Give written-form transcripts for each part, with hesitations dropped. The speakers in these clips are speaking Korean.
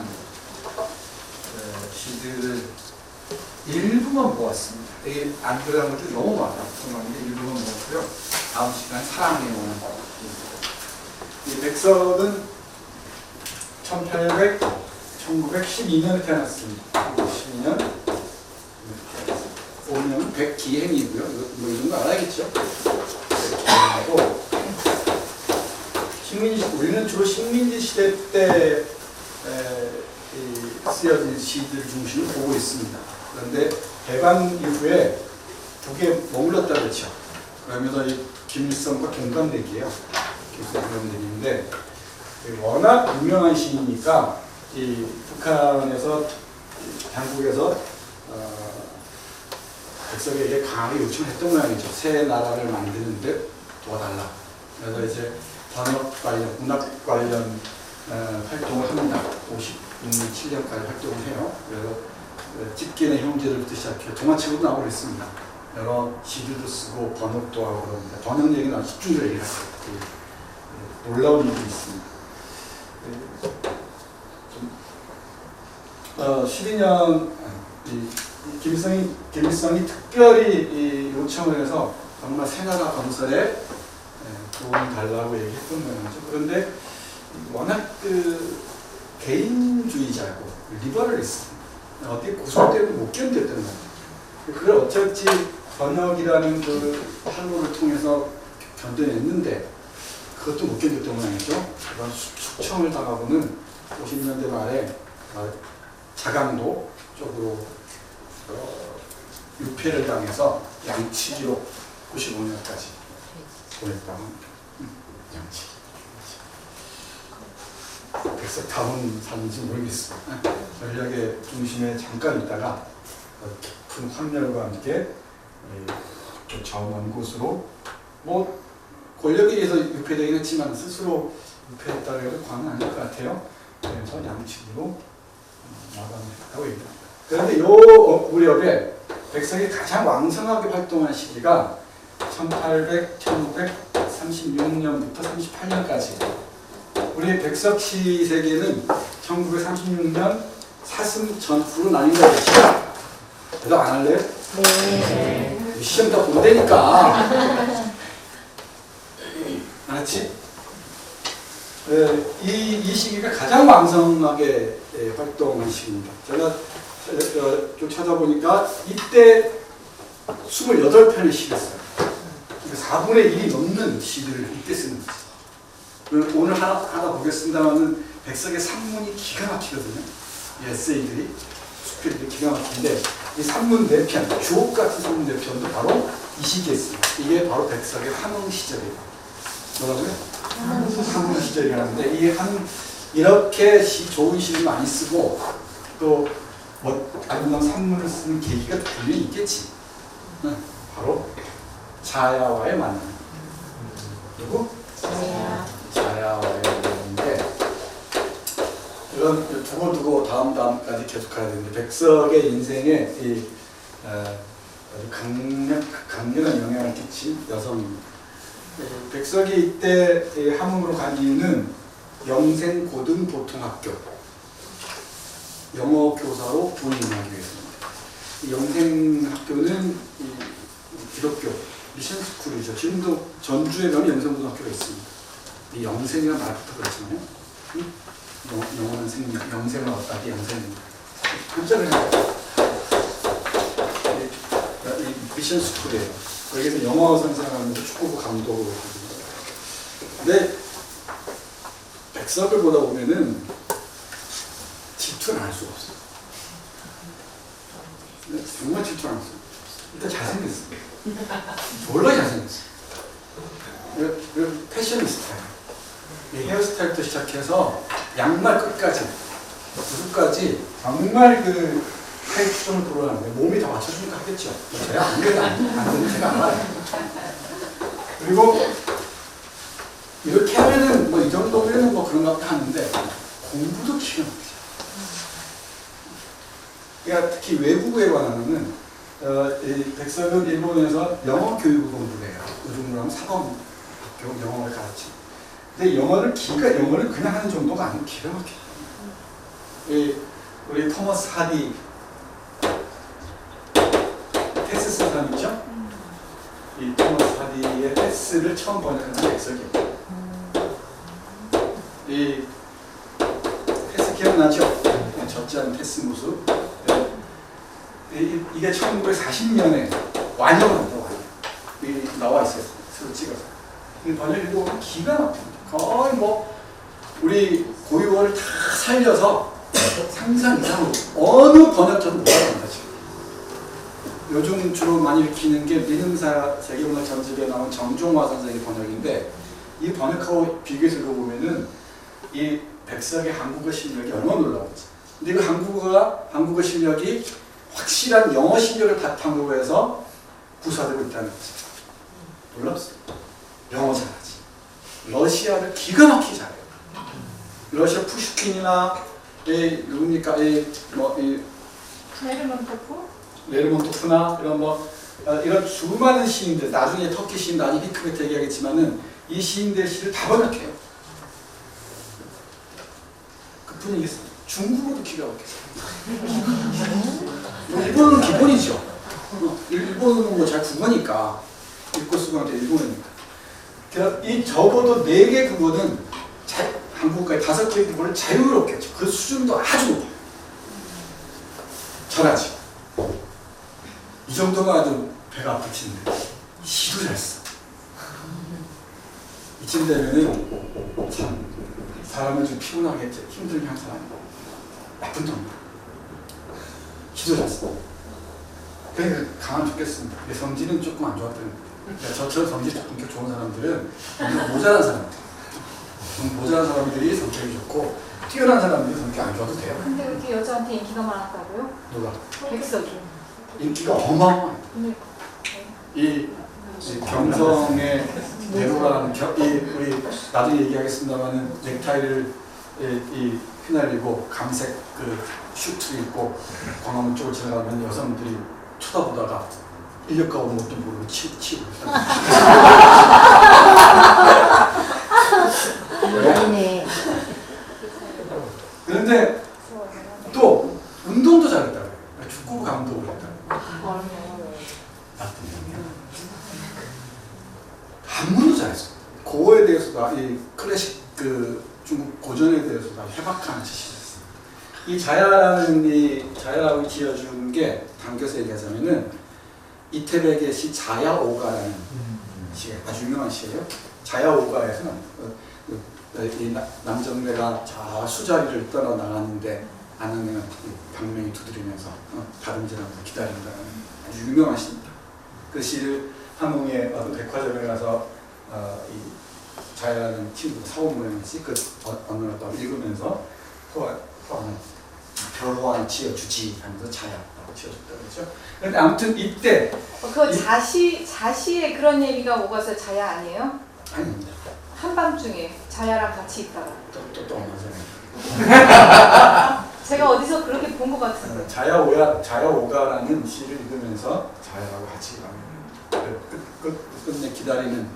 다양한 시들을 일부만 모았습니다. 이게 안 들어간 것들이 너무 많아요. 일부만 모았고요. 다음 시간에 사랑에 오는 이 백석은 1912년에 태어났습니다. 12년 5년은 백기행이고요. 뭐 이런 거 알아야겠죠? 백기행하고 우리는 주로 식민지 시대 때 쓰여진 시들 중심을 보고 있습니다. 그런데 해방 이후에 북에 머물렀다 그랬죠. 그러면서 이 김일성과 동갑내기예요. 동갑내기인데 워낙 유명한 시이니까 이 북한에서 당국에서 백석에게 강하게 요청했던 모양이죠. 새 나라를 만드는데 도와달라. 그래서 이제 번역 관련, 문학 관련 활동을 합니다. 57년까지 활동을 해요. 그래서 집견의 형제들부터 시작해 동화책으로 나오고 있습니다. 여러 시들도 쓰고 번역도 하고 그럽니다. 번역 얘기는 아주 집중적으로 얘기했어요. 놀라운 일이 있습니다. 12년 김일성이 특별히 요청을 해서 정말 새나라 건설에 도움을 달라고 얘기했던 거죠. 그런데 워낙 개인주의자고 리버럴리스트 어떻게 구속되고 못 견뎠던 거예요. 그걸 어쩔지 번역이라는 그 항로를 통해서 견뎌냈는데 그것도 못 견뎠던 모양이죠. 그런 숙청을 당하고는 50년대 말에 자강도 쪽으로 유폐를 당해서 양치기로 95년까지 보냈다고 합니다. 양치기. 백석다운 사는지 모르겠습니다. 전략의 중심에 잠깐 있다가 깊은 환멸과 함께 저 먼 곳으로 뭐 권력에 의해서 유폐되긴 했지만 스스로 유폐했다고 해도 과언은 아닐 것 같아요. 그래서 양치기로 마감했다고 얘기합니다. 그런데 요 무렵에 백석이 가장 왕성하게 활동한 시기가 1936년부터 38년까지 우리 백석시 세계는 1936년 사슴 전투로 나뉜 거예요. 대답 안 할래요? 네. 시험 다 본다니까. 알았지? 이 시기가 가장 왕성하게 활동한 시기입니다. 제가 좀 찾아보니까 이때 28편의 시를 써요. 4분의 1이 넘는 시들을 이때 쓰는 거죠. 오늘 하나 보겠습니다만은 백석의 산문이 기가 막히거든요. 에세이들이, 수필들이 기가 막힌데 이 산문 4편, 주옥 같은 산문 4편도 바로 이 시기에 씁니다. 이게 바로 백석의 한흥 시절이에요. 뭐라고요? 한흥 시절이라는데 이렇게 좋은 시를 많이 쓰고 또 아름다운 산문을 쓰는 계기가 분명히 있겠지. 바로 자야와의 만남. 누구? 자야와의 만남인데 이건 두고 다음까지 계속 가야 되는데 백석의 인생에 이 아주 강력한 영향을 끼친 여성입니다. 백석이 이때 함흥으로 간 이유는 영생고등보통학교 영어 교사로 부임하기 위해서입니다. 이 영생학교는 기독교 미션스쿨이죠. 지금도 전주에 가면 영생고등학교가 있습니다. 이 영생이라는 말부터 그렇잖아요. 영원한 생명, 영생을 얻다기 영생입니다. 한자를 해요. 이 미션스쿨이에요. 거기서 영어 선생하면서 축구부 감독을 하거든요. 근데 백석을 보다 보면은 질투를 안 할 수가 없어요. 정말 질투를 안 할 수가 없어요. 일단 잘생겼어요. 몰라 잘생겼어요. 그리고 패셔니스타예요. 이 헤어스타일부터 시작해서 양말 끝까지, 무릎까지 정말 그 하이 추정을 불어하는데 몸이 다 맞춰주니까 하겠죠. 제가 안 되는 제가 알아요. 그리고 이렇게 하면은 뭐 이 정도면은 뭐 그런가 보다 하는데 공부도 기가 막히죠. 그러니까 특히 외국어에 관하면은 백석은 일본에서 영어 교육을 공부를 해요. 요즘으로 하면 사범학교 영어를 가르치고. 근데 영어를 그냥 하는 정도가 아니고 기가 막혀요. 우리 토머스 하디 테스 쓴 사람이죠? 이 토머스 하디의 테스를 처음 번역한 게 백석이에요. 이 테스 기억나죠? 젖지 않은 테스 모습. 이게 1940년에 완역을 한다, 완역. 나와 있어요. 새로 찍어서. 이 번역이고 기가 막힙니다. 거의 뭐 우리 고유어를 다 살려서 상상 이상으로 어느 번역자도 못 알아간다 지금. 요즘 주로 많이 읽히는 게 민음사 세계문학 전집에 나온 정종화 선생의 번역인데 이 번역하고 비교해서 읽어보면은 이 백석의 한국어 실력이 얼마나 놀라운지. 근데 그 한국어 실력이 확실한 영어 실력을 바탕으로 해서 구사되고 있다는 거죠. 놀랍습니다. 영어 잘하지. 러시아를 기가 막히게 잘해요. 러시아 푸슈킨이나 누굽니까? 레르몬토프나 이런 수많은 시인들, 나중에 터키 시인 나중에 히크메트 얘기하겠지만은 이 시인들 시를 다 번역해요. 그뿐이겠습니다. 중국어도 기가 막혀요. 일본어는 기본이죠. 일본어는 뭐 잘 국어니까 읽고 쓰고 하는데 일본어니까. 이 적어도 4개 국어는 한국까지 5개 국어를 자유롭게 했죠. 그 수준도 아주 높아요. 잘하지. 이 정도가 아주 배가 아플 텐데 시도 잘 써. 이쯤 되면은 참 사람을 좀 피곤하게 힘들게 한 사람이 나쁜 놈이야. 시도 잘 써. 그러니까 가만 죽겠습니다. 내 성질은 조금 안 좋았다는 거예요. 저처럼 성질이 조금 좋은 사람들은 모자란 사람들. 모자란 사람들이 성격이 좋고 뛰어난 사람들이 성격이 안 좋아도 돼요. 근데 왜 이렇게 여자한테 인기가 많았다고요? 누가? 백석이. 인기가 어마어마해요. 이 경성의 대로라는 우리 나중에 얘기하겠습니다만은 넥타이를 휘날리고 감색 슈트 입고 광화문 쪽을 지나가면 여성들이 쳐다보다가 인력가 오는 것도 모르고 치고 네. 그런데 또 운동도 잘했다고 해요. 축구 감독을 했다고. 나쁜 놈이야. 한문도 잘했어. 고어에 대해서도 이 클래식 중국 고전에 대해서도 해박한 지식이었어요. 이 자야라고 지어준 게 당겨서 얘기하자면은 이태백의 시 자야오가라는 시가 아주 유명한 시예요. 자야오가에서는 이 남정네가 저 수자리를 떠나 나갔는데 아내는 방명이 두드리면서 다름질하면서 기다린다는 아주 유명한 시입니다. 그 시를 함흥의 어떤 백화점에 가서 이 자야라는 친구가 사온 모양이지 그 어느 날 또 읽으면서 또한 별호 하나 지어주지 하면서 자야라고 지어줬다고 그랬죠. 그런데 아무튼 이때 그 자시에 그런 얘기가 오가서 자야 아니에요? 아닙니다. 한밤중에 자야랑 같이 있다가 또 맞아요. 제가 어디서 그렇게 본 것 같은데. 자야오가라는 시를 읽으면서 자야라고 같이 끝내 기다리는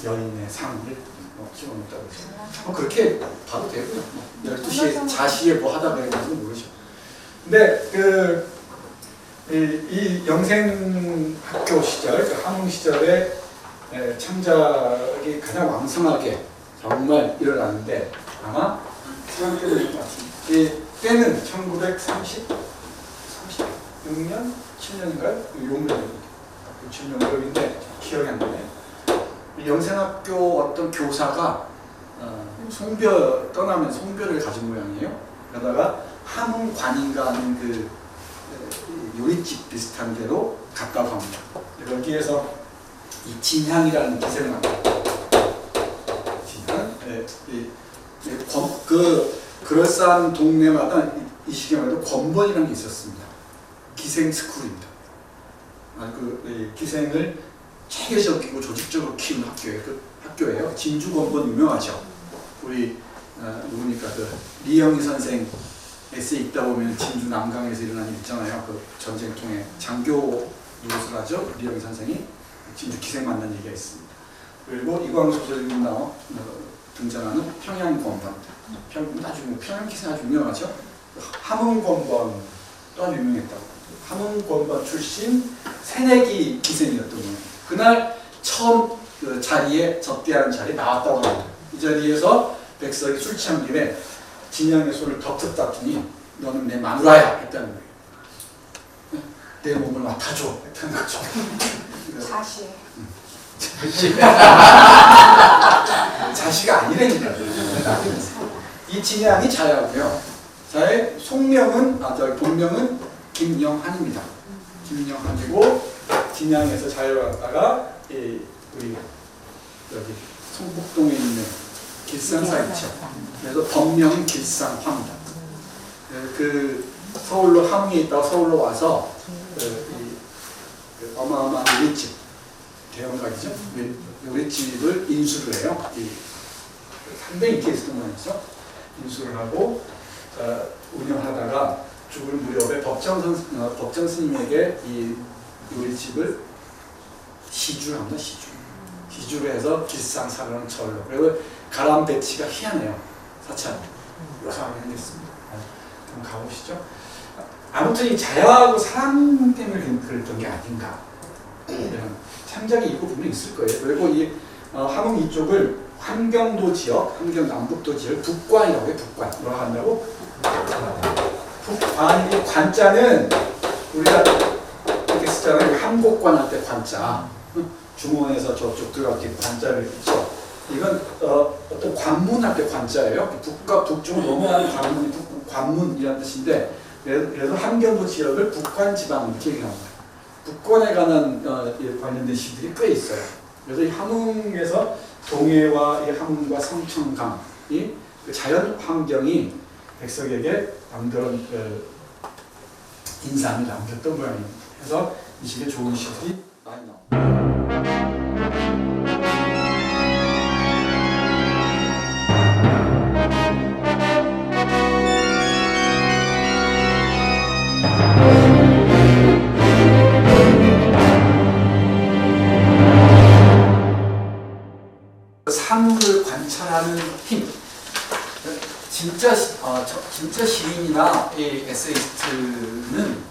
여인의 상을 집어넣었다고 그러죠. 그렇게 봐도 되고요. 12시에 자시에 뭐 하다가 그런지 모르죠. 근데 이 영생학교 시절, 함흥 시절에 창작이 가장 왕성하게 정말 일어나는데 아마 생각해보는 것 같습니다. 이 때는 1936년, 7년인가요? 요 무렵입니다. 7년 무렵인데 기억이 안 나네요. 영생학교 어떤 교사가 떠나면 송별을 가진 모양이에요. 그러다가 함흥관인가 하는 요리집 비슷한 데로 갔다고 합니다. 거기에서 이 진향이라는 기생을 만납니다. 진향. 그럴싸한 동네마다 이 시기에도 권번이라는 게 있었습니다. 기생 스쿨입니다. 기생을 체계적이고 조직적으로 키우는 학교예요. 진주 권번 유명하죠. 우리 누구니까 리영희 선생 에세이 읽다 보면 진주 남강에서 일어난 일 있잖아요. 그 전쟁 통해 장교 노릇을 하죠. 리영희 선생이 진주 기생 만난 얘기가 있습니다. 그리고 이광우 소설이 나온 등장하는 평양권번. 나중에 평양기사 아주 유명하죠. 함흥권번 또한 유명했다고. 함흥권번 출신 새내기 기생이었던 거예요. 그날 처음 그 자리에 접대하는 자리에 나왔다고 합니다. 이 자리에서 백석이 술 취한 김에 진양의 손을 덕적 땄더니 너는 내 마누라야 했다는 거예요. 내 몸을 맡아줘 했다는 거죠. 자시. 자시가 아니라니까. 이 진양이 자야고요. 자의 속명은 본명은 김영한입니다. 김영한이고 진양에서 자유를 갖다가 우리 여기 성북동에 있는 길상사 있죠. 그래서 법명은 길상화입니다. 그 서울로 함흥에 있다가 서울로 와서 그 어마어마한 요리집 대형가게죠. 요리집을 인수를 해요. 상당히 인기 있었던 모양이죠. 인수를 하고 운영하다가 죽을 무렵에 법정 스님에게 이 요리집을 시주를 합니다. 시주를 해서 길상사라는 절로. 그리고 가람 배치가 희한해요. 사찰. 요상하게 생겼습니다. 한번 가보시죠. 아무튼 이 자야하고 사람 때문에 그랬던 게 아닌가. 창작이 있고 분명히 있을 거예요. 그리고 이 함흥 이쪽을 함경도 지역, 함경 남북도 지역 북관이라고 해요. 북관. 뭐라고 한다고? 북관. 관자는 우리가 이렇게 쓰잖아요. 함곡관 할 때 관자. 중원에서 저쪽 들어갈 때 관자를 있죠. 이건 어떤 관문 할 때 관자예요. 북과 북쪽으로 넘어가는 관문이 관문이라는 뜻인데, 그래서 함경도 지역을 북관 지방 이렇게 얘기합니다. 북권에 관한 관련된 시들이 꽤 있어요. 그래서 이 함흥에서 동해와 이 함흥과 성천강이 그 자연 환경이 백석에게 남다른 인상을 남겼던 모양입니다. 그래서 이 시기에 좋은 시들이 많이 나옵니다. 사물을 관찰하는 힘. 진짜 시인이나 이 에세이스트는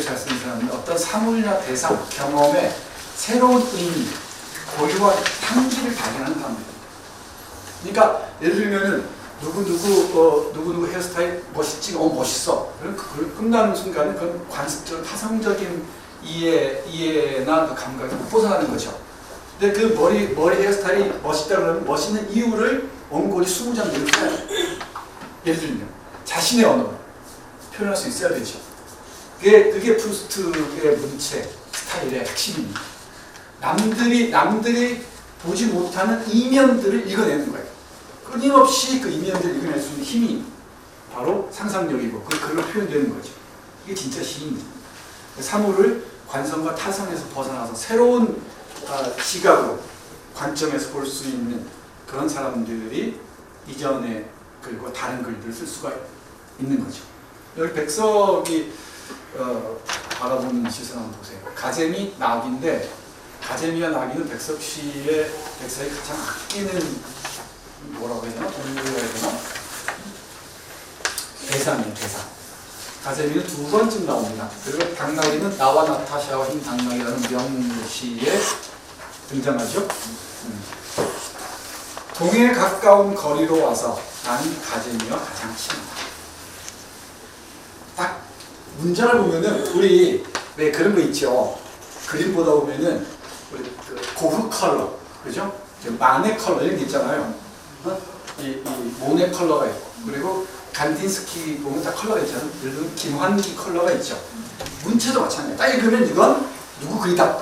잘 쓰는 사람은 어떤 사물이나 대상, 경험에 새로운 의미, 고유한 향기를 발견하는 사람들입니다. 그러니까 예를 들면은 누구 헤어스타일 멋있지? 멋있어. 그럼 그걸 끝나는 순간에 그건 관습적, 타성적인 이해나 그 감각이 못 벗어나는 거죠. 근데 그 머리 헤어스타일이 멋있다 그러면 멋있는 이유를 원고지 20장 내로 써요. 예를 들면 자신의 언어로 표현할 수 있어야 되죠. 그게 프루스트의 문체 스타일의 핵심입니다. 남들이 보지 못하는 이면들을 읽어내는 거예요. 끊임없이 그 이면들을 읽어낼 수 있는 힘이 바로 상상력이고 그 글로 표현되는 거죠. 이게 진짜 시인입니다. 사물을 관성과 타성에서 벗어나서 새로운 시각으로 관점에서 볼 수 있는 그런 사람들이 이전에 그리고 다른 글들을 쓸 수가 있는 거죠. 여기 백석이 바라보는 시선 한번 보세요. 가재미 낙인데 가재미와 낙인은 백석이 가장 아끼는 뭐라고 해야 되나? 동물이라고 해야 되나? 대상이에요. 대상. 가재미는 2번쯤 나옵니다. 그리고 당나귀는 나와 나타샤와 흰 당나귀라는 명시에 등장하죠. 동해에 가까운 거리로 와서 나는 가재미와 가장 친하다. 딱 문장을 보면은 우리 왜 그런 거 있죠. 그림 보다 보면은 우리 그 고흐 컬러, 그죠? 만의 컬러 이런 게 있잖아요. 이 모네 컬러가 있고 그리고 간딘스키 보면 다 컬러가 있잖아요. 예를 들면 김환기 컬러가 있죠. 문체도 마찬가지예요. 딱 읽으면 이건 누구 글이다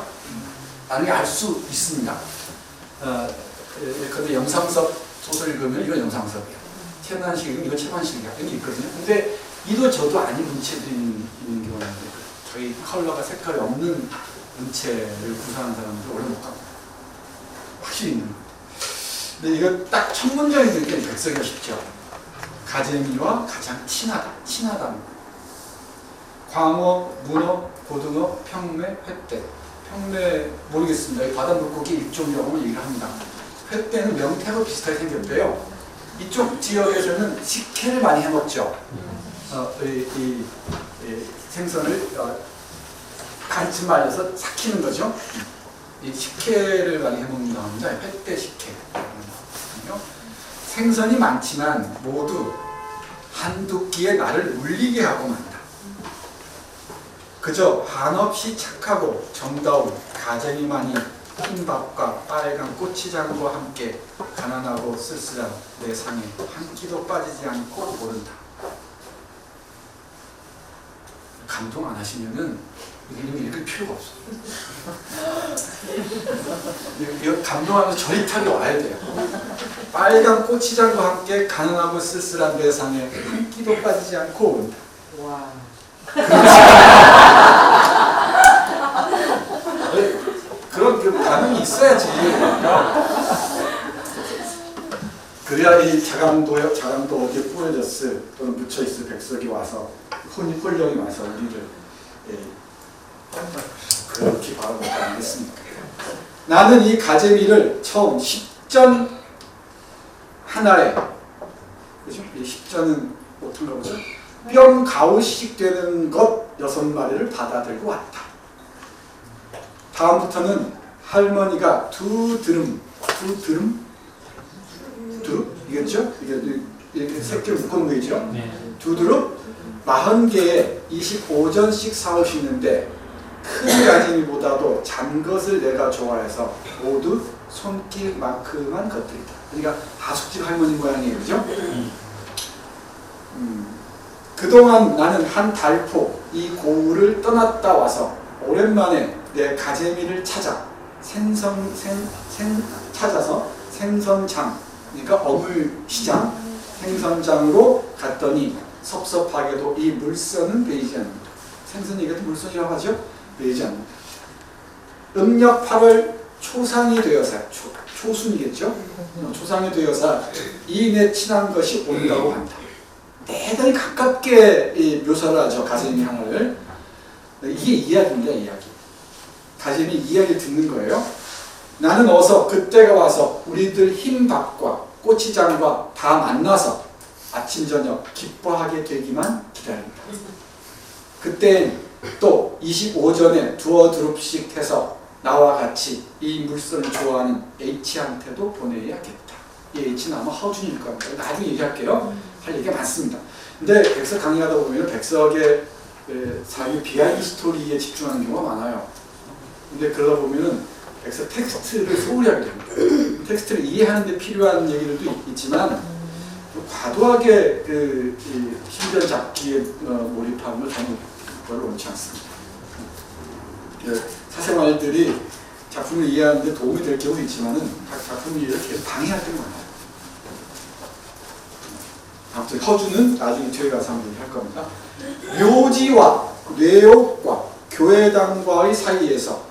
라는 게 알 수 있습니다. 근데 영상섭 소설 읽으면 이건 영상섭이야. 최만식 읽으면 이건 최만식이야. 이런 게 있거든요. 근데 이도 저도 아닌 문체들이 있는 경우가 있는데 저희 컬러가 색깔이 없는 문체를 구사하는 사람들 원래 못 갖고 확실히 있는 거예요. 근데 이거 딱 첫 문장에 듣기엔 백석이가 쉽죠. 가재미와 가장 친하다. 광어, 문어, 고등어, 평매, 횟대. 평매 모르겠습니다. 바다 물고기 일종이라고 얘기를 합니다. 횟대는 명태하고 비슷하게 생겼대요. 이쪽 지역에서는 식혜를 많이 해먹죠. 이 생선을 간쯤 말려서 삭히는 거죠. 이 식혜를 많이 해먹는 겁니다. 횟대 식혜. 생선이 많지만 모두 한두 끼에 나를 울리게 하고 만다. 그저 한없이 착하고 정다운 가정이만이 흰밥과 빨간 고추장과 함께 가난하고 쓸쓸한 내 상에 한 끼도 빠지지 않고 오른다. 감동 안 하시면은 이름 읽을 필요가 없어요. 감동하면서 저릿하게 와야 돼요. 빨간 고추장과 함께 가난하고 쓸쓸한 내 상에 한 끼도 빠지지 않고 온다. 와. 그런 그 반응이 있어야지. 그래야 이 자강도 어디에 뿌려졌을 또는 묻혀있을 백석이 와서 혼령이 와서 우리를 그렇게 바라보지 않겠습니까? 나는 이 가재미를 처음 10전 하나에, 그죠? 이 10전은 어떤가 보죠? 뿅 가오씩 되는 것 6마리를 받아들고 왔다. 다음부터는 할머니가 두 드름 이겠죠? 이렇게 새끼를 묶은 거죠? 두 드름 40개에 25전씩 사오시는데 큰 가재미보다도 잔 것을 내가 좋아해서 모두 손길만큼한 것들이다. 그러니까 하숙집 할머니 모양이에요, 그죠? 그동안 나는 한 달포 이 고을을 떠났다 와서 오랜만에 내 가재미를 찾아서 생선장, 그러니까 어물시장, 생선장으로 갔더니 섭섭하게도 이 물선은 베이지 않는다. 생선 얘기도 물선이라고 하죠? 베이지 않는다. 음력 8월 초상이 되어서, 초순이겠죠? 초상이 되어서 이 내 친한 것이 온다고 한다. 대단히 가깝게 묘사를 하죠. 가재미 하나를. 이게 이야기입니다. 이야기. 가재미 이야기를 듣는 거예요. 나는 어서 그때가 와서 우리들 흰밥과 고추장과 다 만나서 아침 저녁 기뻐하게 되기만 기다린다. 그땐 또 25전에 두어 두릅씩 해서 나와 같이 이 물선을 좋아하는 H한테도 보내야겠다. 이 H는 아마 허준일 겁니다. 나중에 얘기할게요. 할 얘기가 많습니다. 근데 백석 강의하다 보면 백석의 삶의 비하인드 스토리에 집중하는 경우가 많아요. 근데 그러다 보면은 백석 텍스트를 소홀히 하게 됩니다. 텍스트를 이해하는 데 필요한 얘기들도 있지만 과도하게 신변 잡기에 몰입하는 걸 저는 별로 원치 않습니다. 사생활들이 작품을 이해하는 데 도움이 될 경우도 있지만은 작품 이해를 계속 방해할 때가 많아요. 아무튼 허주는 나중에 저희 가서 한번 할 겁니다. 묘지와 뇌옥과 교회당과의 사이에서,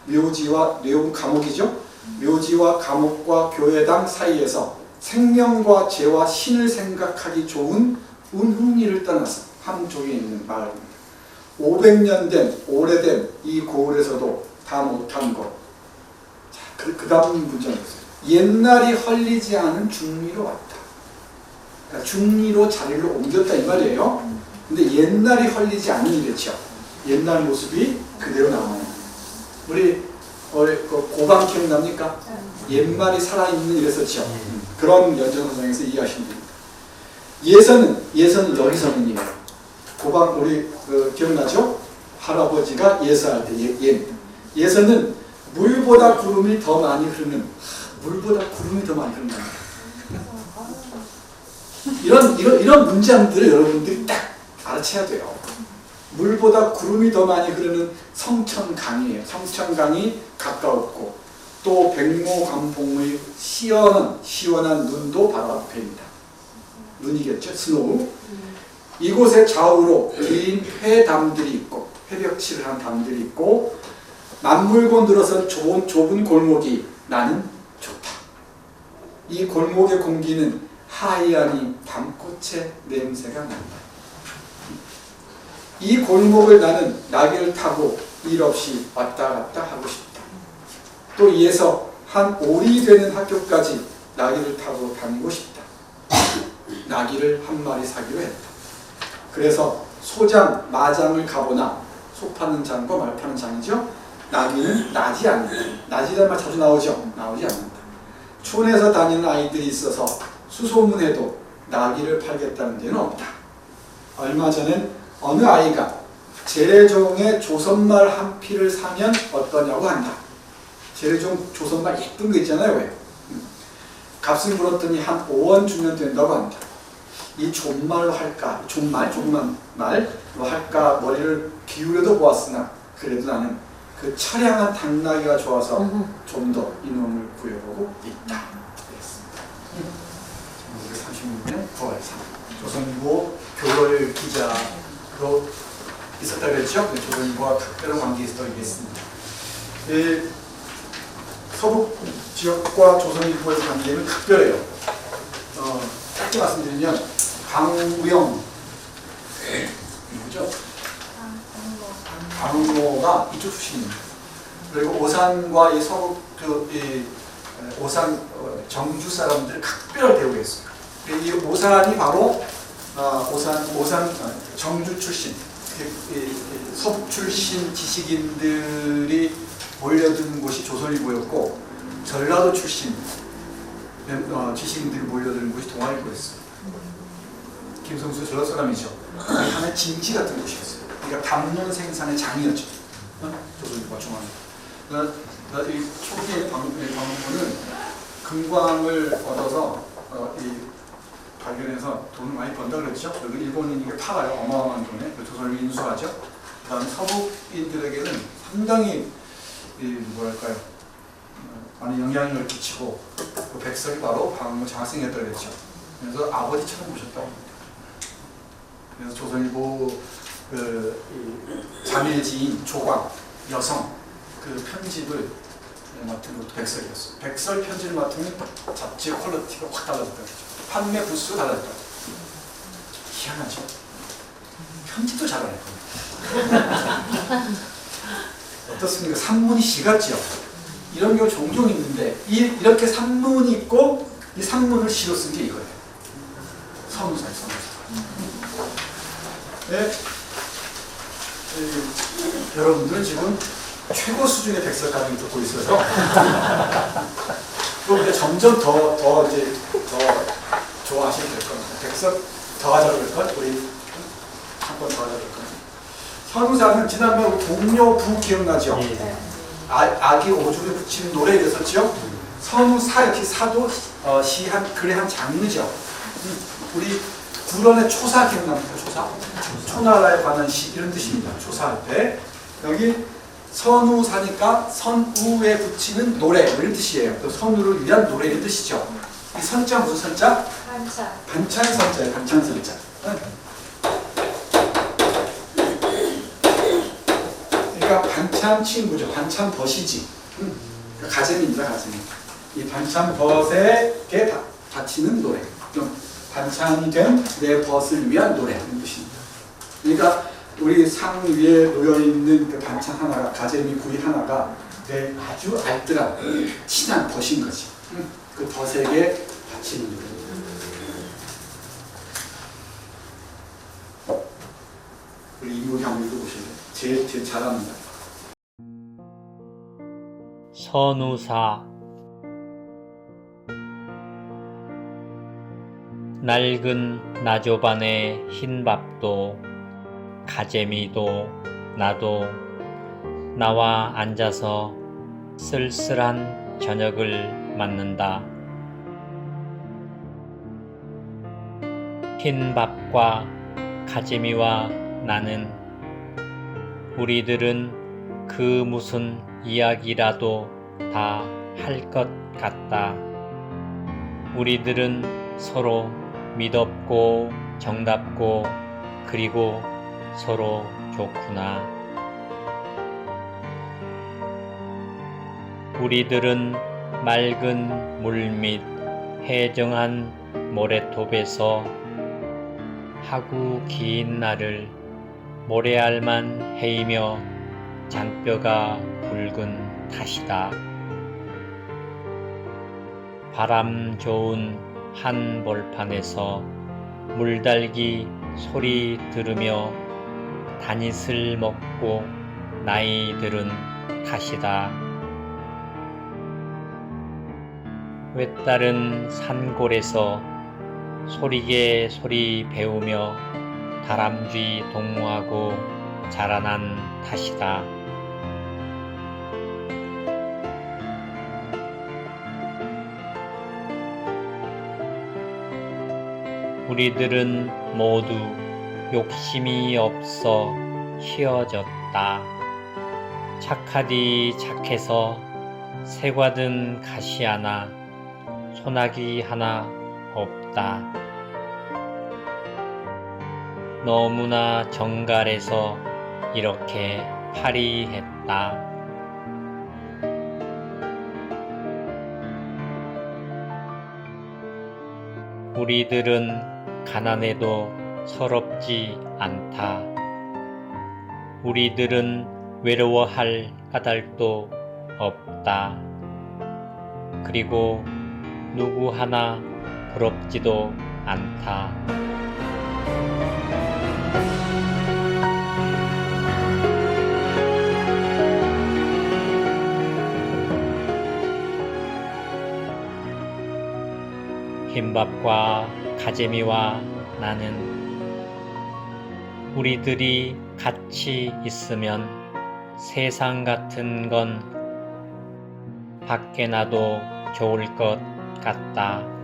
묘지와 뇌옥은 감옥이죠. 묘지와 감옥과 교회당 사이에서 생명과 죄와 신을 생각하기 좋은 운흥리를 떠나서 함족에 있는 마을입니다. 500년 된 오래된 이 고을에서도 다 못한 것. 자, 그 다음 문장이 있어요. 옛날이 헐리지 않은 중리로 왔다. 그러니까 중리로 자리를 옮겼다 이 말이에요. 근데 옛날이 헐리지 않는 이랬죠. 옛날 모습이 그대로 남아요. 우리 고방 기억납니까? 옛말이 살아있는 이랬었죠. 그런 연장선상에서 이해하시면 됩니다. 예서는 여기서는이에요. 고방 우리 기억나죠? 할아버지가 예서할 때 예서는 물보다 구름이 더 많이 흐르는, 물보다 구름이 더 많이 흐르는 이런 문장들을 여러분들이 딱 알아채야 돼요. 물보다 구름이 더 많이 흐르는 성천강이에요. 성천강이 가까웠고 또 백모광봉의 시원한 눈도 바로 앞에입니다. 눈이겠죠? 스노우. 이곳의 좌우로 긴 회담들이 있고 회벽치를 한 담들이 있고 만물고 늘어선 좁은 골목이 나는 좋다. 이 골목의 공기는 하이하니 밤꽃의 냄새가 난다. 이 골목을 나는 나귀를 타고 일 없이 왔다 갔다 하고 싶다. 또 이에서 한 올이 되는 학교까지 나귀를 타고 다니고 싶다. 나귀를 한 마리 사기로 했다. 그래서 소장, 마장을 가보나 소 파는 장과 말 파는 장이죠. 나귀는 나지 않는다. 나지란 말 자주 나오죠. 나오지 않는다. 촌에서 다니는 아이들이 있어서 수소문해도 나귀를 팔겠다는 데는 없다. 얼마 전엔 어느 아이가 재래종의 조선말 한 피를 사면 어떠냐고 한다. 재래종 조선말 예쁜 거 있잖아요. 왜? 값을 물었더니 한 5원 주면 된다고 한다. 이 존말로 할까? 조그만 말로 할까? 머리를 기울여도 보았으나 그래도 나는 그 처량한 당나귀가 좋아서 좀 더 이놈을 구해보고 있다. 그랬습니다. 1936년 9월 3일 조선일보 교월 기자로 있었다 그랬죠? 조선일보와 특별한 관계에 있었다고 얘기했습니다. 서북 지역과 조선일보의 관계는 특별해요. 짧게 말씀드리면 강우영 누구죠? 강우모가 이쪽 출신입니다. 그리고 오산과 이 서북 오산 정주 사람들 각별하게 대우했어요. 이 오산이 바로 오산 정주 출신, 서북 출신 지식인들이 몰려든 곳이 조선일보였고, 전라도 출신 지식인들이 몰려드는 곳이 동아일보였어요. 김성수 전라도 사람이죠. 하나의 진지 같은 곳이었어요. 그러니까 담론 생산의 장이었죠. 조선일보가 중앙. 이 초기의 방문은 금광을 얻어서 발견해서 돈을 많이 번다 그랬죠. 그리고 일본인이 팔아요. 어마어마한 돈에. 조선을 인수하죠. 그 다음에 서북인들에게는 상당히 뭐랄까요, 많은 영향력을 끼치고, 그 백석이 바로 방문 장학생이었다고 그랬죠. 그래서 아버지처럼 보셨다고 합니다. 그래서 조선일보 자매지인 조광 여성 그 편집을 맡은 것도 백설이었어요. 백설 편집을 맡으면 잡지의 퀄리티가 확 달라졌다고 그랬죠. 판매 부수가 달라졌다고. 희한하죠. 편집도 잘하네. 어떻습니까? 산문이 시 같죠? 이런 경우 종종 있는데 이렇게 산문이 있고 이 산문을 시로 쓴 게 이거예요. 선우사예요. 네. 여러분들은 지금 최고 수준의 백설 강의를 듣고 있어서 그럼 점점 더 좋아하시게 될 겁니다. 백설 더 하자고 할 것, 우리 한 번 더 하자고 할 것. 선우사는 지난번 동료부 기억나죠? 네. 아기 오줌에 붙이는 노래에 있었죠? 선우사 역시 사도 글의 한 장르죠. 우리 구런의 초사 기억납니까? 초사? 초나라에 관한 시 이런 뜻입니다. 초사할 때 여기 선우사니까 선우에 붙이는 노래 이런 뜻이에요. 또 선우를 위한 노래 이런 뜻이죠. 이 선자 무슨 선자? 반찬. 반찬 선자예요. 반찬 선자. 그러니까 반찬 친구죠. 반찬 벗이지. 가재미입니다. 가재미. 이 반찬 벗에게 바치는 노래. 반찬이 된 내 벗을 위한 노래 이런 뜻입니다. 그러니까 우리 상 위에 놓여있는 그 반찬 하나가, 가재미 구이 하나가 내 아주 알뜰한 친한 벗인 거지. 그 벗에게 바치는 노래. 우리 이모기 한번 읽어보실래요? 제일 잘합니다. 선우사 낡은 나조반의 흰밥도 가재미도 나도 나와 앉아서 쓸쓸한 저녁을 맞는다. 흰밥과 가재미와 나는 우리들은 그 무슨 이야기라도 다 할 것 같다. 우리들은 서로 믿었고 정답고 그리고 서로 좋구나. 우리들은 맑은 물 밑 해정한 모래톱에서 하구 긴 날을 모래알만 헤이며 잔뼈가 굵은 탓이다. 바람 좋은 한 벌판에서 물달기 소리 들으며 다닛을 먹고 나이 들은 탓이다. 외따른 산골에서 소리게 소리 배우며 다람쥐 동무하고 자라난 탓이다. 우리들은 모두 욕심이 없어 희어졌다. 착하디 착해서 새과든 가시 하나, 소나기 하나 없다. 너무나 정갈해서 이렇게 파리했다. 우리들은 가난해도 서럽지 않다. 우리들은 외로워할 까닭도 없다. 그리고 누구 하나 부럽지도 않다. 흰밥과 가재미와 나는 우리들이 같이 있으면 세상 같은 건 밖에 놔도 좋을 것 같다.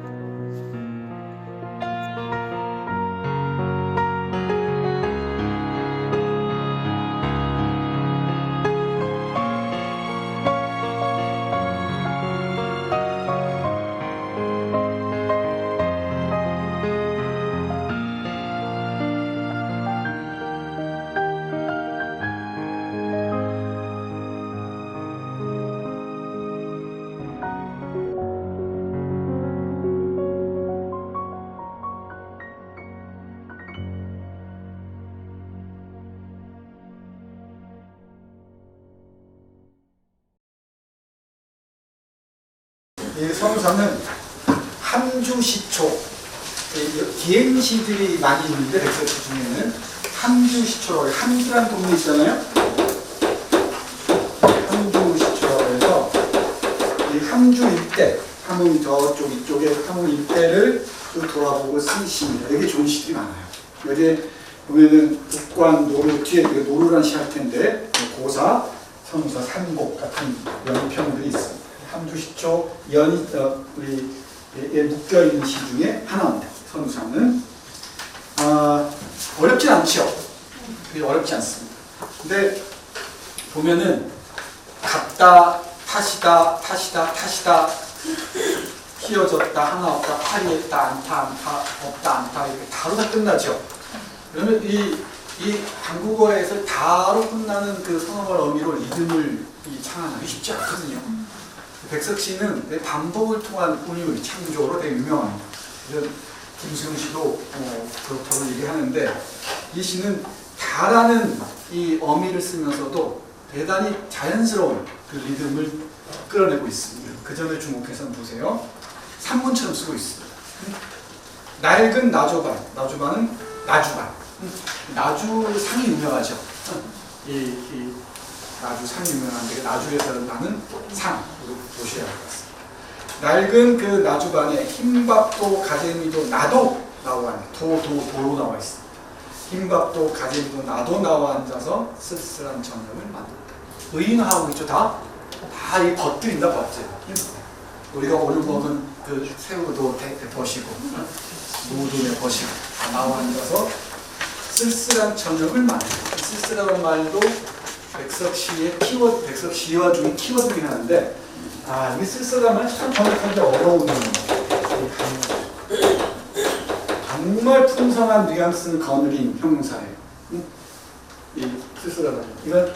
이 선우사는 함주시초, 기행시들이 많이 있는데 백석시 중에는 함주시초라고 해요. 함주라는 동네 있잖아요. 함주시초라고 해서 이 함주 일대, 함흥 저쪽 이쪽에 함흥 일대를 좀 돌아보고 쓴 시입니다. 되게 좋은 시들이 많아요. 여기 보면은 북관, 노루, 뒤에 노루라는 시 할 텐데 고사, 선우사, 산곡 같은 연평들이 있습니다. 함주시초 우리 묶여있는 시 중에 하나입니다. 선우사는 어렵진 않죠. 어렵지 않습니다. 근데 보면은 같다, 탓이다, 탓이다, 탓이다, 휘어졌다, 하나 없다, 파리했다, 않다, 없다, 않다 이렇게 다로 다 끝나죠. 그러면 이 한국어에서 다로 끝나는 그 선어말 어미로 리듬을 창안하기 쉽지 않거든요. 백석시는 반복을 통한 운율 창조로 되게 유명합니다. 김수영 씨도 그렇다고 얘기하는데 이 시는 다라는 이 어미를 쓰면서도 대단히 자연스러운 그 리듬을 끌어내고 있습니다. 그 점에 주목해서 보세요. 산문처럼 쓰고 있습니다. 낡은 나주반, 나주반은 나주반. 나주상이 유명하죠. 나주상이 유명한데 나주에서 나는 상 보셔야 할 것 같습니다. 낡은 그 나주반에 흰밥도 가재미도 나도 나와 도로 나와 있습니다. 흰밥도 가재미도 나도 나와 앉아서 쓸쓸한 저녁을 만든다. 의인하고 있죠. 다 이 버들인다 버들. 우리가 오늘 먹은 그 새우도 버시고 무도 버시고 다 나와 앉아서 쓸쓸한 저녁을 만든다. 쓸쓸한 말도 백석시의 키워드, 백석시와 중에 키워드긴 하는데 이게 쓸쓸하면 참 번역하기 어려운 정말 풍성한 뉘앙스는 거느린 형용사예요. 이 쓸쓸하다. 이건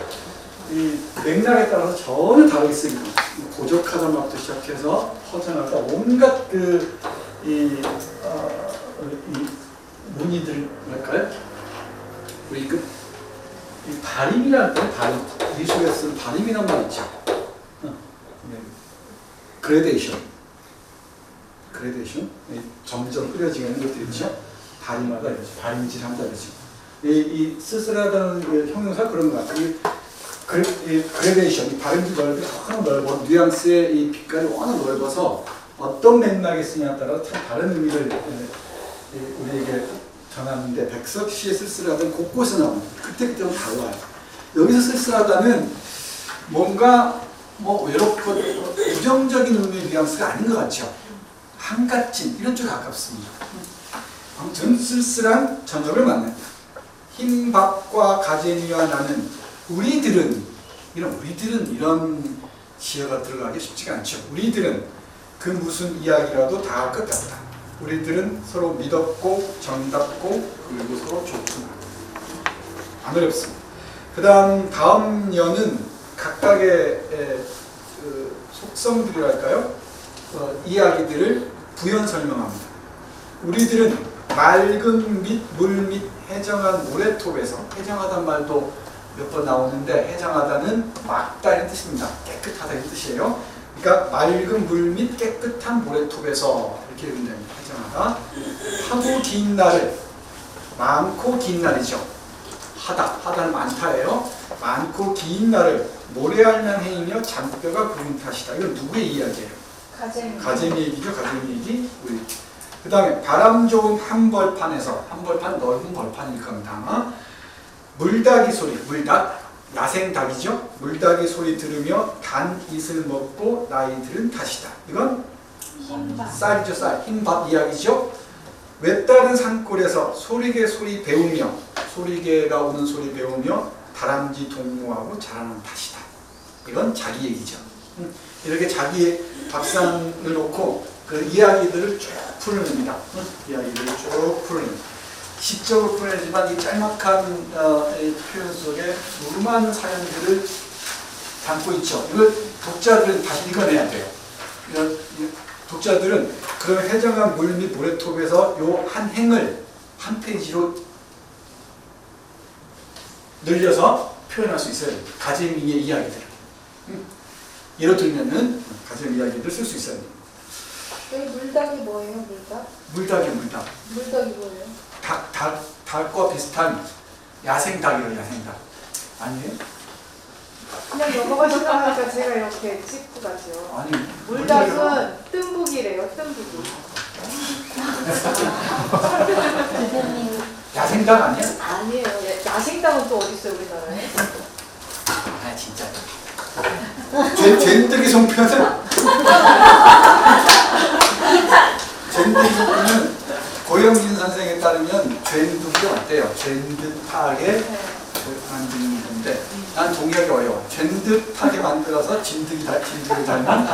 이 맥락에 따라서 전혀 다르게 쓰입니다. 고적하다 말부터 시작해서 허전하다 온갖 이 문의들 할까요? 우리 이 발임이라는 게 발임, 미술에 쓰는 발임이란 말 있죠. 그레데이션. 그레데이션, 점점 흐려지는 것들 있죠. 다리마다 이렇죠. 발음질한다 그러죠. 이 쓸쓸하다는 형용사 그런 것 같아요. 이 그레데이션, 이 발음질 넓이 워낙 넓어, 뉘앙스의 이 빛깔이 워낙 넓어서 어떤 맥락에 쓰냐에 따라 참 다른 의미를 우리에게 전하는데, 백석 씨의 쓸쓸하다는 곳곳에 나옵니다. 그때그때는 달라요. 여기서 쓸쓸하다는 뭔가 뭐 외롭고 부정적인 의미의 뉘앙스가 아닌 것 같죠. 한갓진 이런 쪽에 가깝습니다. 아무튼 쓸쓸한 저녁을 만납니다. 흰밥과 가재미와 나는 우리들은 이런 지어가 들어가기 쉽지가 않죠. 우리들은 그 무슨 이야기라도 다 할 것 같다. 우리들은 서로 믿었고 정답고 그리고 서로 좋구나. 안 어렵습니다. 다음 연은 각각의 속성들이랄까요? 이야기들을 부연 설명합니다. 우리들은 맑은 물 및 해정한 모래톱에서, 해정하다는 말도 몇 번 나오는데, 해정하다는 맑다 이런 뜻입니다. 깨끗하다 이런 뜻이에요. 그러니까 맑은 물 및 깨끗한 모래톱에서 이렇게 읽으면 됩니다. 해정하다. 하고 긴 날을, 많고 긴 날이죠. 하다는 많다예요. 많고 긴 날을 모래알만 헤이며 잔뼈가 부은 탓이다. 이건 누구의 이야기예요? 가재미 얘기죠. 가재미 얘기. 그 다음에 바람 좋은 한벌판에서, 한벌판 넓은 벌판일 겁니다. 물닭이 소리, 물닭, 야생닭이죠. 물닭이 소리 들으며 단 이슬 먹고 나이들은 탓이다. 이건 쌀이죠. 쌀. 흰밥 이야기죠. 외따른 산골에서 소리개 소리 배우며, 소리개가 우는 소리 배우며 다람쥐 동무하고 자라는 탓이다. 이건 자기 얘기죠. 이렇게 자기의 밥상을 놓고 그 이야기들을 쭉 풀어냅니다. 이야기들을 쭉 풀어냅니다. 시적으로 풀어내지만 이 짤막한 표현 속에 수많은 사연들을 담고 있죠. 이걸 독자들은 다시 읽어내야 돼요. 독자들은 그런 해정한 물 및 모래톱에서 요 한 행을 한 페이지로 늘려서 표현할 수 있어야 됩니다. 가재미의 이야기들을. 예를 들면은 가재미 이야기를 쓸 수 있어야 됩니다. 여기 물닭이 뭐예요? 물닭? 물닭이요, 물닭. 물닭이 뭐예요? 닭과 비슷한 야생닭이에요, 야생닭. 아니에요? 그냥 넘어가시다 하니까 제가 이렇게 찍고 가죠. 아니, 물닭은 뜸북이래요, 뜸북이. 야생닭 아니야? 아니에요. 야생닭은 또 어디 있어요, 우리나라에? 아, 진짜. 젠득이 송편은 젠득이 송편은 고영진 선생에 따르면 젠득이 어때요? 젠듯하게 만드는 건데 난 동의하기 어려워. 젠듯하게 만들어서 진득이 닮은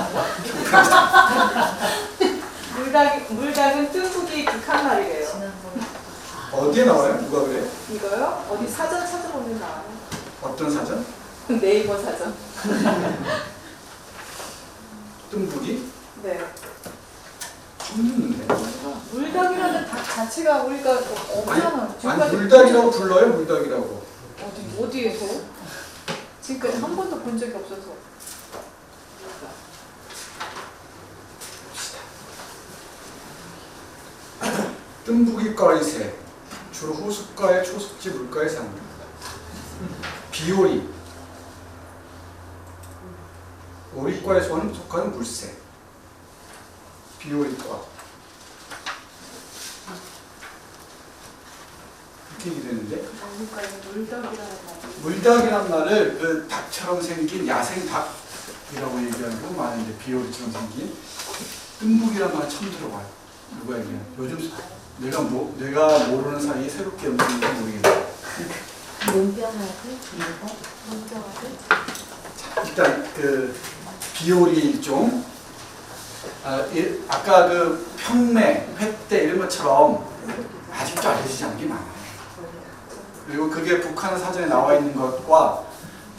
물닭은 뜸북이 극한 말이래요. 어디에 나와요? 누가 그래요? 이거요? 어디 사전 찾아보면 나와요. 어떤 사전? 네이버 사전. 뜸북이? 네. 처음 듣는데. 물닭이라는 닭 자체가 우리가 없잖아. 아니 물닭이라고 불러요? 물닭이라고. 어디에서? 지금까지 한 번도 본 적이 없어서. 뜸북이과의 새, 주로 호숫가의 초습지 물가에 삽니다. 비오리, 오리과에 속하는 물새. 비오리과. 이렇게 얘기되는데 물닭이란 말을 그 닭처럼 생긴 야생 닭이라고 얘기하고 많은데, 비오리처럼 생긴 뜸북이란 말 처음 들어봐요. 누가 얘기해? 요즘 내가 모르는 사이에 새롭게 움직이는 건 모르겠네. 논병아들? 일단 그 비오리 일종, 아까 그 평매, 횟대 이런 것처럼 아직도 알려지지 않은 게 많아요. 그리고 그게 북한 사전에 나와 있는 것과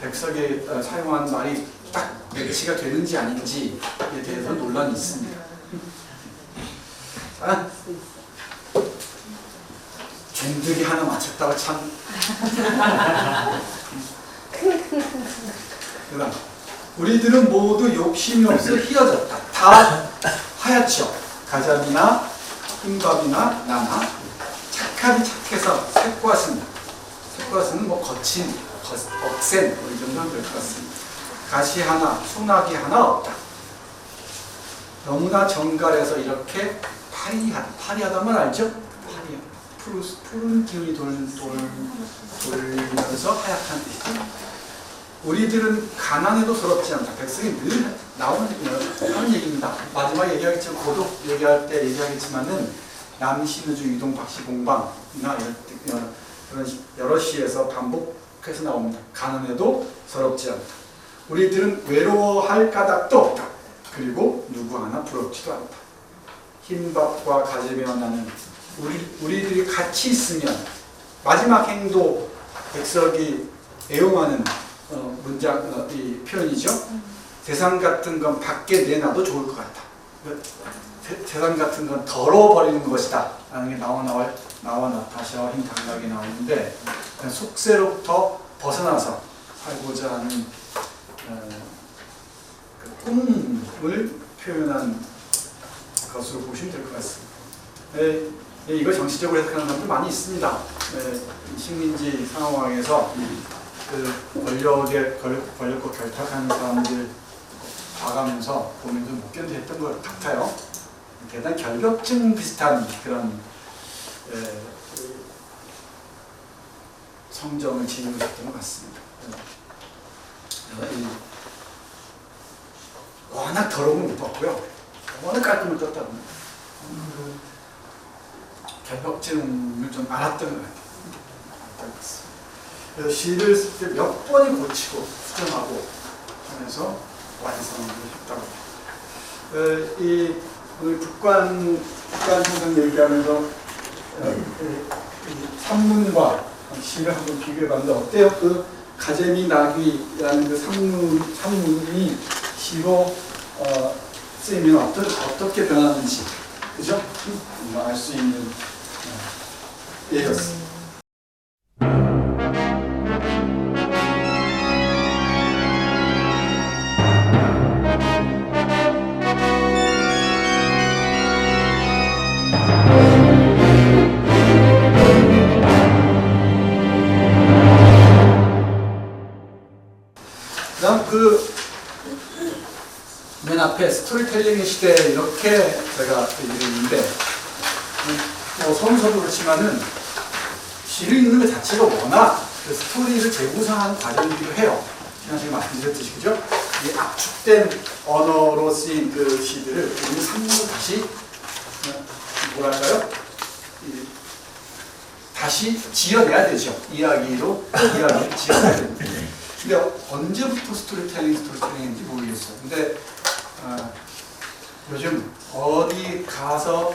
백석이 사용한 말이 딱 매치가 되는지 아닌지에 대해서 논란이 있습니다. 자, 젠득이 하나 맞췄다고 참. 그다음 우리들은 모두 욕심이 없어 희어졌다. 다 하얗죠. 가자미나 흰밥이나 나나 착하디 착해서 새꼬아스입니다. 새꼬아스는 뭐 거친, 억센 이 정도는 될 것 같습니다. 가시 하나, 소나기 하나 없다. 너무나 정갈해서 이렇게 파리하다는 말 알죠? 푸른 기운이 돌면서 하얗다는 뜻이죠. 우리들은 가난해도 서럽지 않다. 백성이 늘 나오는 얘기입니다. 마지막에 얘기하겠지만 고독 얘기할 때 얘기하겠지만은 남신우주 이동 박시공방이나 이런 여러 시에서 반복해서 나옵니다. 가난해도 서럽지 않다. 우리들은 외로워할 까닭도 없다. 그리고 누구 하나 부럽지도 않다. 흰밥과 가재미와 나는 우리들이 같이 있으면 마지막 행도 백석이 애용하는 문장 이 표현이죠. 세상 같은 건 밖에 내놔도 좋을 것 같다. 세상 같은 건 덜어버리는 것이다 라는 게 나와 나타샤와 흰 당각이 나오는데 속세로부터 벗어나서 살고자 하는 그 꿈을 표현한 것으로 보시면 될 것 같습니다. 이걸 정치적으로 해석하는 사람들 많이 있습니다. 식민지 상황에서 그 권력과 결탁하는 사람들 봐가면서 보면서 못 견뎌했던 것 같아요. 대단히 결벽증 비슷한 그런 성정을 지니고 있었던 것 같습니다. 워낙 더러움을 못 봤고요. 워낙 깔끔을 떴다 보니 결벽증을 좀 알았던 것 같아요. 그래서 시를 쓸 때 몇 번이 고치고 수정하고 하면서 완성을 했다고 합니다. 오늘 국관 형성 얘기하면서 산문과 시를 한번 비교해봤는데 어때요? 그 가재미 나귀라는 그 산문이 시로 쓰이면 어떻게 변하는지 그죠? 알 수 있는 예였습니다. 그다음 맨 앞에 스토리텔링의 시대 이렇게 제가 얘기를 했는데 서문서도 그렇지만은 시를 읽는 것 자체가 워낙 그 스토리를 재구성하는 과정이기도 해요. 지난 시간에 말씀드렸듯이 그죠? 이 압축된 언어로 쓰인 그 시들을 우리는 산문으로 다시 뭐랄까요? 다시 지어내야 되죠. 이야기를 지어내야 됩니다. 근데 언제부터 스토리텔링인지 모르겠어요. 근데 요즘 어디 가서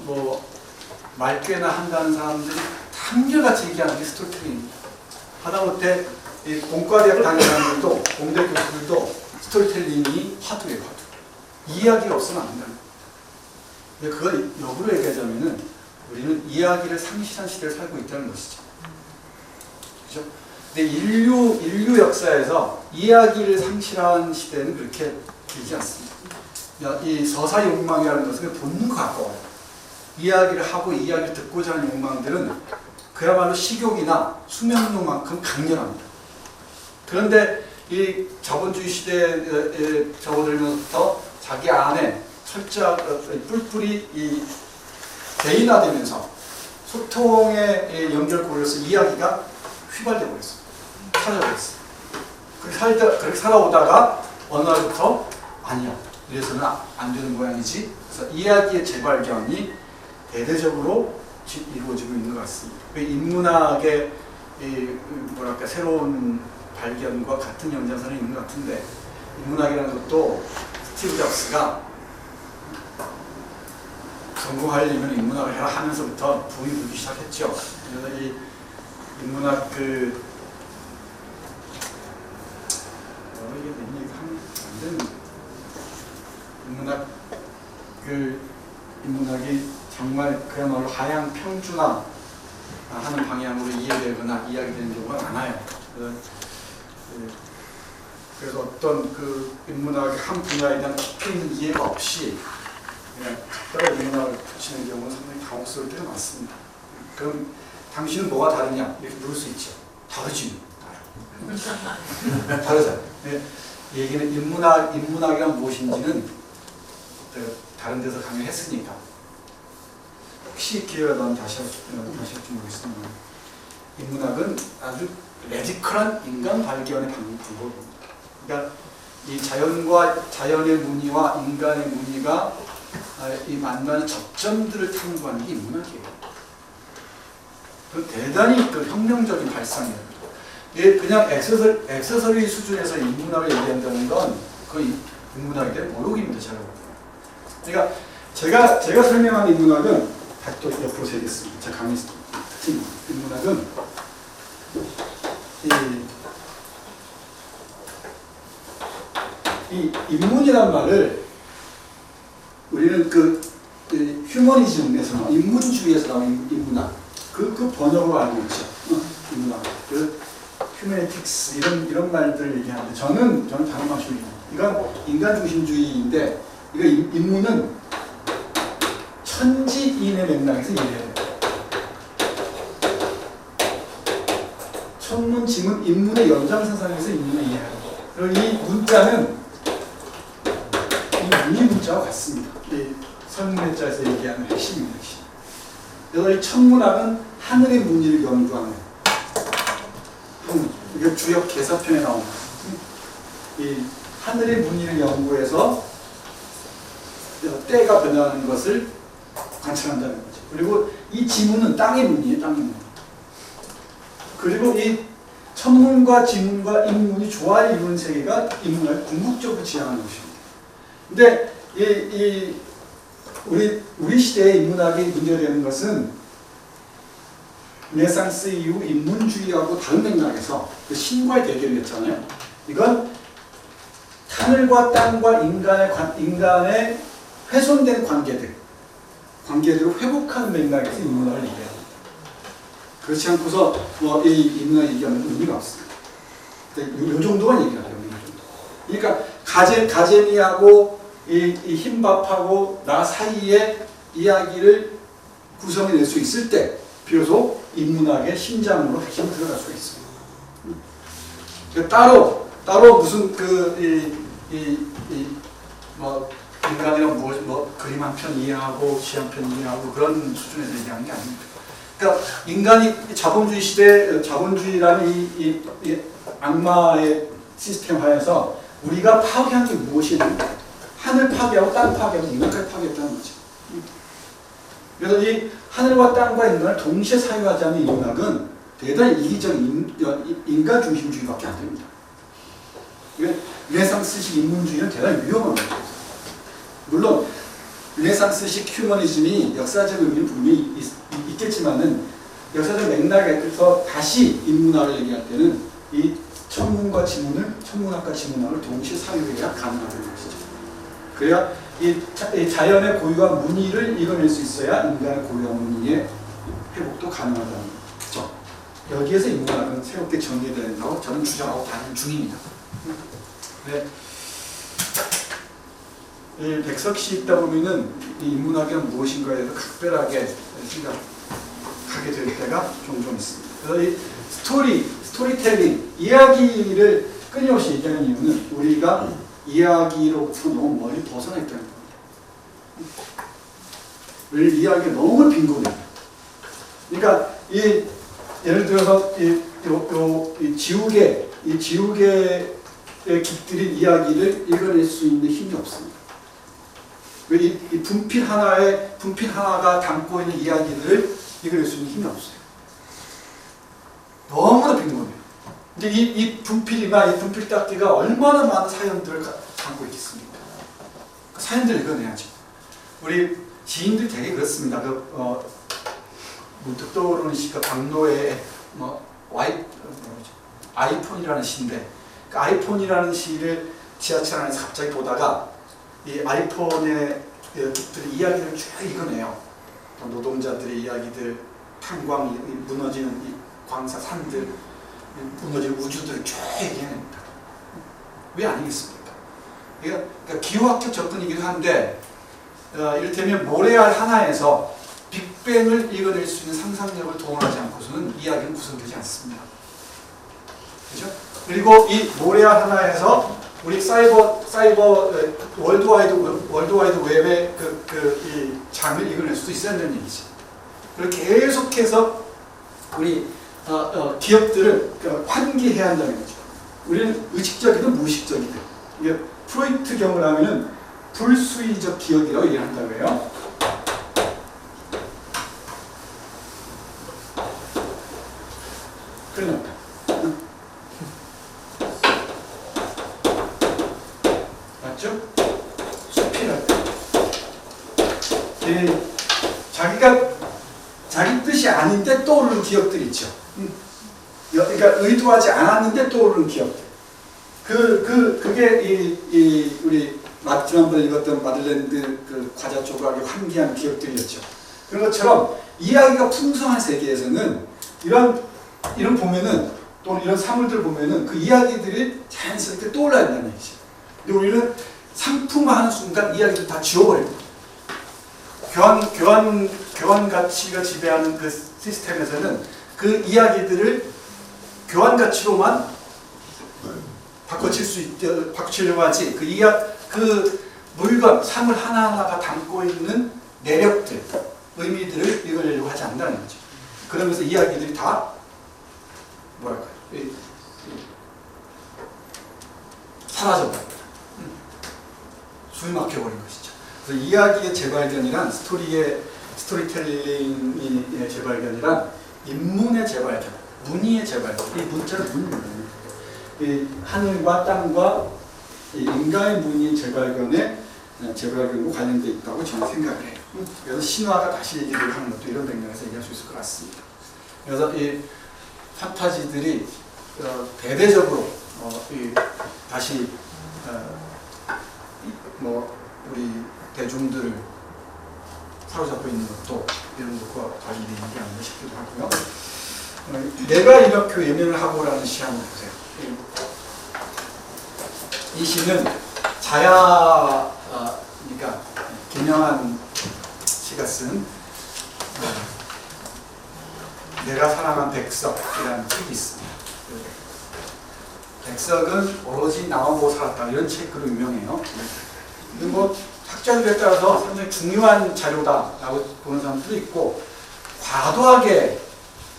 뭐 말꽤나 한다는 사람들이 한결같이 얘기하는 게 스토리텔링입니다. 하다못해 이 공과대학 다니는 사람들도 공대 교수들도 스토리텔링이 화두예요. 화두. 이야기가 없으면 안 된다. 근데 그걸 역으로 얘기하자면은 우리는 이야기를 상실한 시대를 살고 있다는 것이죠. 그죠? 근데 인류 역사에서 이야기를 상실한 시대는 그렇게 길지 않습니다. 이 서사 욕망이라는 것은 본능과 가까워요. 이야기를 하고 이야기를 듣고자 하는 욕망들은 그야말로 식욕이나 수면욕만큼 강렬합니다. 그런데 이 자본주의 시대에 접어들면서 자기 안에 뿔뿔이 이 개인화되면서 소통의 연결고리로서 이야기가 휘발되고 있어요. 사라져버렸어요. 그렇게 살아오다가 어느 날부터 아니야. 이래서는 안 되는 모양이지. 그래서 이야기의 재발견이 대대적으로 이루어지고 있는 것 같습니다. 인문학의 뭐랄까 새로운 발견과 같은 연장선이 있는 것 같은데 인문학이라는 것도 스티브 잡스가 성공하려면 인문학을 해라 하면서부터 붐이 불기 시작했죠. 그래서 이 인문학 이게 몇 얘기 하면 안 되는 인문학이 정말 그야말로 하향 평준화 하는 방향으로 이해되거나 이야기되는 경우가 많아요. 그래서 어떤 그 인문학의 한 분야에 대한 깊이 있는 이해가 없이 그냥 각별한 인문학을 붙이는 경우는 상당히 당혹스러울 때가 많습니다. 그럼 당신은 뭐가 다르냐? 이렇게 물을 수 있죠. 다르지. 다르잖아요. 네. 얘기는 인문학이란 무엇인지는 다른 데서 강의했으니까 혹시 기회가 나면 다시 할지 모르겠습니다. 인문학은 아주 레디컬한 인간 발견의 방법입니다. 그러니까 이 자연의 무늬와 인간의 무늬가 이 만나는 접점들을 탐구하는 게 인문학이에요. 그 대단히 혁명적인 발상이에요. 그냥 액세서리 수준에서 인문학을 얘기한다는 건 거의 인문학에 대한 모욕입니다. 제가 볼 때. 그러니까 제가 설명한 인문학은 또 옆으로 세겠습니다. 제가 강의 특징 인문학은 이 인문이란 말을 우리는 휴머니즘에서 나온 인문주의에서 나온 인문학 그 번역으로 알고 있죠. 인문학 휴메니틱스 이런 말들을 얘기하는데 저는 다르마주의입니다. 이건 인간 중심주의인데 이거 인문은 천지인의 맥락에서 이해해야 돼요. 천문, 지문, 인문의 연장선상에서 인문을 이해해야 돼요. 그리고 이 문자는 이 문이 문자와 같습니다. 이 선문자에서 얘기하는 핵심입니다. 그래서 이 천문학은 하늘의 무늬를 연구하는 이게 주역 개사편에 나옵니다. 이 하늘의 무늬를 연구해서 때가 변하는 것을 관찰한다는 거죠. 그리고 이 지문은 땅의 무늬예요. 땅의 무늬. 그리고 이 천문과 지문과 인문이 조화를 이루는 세계가 인문을 궁극적으로 지향하는 것입니다. 근데 우리 시대의 인문학이 문제되는 것은 르네상스 이후 인문주의하고 다른 맥락에서 그 신과의 대결이었잖아요. 이건 하늘과 땅과 인간의 훼손된 관계들을 회복하는 맥락에서 인문학을 얘기합니다. 그렇지 않고서 이 인문학 얘기하면 의미가 없습니다. 이 정도만 얘기하죠. 그러니까 가재미하고 이 흰밥하고 나 사이의 이야기를 구성해낼 수 있을 때 비로소 인문학의 심장으로 핵심이 들어갈 수가 있습니다. 따로 무슨 인간이랑 그림 한 편 이해하고 시 한 편 이해하고 그런 수준에서 얘기하는 게 아닙니다. 그러니까 인간이 자본주의 시대 자본주의라는 이 악마의 시스템 하에서 우리가 파괴한 게 무엇이든 하늘 파괴하고 땅 파괴하고 인간까지 파괴했다는 거죠. 그래서 이 하늘과 땅과 인간을 동시에 사유하지 않는 인문학은 대단히 이기적인 인간 중심주의밖에 안 됩니다. 르네상스식 인문주의는 대단히 위험한 거죠. 물론 르네상스식 휴머니즘이 역사적 의미는 분명히 있겠지만은 역사적 맥락에서 다시 인문학을 얘기할 때는 이 천문과 지문을 천문학과 지문학을 동시에 사유해야 가능하다는 것이죠. 그래야 이 자연의 고유와 무늬를 이뤄낼 수 있어야 인간의 고유와 무늬의 회복도 가능하다는 거죠. 여기에서 인문학은 새롭게 정리되어야 된다고 저는 주장하고 다니는 중입니다. 네. 백석씨 있다 보면은 이 인문학이 무엇인가에 대해서 각별하게 생각하게 될 때가 종종 있습니다. 그래서 이 스토리텔링, 이야기를 끊임없이 얘기하는 이유는 우리가 이야기로부터 너무 멀리 벗어나 있다는 겁니다. 우리 이야기가 너무 빈곤해요. 그러니까 예를 들어서 이 지우개에 깃들인 이야기를 읽어낼 수 있는 힘이 없습니다. 이 분필 하나가 담고 있는 이야기들을 읽어낼 수 있는 힘이 없어요. 너무나 빈곤해요. 근데 이 분필이나 이 분필 닦기가 얼마나 많은 사연들을 담고 있겠습니까? 그 사연들을 읽어내야죠. 우리 지인들이 되게 그렇습니다. 문득 떠오르는 시가 박노의 아이폰이라는 시인데 그 아이폰이라는 시를 지하철 안에서 갑자기 보다가 이 아이폰의 깃들의 이야기를 쭉 읽어내요. 노동자들의 이야기들, 탄광이 무너지는 이 광사 산들, 무너지는 우주들을 쭉 얘기해냅니다. 왜 아니겠습니까? 그러니까 기후학적 접근이기도 한데 이를테면 모래알 하나에서 빅뱅을 읽어낼 수 있는 상상력을 동원하지 않고서는 이야기는 구성되지 않습니다. 그죠? 그리고 이 모래알 하나에서 우리 사이버 월드와이드 웹의 이 장을 읽어낼 수도 있어야 한다는 얘기지. 그리고 계속해서 우리 기억들을 환기해야 한다는 거죠. 우리는 의식적이든 무의식적이든. 이게 프로이트 경우를 하면은 불수의적 기억이라고 얘기를 한다고 해요. 그러면 맞죠? 수필할 때 자기가 자기 뜻이 아닌데 떠오르는 기억들 있죠. 그러니까 의도하지 않았는데 떠오르는 기억들. 그게 우리 지난번에 읽었던 마들렌드 그 과자 조각의 환기한 기억들이었죠. 그런 것처럼 이야기가 풍성한 세계에서는 이런 보면은 또는 이런 사물들 보면은 그 이야기들이 자연스럽게 떠올라야 된다는 얘기죠. 근데 우리는 상품화하는 순간 이야기를 다 지워버립니다. 교환 가치가 지배하는 그 시스템에서는 그 이야기들을 교환 가치로만 바꿔치려고 하지 그 물건, 사물 하나하나가 담고 있는 내력들, 의미들을 읽어내려고 하지 않는다는 거죠. 그러면서 이야기들이 다 뭐랄까요? 사라져버립니다. 숨이 막혀버린 것이죠. 그래서 이야기의 재발견이란 스토리텔링의 재발견이란 인문의 재발견, 문의의 재발견. 이 문자는 문입니다. 이 하늘과 땅과 이 인간의 문의의 재발견과 관련되어 있다고 저는 생각을 해요. 그래서 신화가 다시 얘기를 하는 것도 이런 맥락에서 얘기할 수 있을 것 같습니다. 그래서 이 판타지들이 대대적으로 다시 우리 대중들을 사로잡고 있는 것도 이런 것과 관련된 게 아닌가 싶기도 하고요. 내가 이렇게 외면을 하고라는 시 한번 보세요. 이 시는 그러니까 김영한 씨가 쓴 내가 사랑한 백석이라는 책이 있습니다. 백석은 오로지 나만 보고 살았다 이런 책으로 유명해요. 근데 학자들에 따라서 상당히 중요한 자료다라고 보는 사람들도 있고 과도하게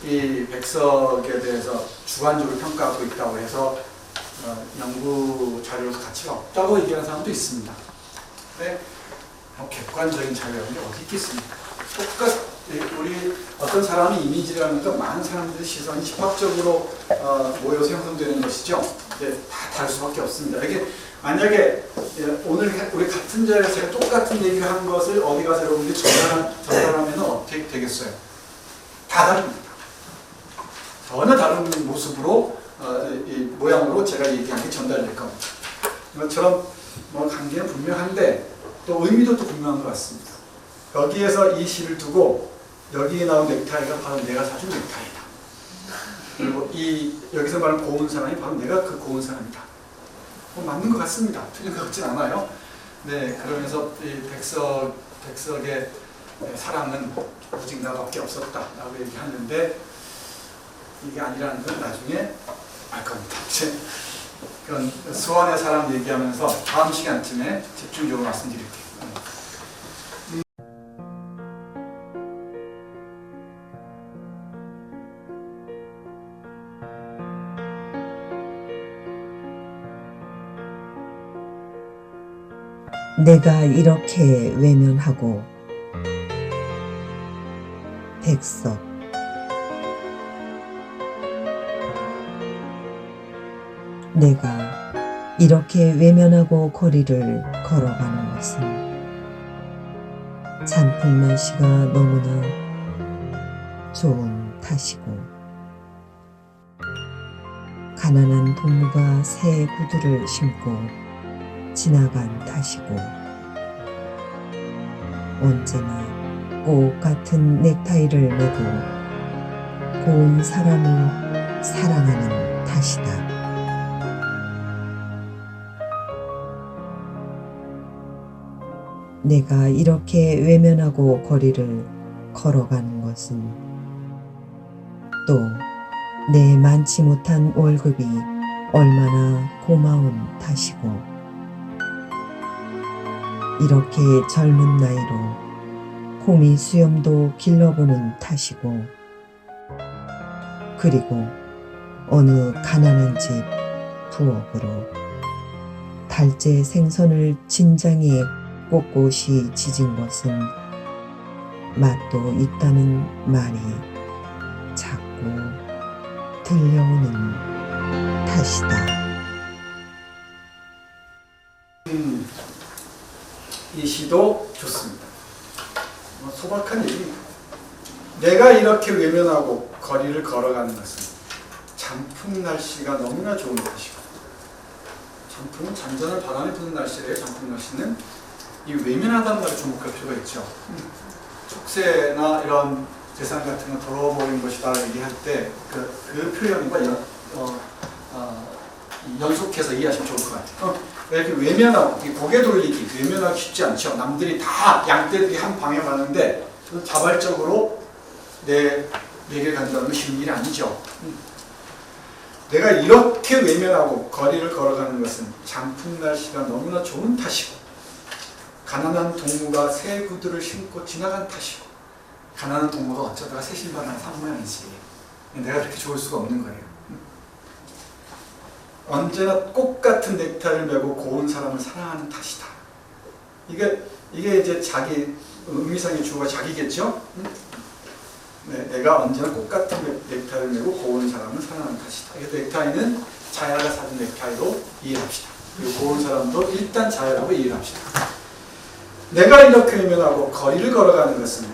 이 백석에 대해서 주관적으로 평가하고 있다고 해서 연구 자료로서 가치가 없다고 얘기하는 사람도 있습니다. 근데 객관적인 자료라는 게 어디 있겠습니까? 우리 어떤 사람이 이미지라는 건 많은 사람들의 시선이 집합적으로 모여서 형성되는 것이죠. 다 다를 수밖에 없습니다. 이게 만약에 오늘 우리 같은 자리에서 똑같은 얘기를 한 것을 어디 가서 여러분들이 전달하면 어떻게 되겠어요? 다 다릅니다. 전혀 다른 모습으로 이 모양으로 제가 얘기한 게 전달될 겁니다. 이것처럼 관계는 분명한데 또 의미도 또 분명한 것 같습니다. 여기에서 이 시를 두고 여기에 나온 넥타이가 바로 내가 사준 넥타이다. 그리고 여기서 말하는 고운 사람이 바로 내가 그 고운 사람이다. 맞는 것 같습니다. 틀린 것 같진 않아요. 네, 그러면서 이 백석의 사랑은 오직 나밖에 없었다라고 얘기하는데 이게 아니라는 건 나중에 알 겁니다. 그런 수완의 사랑 얘기하면서 다음 시간쯤에 집중적으로 말씀드릴게요. 내가 이렇게 외면하고 백석 내가 이렇게 외면하고 거리를 걸어가는 것은 찬풍 날씨가 너무나 좋은 탓이고 가난한 동무가 새 구두를 신고 지나간 탓이고 언제나 꽃 같은 넥타이를 매고 고운 사람을 사랑하는 탓이다. 내가 이렇게 외면하고 거리를 걸어가는 것은 또 내 많지 못한 월급이 얼마나 고마운 탓이고 이렇게 젊은 나이로 코미 수염도 길러보는 탓이고 그리고 어느 가난한 집 부엌으로 달째 생선을 진장에 꼿꼿이 지진 것은 맛도 있다는 말이 자꾸 들려오는 탓이다. 이 시도 좋습니다. 소박한 얘기입니다. 내가 이렇게 외면하고 거리를 걸어가는 것은 장풍 날씨가 너무나 좋은 것이고, 장풍은 잔잔한 바람이 부는 날씨래요. 장풍 날씨는 이 외면하다는 말을 주목할 필요가 있죠. 촉새나 이런 재산 같은 거 더러워버린 것이다 얘기할 때 그 표현과 연속해서 이해하시면 좋을 것 같아요. 이렇게 외면하고 고개 돌리기, 외면하기 쉽지 않죠. 남들이 다 양떼들이 한 방에 가는데 자발적으로 내게 간다는 건 쉬운 일이 아니죠. 내가 이렇게 외면하고 거리를 걸어가는 것은 장풍 날씨가 너무나 좋은 탓이고, 가난한 동무가 새 구두를 신고 지나간 탓이고, 가난한 동무가 어쩌다가 새 신발 하나 산 모양이지. 내가 그렇게 좋을 수가 없는 거예요. 언제나 꽃 같은 넥타이를 메고 고운 사람을 사랑하는 탓이다. 이게 이제 자기 의미상의 주어가 자기겠죠? 네, 내가 언제나 꽃 같은 넥타이를 메고 고운 사람을 사랑하는 탓이다. 이 넥타이는 자야가 사준 넥타이로 이해합시다. 그리고 고운 사람도 일단 자야라고 이해합시다. 내가 이렇게 외면하고 거리를 걸어가는 것은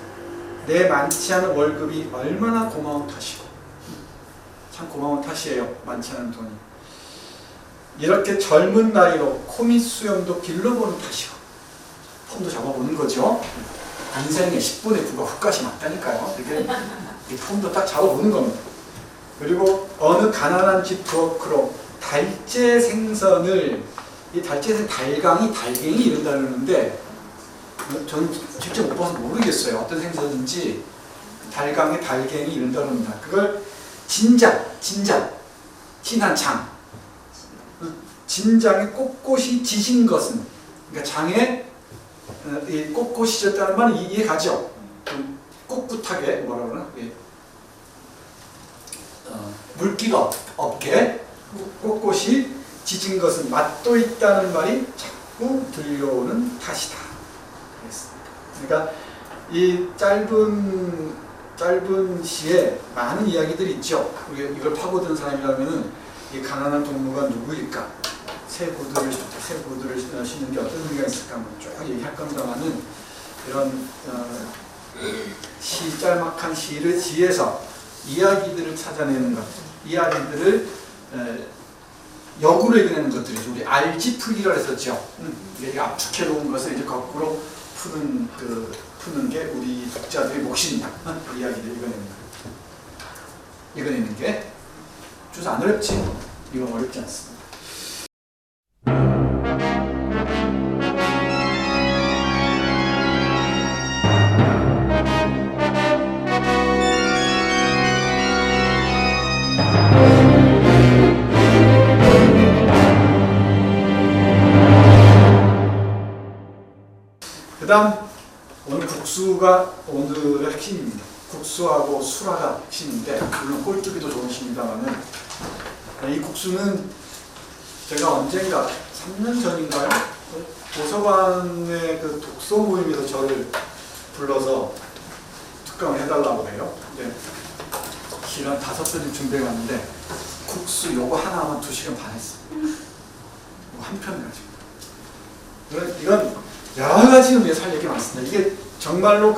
내 많지 않은 월급이 얼마나 고마운 탓이고, 참 고마운 탓이에요. 많지 않은 돈이. 이렇게 젊은 나이로 코밑 수염도 길러보는 탓이고, 폼도 잡아보는 거죠. 인생의 10분의 9가 훅가시 맞다니까요. 이렇게 폼도 딱 잡아보는 겁니다. 그리고 어느 가난한 집 부엌으로 달째 생선을, 이 달째 달강이 달갱이 이런다 그러는데 저는 직접 못 봐서 모르겠어요. 어떤 생선인지. 달강에 달갱이 이런다 그럽니다. 그걸 진장, 진한 장. 진장에 꼿꼿이 지진 것은, 그러니까 장에 이 꼿꼿이 졌다는 말은 이해가죠? 꿋꿋하게 뭐라 그러나? 물기가 없게 꼿꼿이 지진 것은 맛도 있다는 말이 자꾸 들려오는 탓이다. 그러니까 이 짧은 시에 많은 이야기들이 있죠. 이걸 파고든 사람이라면은 이 가난한 동무가 누구일까? 새 구두를 신는 게 어떤 의미가 있을까? 쭉 얘기할 겁니다만은 이런 짤막한 시를 지에서 이야기들을 찾아내는 것, 이야기들을 역으로 얘기하는 것들이죠. 우리 알지풀기라고 했었죠. 이게 압축해 놓은 것을 이제 거꾸로 푸는 게 우리 독자들의 몫입니다. 그 이야기를 읽어내는 게 주로 안 어렵지. 이건 어렵지 않습니다. 그 다음, 오늘 국수가 오늘의 핵심입니다. 국수하고 수라가 핵심인데, 물론 꼴뚜기도 좋은 시입니다만은, 이 국수는 제가 언젠가 3년 전인가요? 도서관의 그 독서 모임에서 저를 불러서 특강을 해달라고 해요. 근데 길 한 5편 준비해 왔는데 국수 요거 하나만 2시간 반 했어요. 한 편 가지고. 이건 여러 가지 의미에서 할 얘기 많습니다. 이게 정말로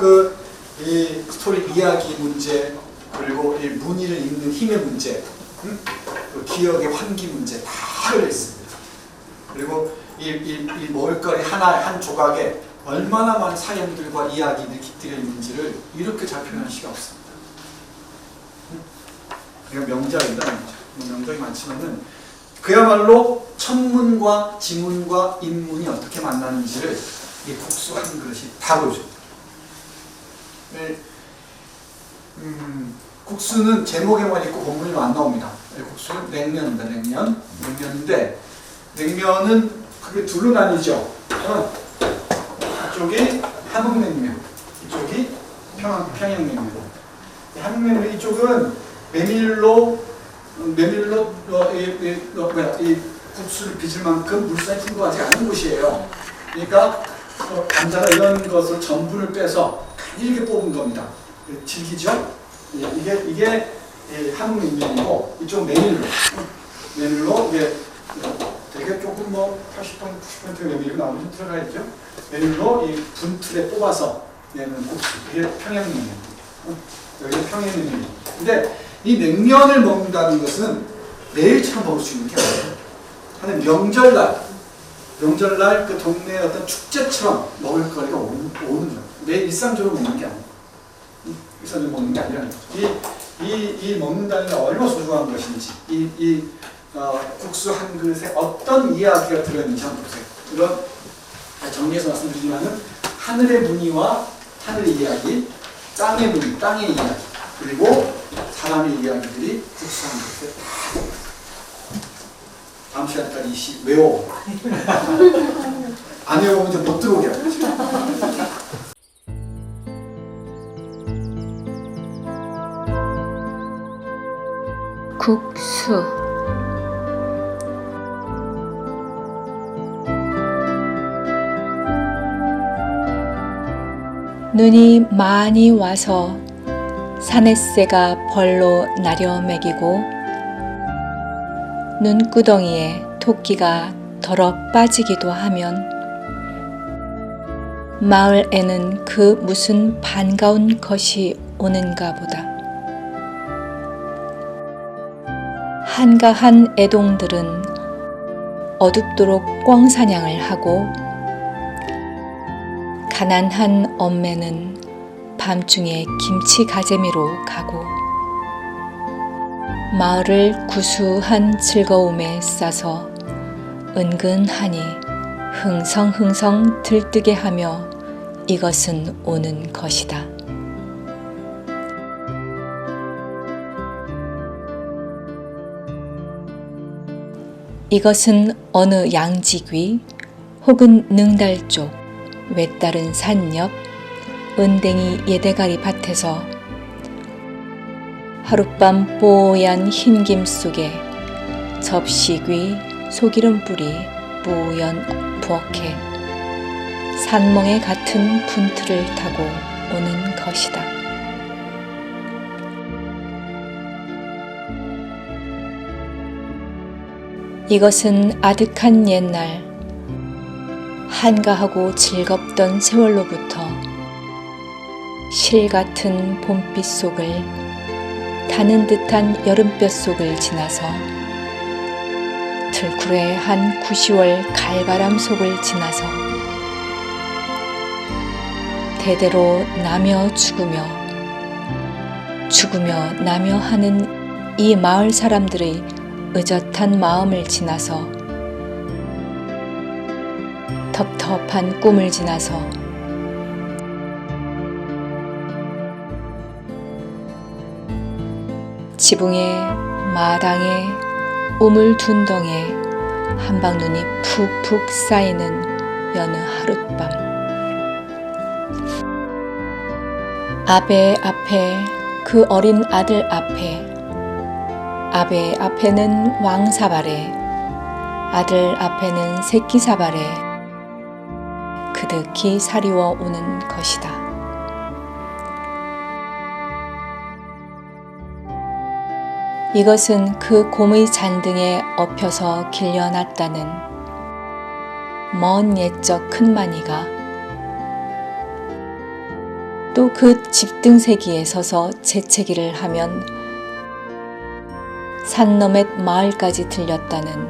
이 스토리 이야기 문제, 그리고 이 문의를 읽는 힘의 문제, 그 기억의 환기 문제 다 열려있습니다. 그리고 이 먹을거리 한 조각에 얼마나 많은 사연들과 이야기들이 깃들여 있는지를 이렇게 잘 표현할 수가 없습니다. 이거 명작이다. 명작이 많지만은 그야말로 천문과 지문과 인문이 어떻게 만나는지를 이 국수 한 그릇이 다 보여줍니다. 네, 국수는 제목에만 있고 본문에는 안 나옵니다. 네, 국수는 냉면입니다. 냉면인데 냉면은 그게 둘로 나뉘죠. 이쪽이 함흥냉면, 이쪽이 평양냉면. 함흥냉면 이쪽은 메밀로 이 국수를 빚을 만큼 물살이 풍부하지 않은 곳이에요. 그러니까 감자나 이런 것을 전분을 빼서 일게 뽑은 겁니다. 질기죠? 이게 함흥냉면이고 이쪽 메밀로 이게 되게 조금 80% 90% 메밀이 나오면 좀 들어가야죠. 메밀로 이 분틀에 뽑아서 내는 국수, 이게 평양냉면. 여기는 평양냉면. 근데 이 냉면을 먹는다는 것은 매일처럼 먹을 수 있는 게 아니에요. 하는 명절날 그 동네 어떤 축제처럼 먹을 거리가 오는 거예요. 매일 일상적으로 먹는 게 아니에요. 일상적으로 먹는 게 아니라 이 먹는다는 게 얼마나 소중한 것인지 국수 한 그릇에 어떤 이야기가 들어있는지 한번 보세요. 이런 정리해서 말씀드리자면 하늘의 무늬와 하늘의 이야기, 땅의 무늬, 땅의 이야기, 그리고 사람의 이야기들이 국수 한 그릇에 다 들어있어요. 다음 시간까지 이 시 외워. 안 외우면 이제 못 들어오게 하죠. 국수 눈이 많이 와서 산에새가 벌로 나려매기고 눈구덩이에 토끼가 덜어 빠지기도 하면 마을에는 그 무슨 반가운 것이 오는가 보다. 한가한 애동들은 어둡도록 꿩사냥을 하고 가난한 엄매는 밤중에 김치 가재미로 가고 마을을 구수한 즐거움에 싸서 은근하니 흥성흥성 들뜨게 하며 이것은 오는 것이다. 이것은 어느 양지귀 혹은 능달 쪽 외따른 산 옆 은댕이 예대가리 밭에서 하룻밤 뽀얀 흰김 속에 접시귀 소기름 뿌리 뿌연 부엌에 산멍에 같은 분틀을 타고 오는 것이다. 이것은 아득한 옛날 한가하고 즐겁던 세월로부터 실 같은 봄빛 속을 타는 듯한 여름볕 속을 지나서 들쿠레한 9, 10월 갈바람 속을 지나서 대대로 나며 죽으며 나며 하는 이 마을 사람들의 의젓한 마음을 지나서 텁텁한 꿈을 지나서 지붕에 마당에 우물둔덩에 한방눈이 푹푹 쌓이는 여느 하룻밤 아베 앞에 그 어린 아들 앞에 아베 앞에는 왕사발에 아들 앞에는 새끼사발에 그득히 사리워 오는 것이다. 이것은 그 곰의 잔등에 엎혀서 길려놨다는 먼 옛적 큰마니가 또 그 집등세기에 서서 재채기를 하면 산너댓 마을까지 들렸다는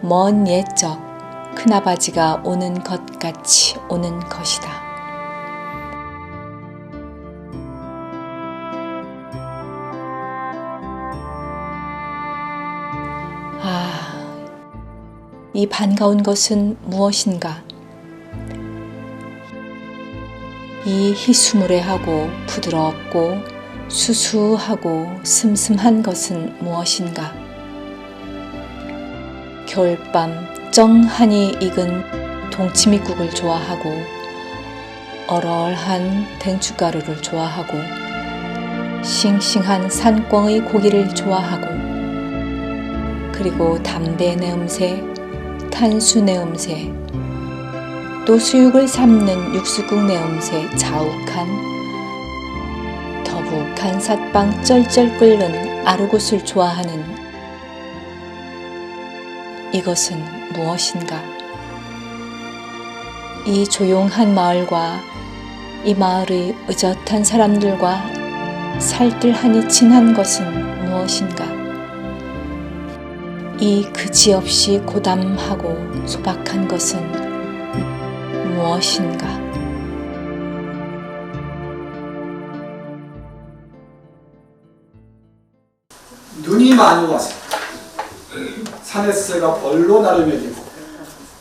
먼 옛적 큰아버지가 오는 것 같이 오는 것이다. 이 반가운 것은 무엇인가? 이 희수무례하고 부드럽고 수수하고 슴슴한 것은 무엇인가? 겨울밤 쩡하니 익은 동치미국을 좋아하고 얼얼한 댕춧가루를 좋아하고 싱싱한 산꿩의 고기를 좋아하고 그리고 담배 내음새, 탄수 내음새, 또 수육을 삶는 육수국 내음새 자욱한 더북한 삿방 쩔쩔 끓는 아르곳을 좋아하는 이것은 무엇인가? 이 조용한 마을과 이 마을의 의젓한 사람들과 살뜰하니 친한 것은 무엇인가? 이 그지없이 고담하고 소박한 것은 무엇인가? 눈이 많이 와서 산에새가 벌로 나르며지고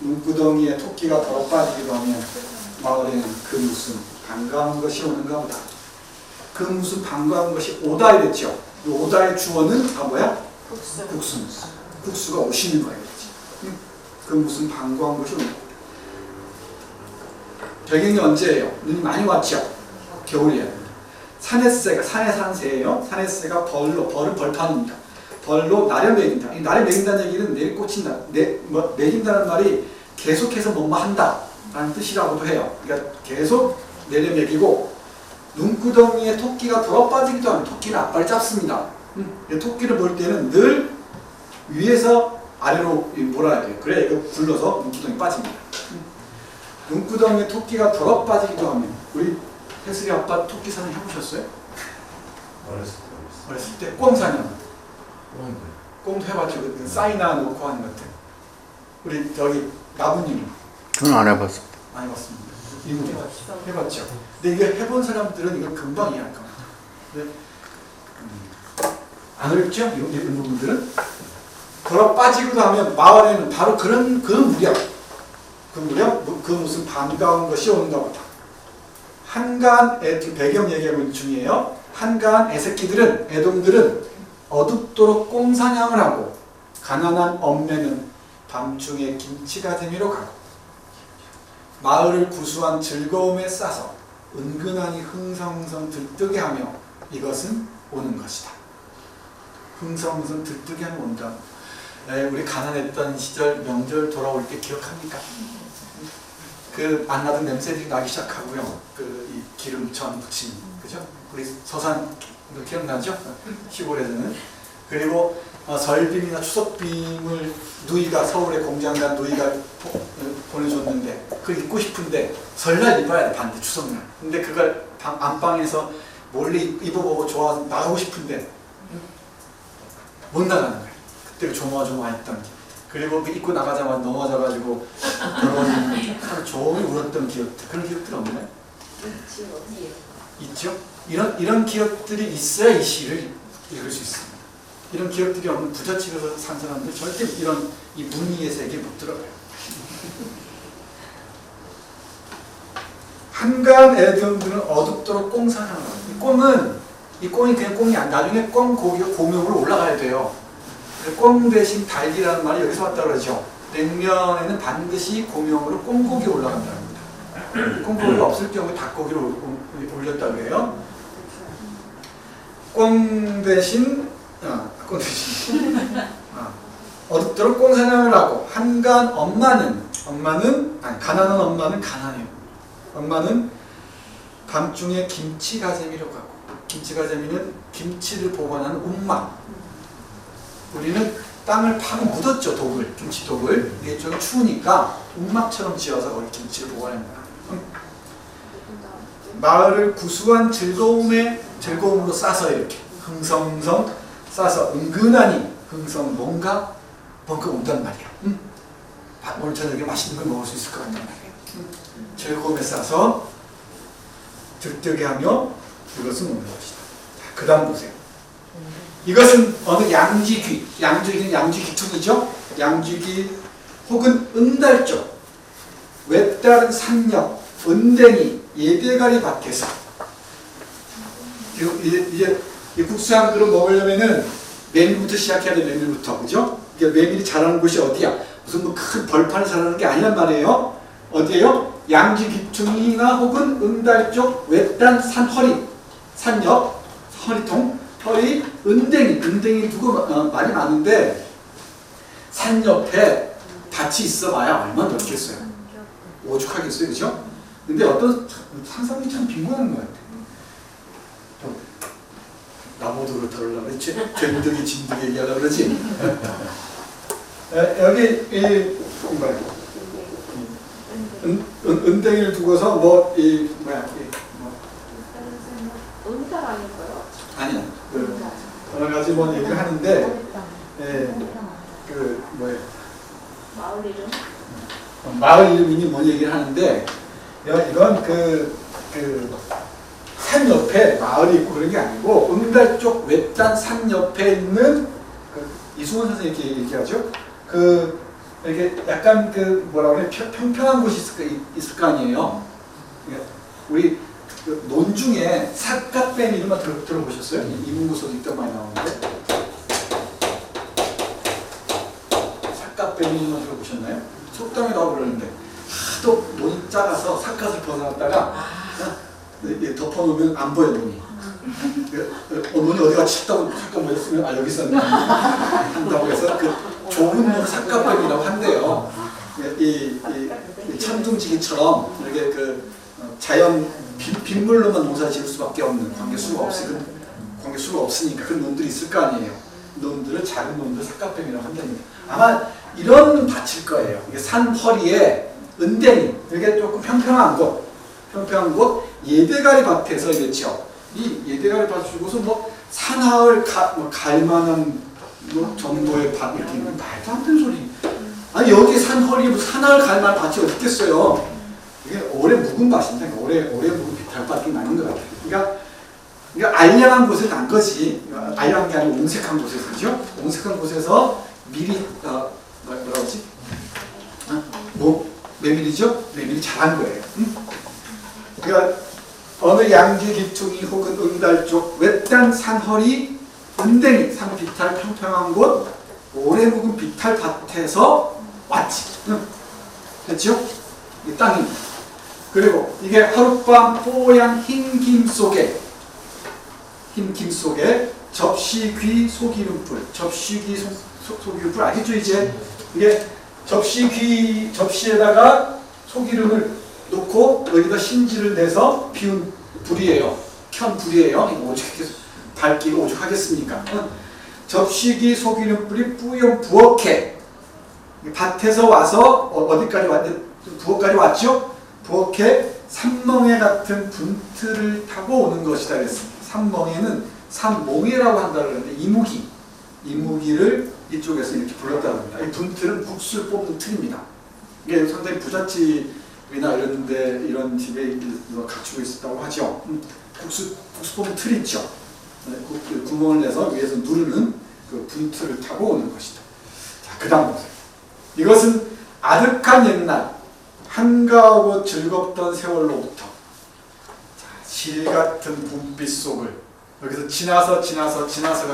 눈구덩이에 토끼가 덜어 빠지기도 하면 마을에는 그 무슨 반가운 것이 오는가 보다. 그 무슨 반가운 것이 오다 이랬죠. 이 오다의 주어는 뭐야? 국수. 국수가 오시는 거예요. 그 무슨 반가운 것이 오는 거다. 배경이 언제예요? 눈이 많이 왔죠. 겨울이에요. 산에새가 산에 사는 새예요. 산에새가 벌은 벌판입니다. 벌로 나를 먹인다. 이 나를 먹인다는 얘기는 내를 꽂힌다. 먹인다는 말이 계속해서 뭐뭐 한다 라는 뜻이라고도 해요. 그러니까 계속 내려 먹이고 눈구덩이에 토끼가 돌아 빠지기도 하면 토끼는 앞발을 잡습니다. 토끼를 볼 때는 늘 위에서 아래로 몰아야 돼요. 그래야 이거 굴러서 눈구덩이 빠집니다. 눈구덩이에 토끼가 돌아 빠지기도 하면 우리 혜슬이 아빠 토끼 사냥 해보셨어요? 어렸을 때 꽁사냥 꽁도 해봤죠. 그 사이나 놓고 하는 것들. 우리 저기 나부님 저는 안 해봤어. 안 해봤습니다. 이분이 해봤죠. 근데 이게 해본 사람들은 이걸 금방 이해할 겁니다. 근데 안 어렵죠? 이런 분들은 돌아 빠지기도 하면 마을에는 바로 그 무렵 그 무슨 반가운 것이 오는가 보다. 한가한 배경 얘기하는 중이에요. 한가한 애새끼들은 애동들은 어둡도록 꽁사냥을 하고 가난한 엄매는 밤중에 김치가재미로 가고 마을을 구수한 즐거움에 싸서 은근하니 흥성흥성 들뜨게 하며 이것은 오는 것이다. 흥성흥성 들뜨게 하면 온다. 우리 가난했던 시절 명절 돌아올 때 기억합니까? 그 안 나던 냄새들이 나기 시작하고요. 이 기름천 부침, 그죠? 우리 서산 기억나죠? 시골에서는. 그리고 설빔이나 추석빔을 누이가 서울에 공장간 누이가 보내줬는데 그걸 입고 싶은데 설날 입어야 돼. 반대 추석날. 근데 그걸 안방에서 몰래 입어보고 좋아서 나가고 싶은데 못 나가는 거예요. 그때 조마조마했던 게. 그리고 입고 나가자마자 넘어져가지고 하루 종일 울었던 기억들. 그런 기억들 없나요? 있죠? 이런 기억들이 있어야 이 시를 읽을 수 있습니다. 이런 기억들이 없는 부잣집에서 산 사람들 절대 이 문의의 세계에 못 들어가요. 한가한 애들은 어둡도록 꽁사냥을 합니다. 이 꽁이 그냥 꽁이 아니라 나중에 꽁 고기가 고명으로 올라가야 돼요. 꽁 대신 달기라는 말이 여기서 왔다 그러죠. 냉면에는 반드시 고명으로 꽁고기 올라간다는 겁니다. 꽁고기가 없을 경우에 닭고기를 올렸다고 해요. 꽁 대신 어둡도록 꽁사냥을 하고 한가한 가난한 엄마는 가난해요. 엄마는 밤중에 김치가재미로 가고 김치가재미는 김치를 보관하는 움막. 우리는 땅을 파고 묻었죠. 김치독을. 이게 좀 추우니까 움막처럼 지어서 거기 김치를 보관합니다. 마을을 구수한 즐거움으로 싸서 이렇게 흥성흥성 싸서 은근하니 뭔가 온단 말이야. 오늘 저녁에 맛있는 걸 먹을 수 있을 것 같단 말이야. 즐거움에 싸서 들뜨게 하며 이것은 오는 것이다. 그 다음 보세요. 이것은 어느 양쥐귀는 양쥐 귀퉁이죠. 양쥐귀 혹은 응달 쪽 외다른 산역 은댕이 예대가리 밭에서 이제 이 국수 한 그릇 먹으려면은 메밀부터 시작해야 돼. 메밀부터, 그죠? 이게 메밀이 자라는 곳이 어디야? 무슨 뭐 큰 벌판을 자라는 게 아니란 말이에요. 어디에요? 양지 귀퉁이나 혹은 응달 쪽 외딴 산허리, 산역, 허리통, 허리, 은댕이 두고 말이 많은데 산 옆에 밭이 있어봐야 얼마나 넓겠어요. 오죽하겠어요, 그죠? 근데 어떤 상상이 참 빈곤한 것 같아요. 나무도 그렇다고 그러지, 된득이 진득이 얘기하려고 그러지. 여기 은댕이를 두고서 은달 아닐까요? 아니야. 여러 가지 얘기를 하는데 마을 이름? 마을 이름이니 뭔 얘기를 하는데 이건 산 옆에 마을이 있고 그런 게 아니고 응달 쪽 외딴 산 옆에 있는 이승원 선생님 이렇게 얘기하죠. 이렇게 약간 뭐라 그래 평평한 곳이 있을 거 아니에요. 우리 논중에 삿갓뱀 이런 거 들어보셨어요? 이문고서도 있던 많이 나오는데 삿갓뱀 이런 거 들어보셨나요? 속담에 나오고 그러는데 하도 논이 작아서 삿갓을 벗어났다가 덮어놓으면 안 보여 논이. 논이 어디가 쳤다고 잠깐 보였으면 여기 있었네 한다고 해서 좁은 논 삿갓뱀이라고 한대요. 이 천둥지기처럼 이렇게 자연 빗물로만 농사 지을 수밖에 없는 관계수가 없으니까 그런 논들이 있을 거 아니에요. 논들을 작은 논들 삿갓뱀이라고 한답니다. 아마 이런 밭일 거예요. 이게 산 허리에 은댕이 이게 조금 평평한 곳 예대가리 밭에서 이랬죠. 이 예대가리 밭을 주고서 산하을 갈 만한 정도의 밭 이렇게 말도 안 되는 소리. 아니 여기 산 허리에 산하을 갈 만한 밭이 어디 있겠어요. 이게 오래 묵은 밭인데 오래 묵은 비탈밭이 나는 것 같아요. 그러니까 알량한 곳에 난 거지. 알량한 게 아니고 옹색한 곳에서, 그죠? 옹색한 곳에서 미리 뭐라 그러지? 메밀이죠? 메밀이 자란 거예요. 그러니까 어느 양지 기퉁이 혹은 응달 쪽 외딴 산허리 은댕이 산비탈 평평한 곳 오래 묵은 비탈밭에서 왔지. 됐죠? 이 땅입니다. 그리고 이게 하룻밤 뽀얀 흰 김 속에 접시귀 소기름불, 소기름불 아시죠? 이제 이게 접시에다가 소기름을 놓고 여기다 신지를 내서 피운 불이에요. 켠 불이에요. 이거 밝기가 오죽하겠습니까? 접시귀 소기름불이 뿌연 부엌에 밭에서 와서 어디까지 왔는데 부엌까지 왔죠? 부엌에 삼멍에 같은 분틀을 타고 오는 것이다 그랬습니다. 삼멍에는 삼몽이라고 한다고 그러는데 이무기를 이쪽에서 이렇게 불렀다고 합니다. 이 분틀은 국수를 뽑는 틀입니다. 이게 상당히 부잣집이나 이런 집에 갖추고 있었다고 하죠. 국수 뽑는 틀 있죠. 구멍을 내서 위에서 누르는 그 분틀을 타고 오는 것이다. 자, 그 다음 보세요. 이것은 아득한 옛날 한가하고 즐겁던 세월로부터 실 같은 봄빛 속을 여기서 지나서가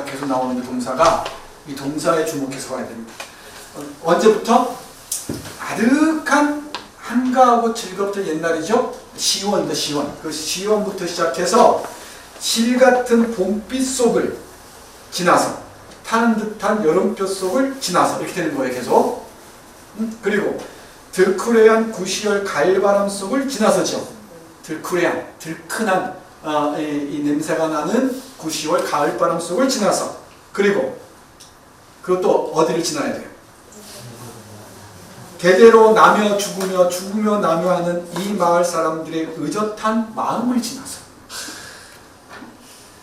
계속 나오는 동사가 이 동사에 주목해서 봐야 됩니다. 언제부터? 아득한 한가하고 즐겁던 옛날이죠. 시원이다, 시원. 그 시원부터 시작해서 실 같은 봄빛 속을 지나서 타는 듯한 여름볕 속을 지나서 이렇게 되는 거예요, 계속. 그리고 들쿠레한 구시열 가을바람 속을 지나서죠. 들쿠레한, 들큰한 이 냄새가 나는 구시월 가을바람 속을 지나서 그리고 그것도 어디를 지나야 돼요? 대대로 나며 죽으며 나며 하는 이 마을 사람들의 의젓한 마음을 지나서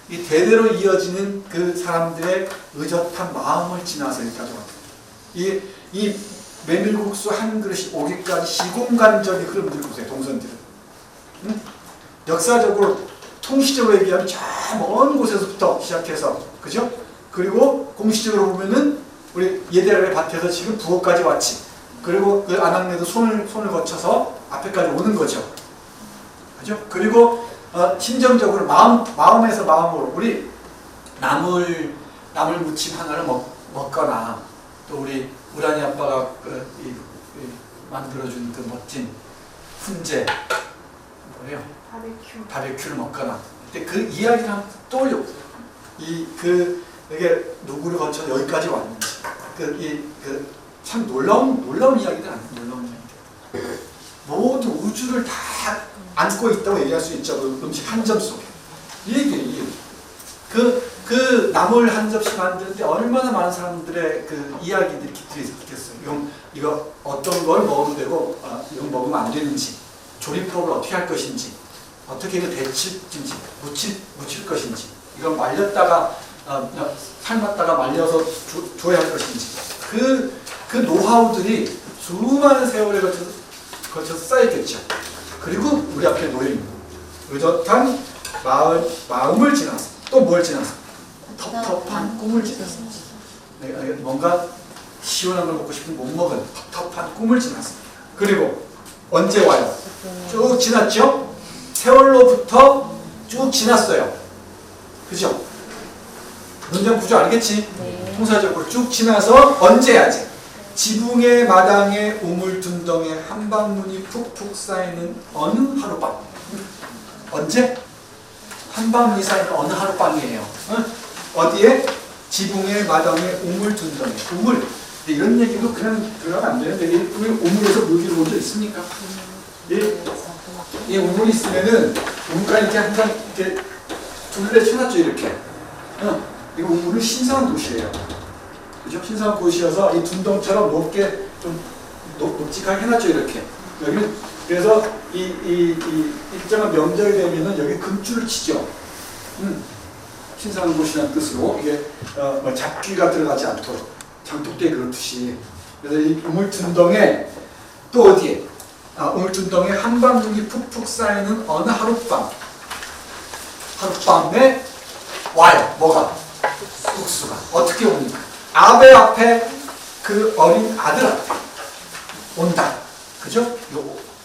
이 대대로 이어지는 그 사람들의 의젓한 마음을 지나서 여기까지 왔어요. 이 메밀국수 한 그릇이 오기까지 시공간적인 흐름들을 보세요. 동선들은. 역사적으로 통시적으로 얘기하면 저 먼 곳에서부터 시작해서 그죠? 그리고 공시적으로 보면은 우리 예대가리 밭에서 지금 부엌까지 왔지. 그리고 그 아낙네도 손을 거쳐서 앞에까지 오는 거죠. 그죠? 그리고 심정적으로 마음에서 마음으로 우리 나물 무침 하나를 먹거나 또 우리 우라니 아빠가 만들어준 그 멋진 훈제 뭐예요? 바베큐를 먹거나 근데 그 이야기를 한번 떠올려 보세요. 이게 누구를 거쳐 여기까지 왔는지 참 놀라운 이야기들 아니에요. 놀라운 이야기들. 모든 우주를 다 안고 있다고 얘기할 수 있죠. 그 음식 한 점 속에. 이 얘기예요. 그 나물 한 접시 만드는데 얼마나 많은 사람들의 그 이야기들이 깃들여 있겠어요. 이거 어떤 걸 먹어도 되고 이거 먹으면 안 되는지 조리법을 어떻게 할 것인지 어떻게 이거 데칠지 무칠 것인지 이건 말렸다가 삶았다가 말려서 줘야 할 것인지 그 노하우들이 수많은 세월에 거쳐서 쌓였겠죠. 그리고 우리 앞에 놓여있는 의젓한 마음을 지나서 또 뭘 지나서 텁텁한 꿈을 지나서 뭔가 시원한 걸 먹고 싶은 못 먹은 텁텁한 꿈을 지나서 그리고 언제 와요? 쭉 지났죠? 세월로부터 쭉 지났어요. 그죠? 문장 구조 알겠지? 네. 통사적으로 쭉 지나서 언제 하지? 지붕의 마당에 우물둔덩에 한방눈이 푹푹 쌓이는 어느 하룻밤. 언제? 한방눈이 쌓이는 어느 하룻밤이에요. 어디에? 지붕의 마당에 우물둔덩에. 우물. 이런 얘기도 그냥 들어가면 안 되는데 우리 우물에서 물 들어온 적 있습니까? 이 우물이 있으면은 우물가에 이렇게 항상 이렇게 둘레 쳐놨죠 이렇게. 이거 우물은 신성한 곳이에요. 그죠? 신성한 곳이어서 이 둔덩처럼 높게 좀 높직하게 해놨죠 이렇게. 여기는 그래서 이 일정한 명절이 되면은 여기 금줄을 치죠. 신성한 곳이라는 뜻으로 이게 잡귀가 들어가지 않도록 장독대에 그렇듯이. 그래서 이 우물둔덩에 또 어디에? 우물둔덩에 한방눈이 푹푹 쌓이는 어느 하룻밤에 와요. 뭐가? 국수가. 어떻게 옵니까? 아베 앞에 그 어린 아들 앞에 온다. 그죠?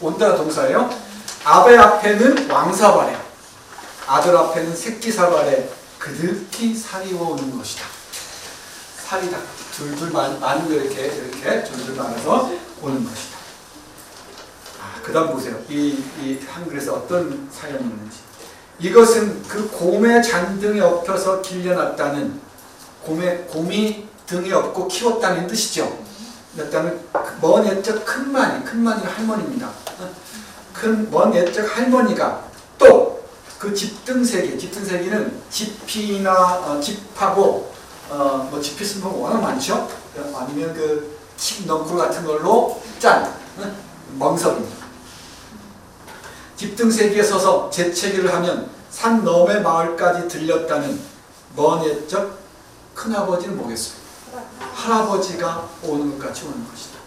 온다 동사예요. 아베 앞에는 왕사발에 아들 앞에는 새끼사발에 그득히 살이 오는 것이다. 살이 다 둘둘 많은 거 이렇게 둘둘 많아서 오는 것이다. 그 다음 보세요. 이 한글에서 어떤 사연이 있는지. 이것은 그 곰의 잔등에 엎혀서 길려놨다는 곰이 등에 업고 키웠다는 뜻이죠. 일단은 먼 옛적 큰마니가 할머니입니다. 먼 옛적 할머니가 또 그 집등세기는 집이나 집하고 뭐 집이 쓰는 거 워낙 많죠. 아니면 그 칡넝쿨 같은 걸로 짠 멍석입니다. 집등세기에 서서 재채기를 하면 산 너머의 마을까지 들렸다는 먼 옛적 큰아버지는 뭐겠어요? 할아버지가 오는 것 같이 오는 것이다.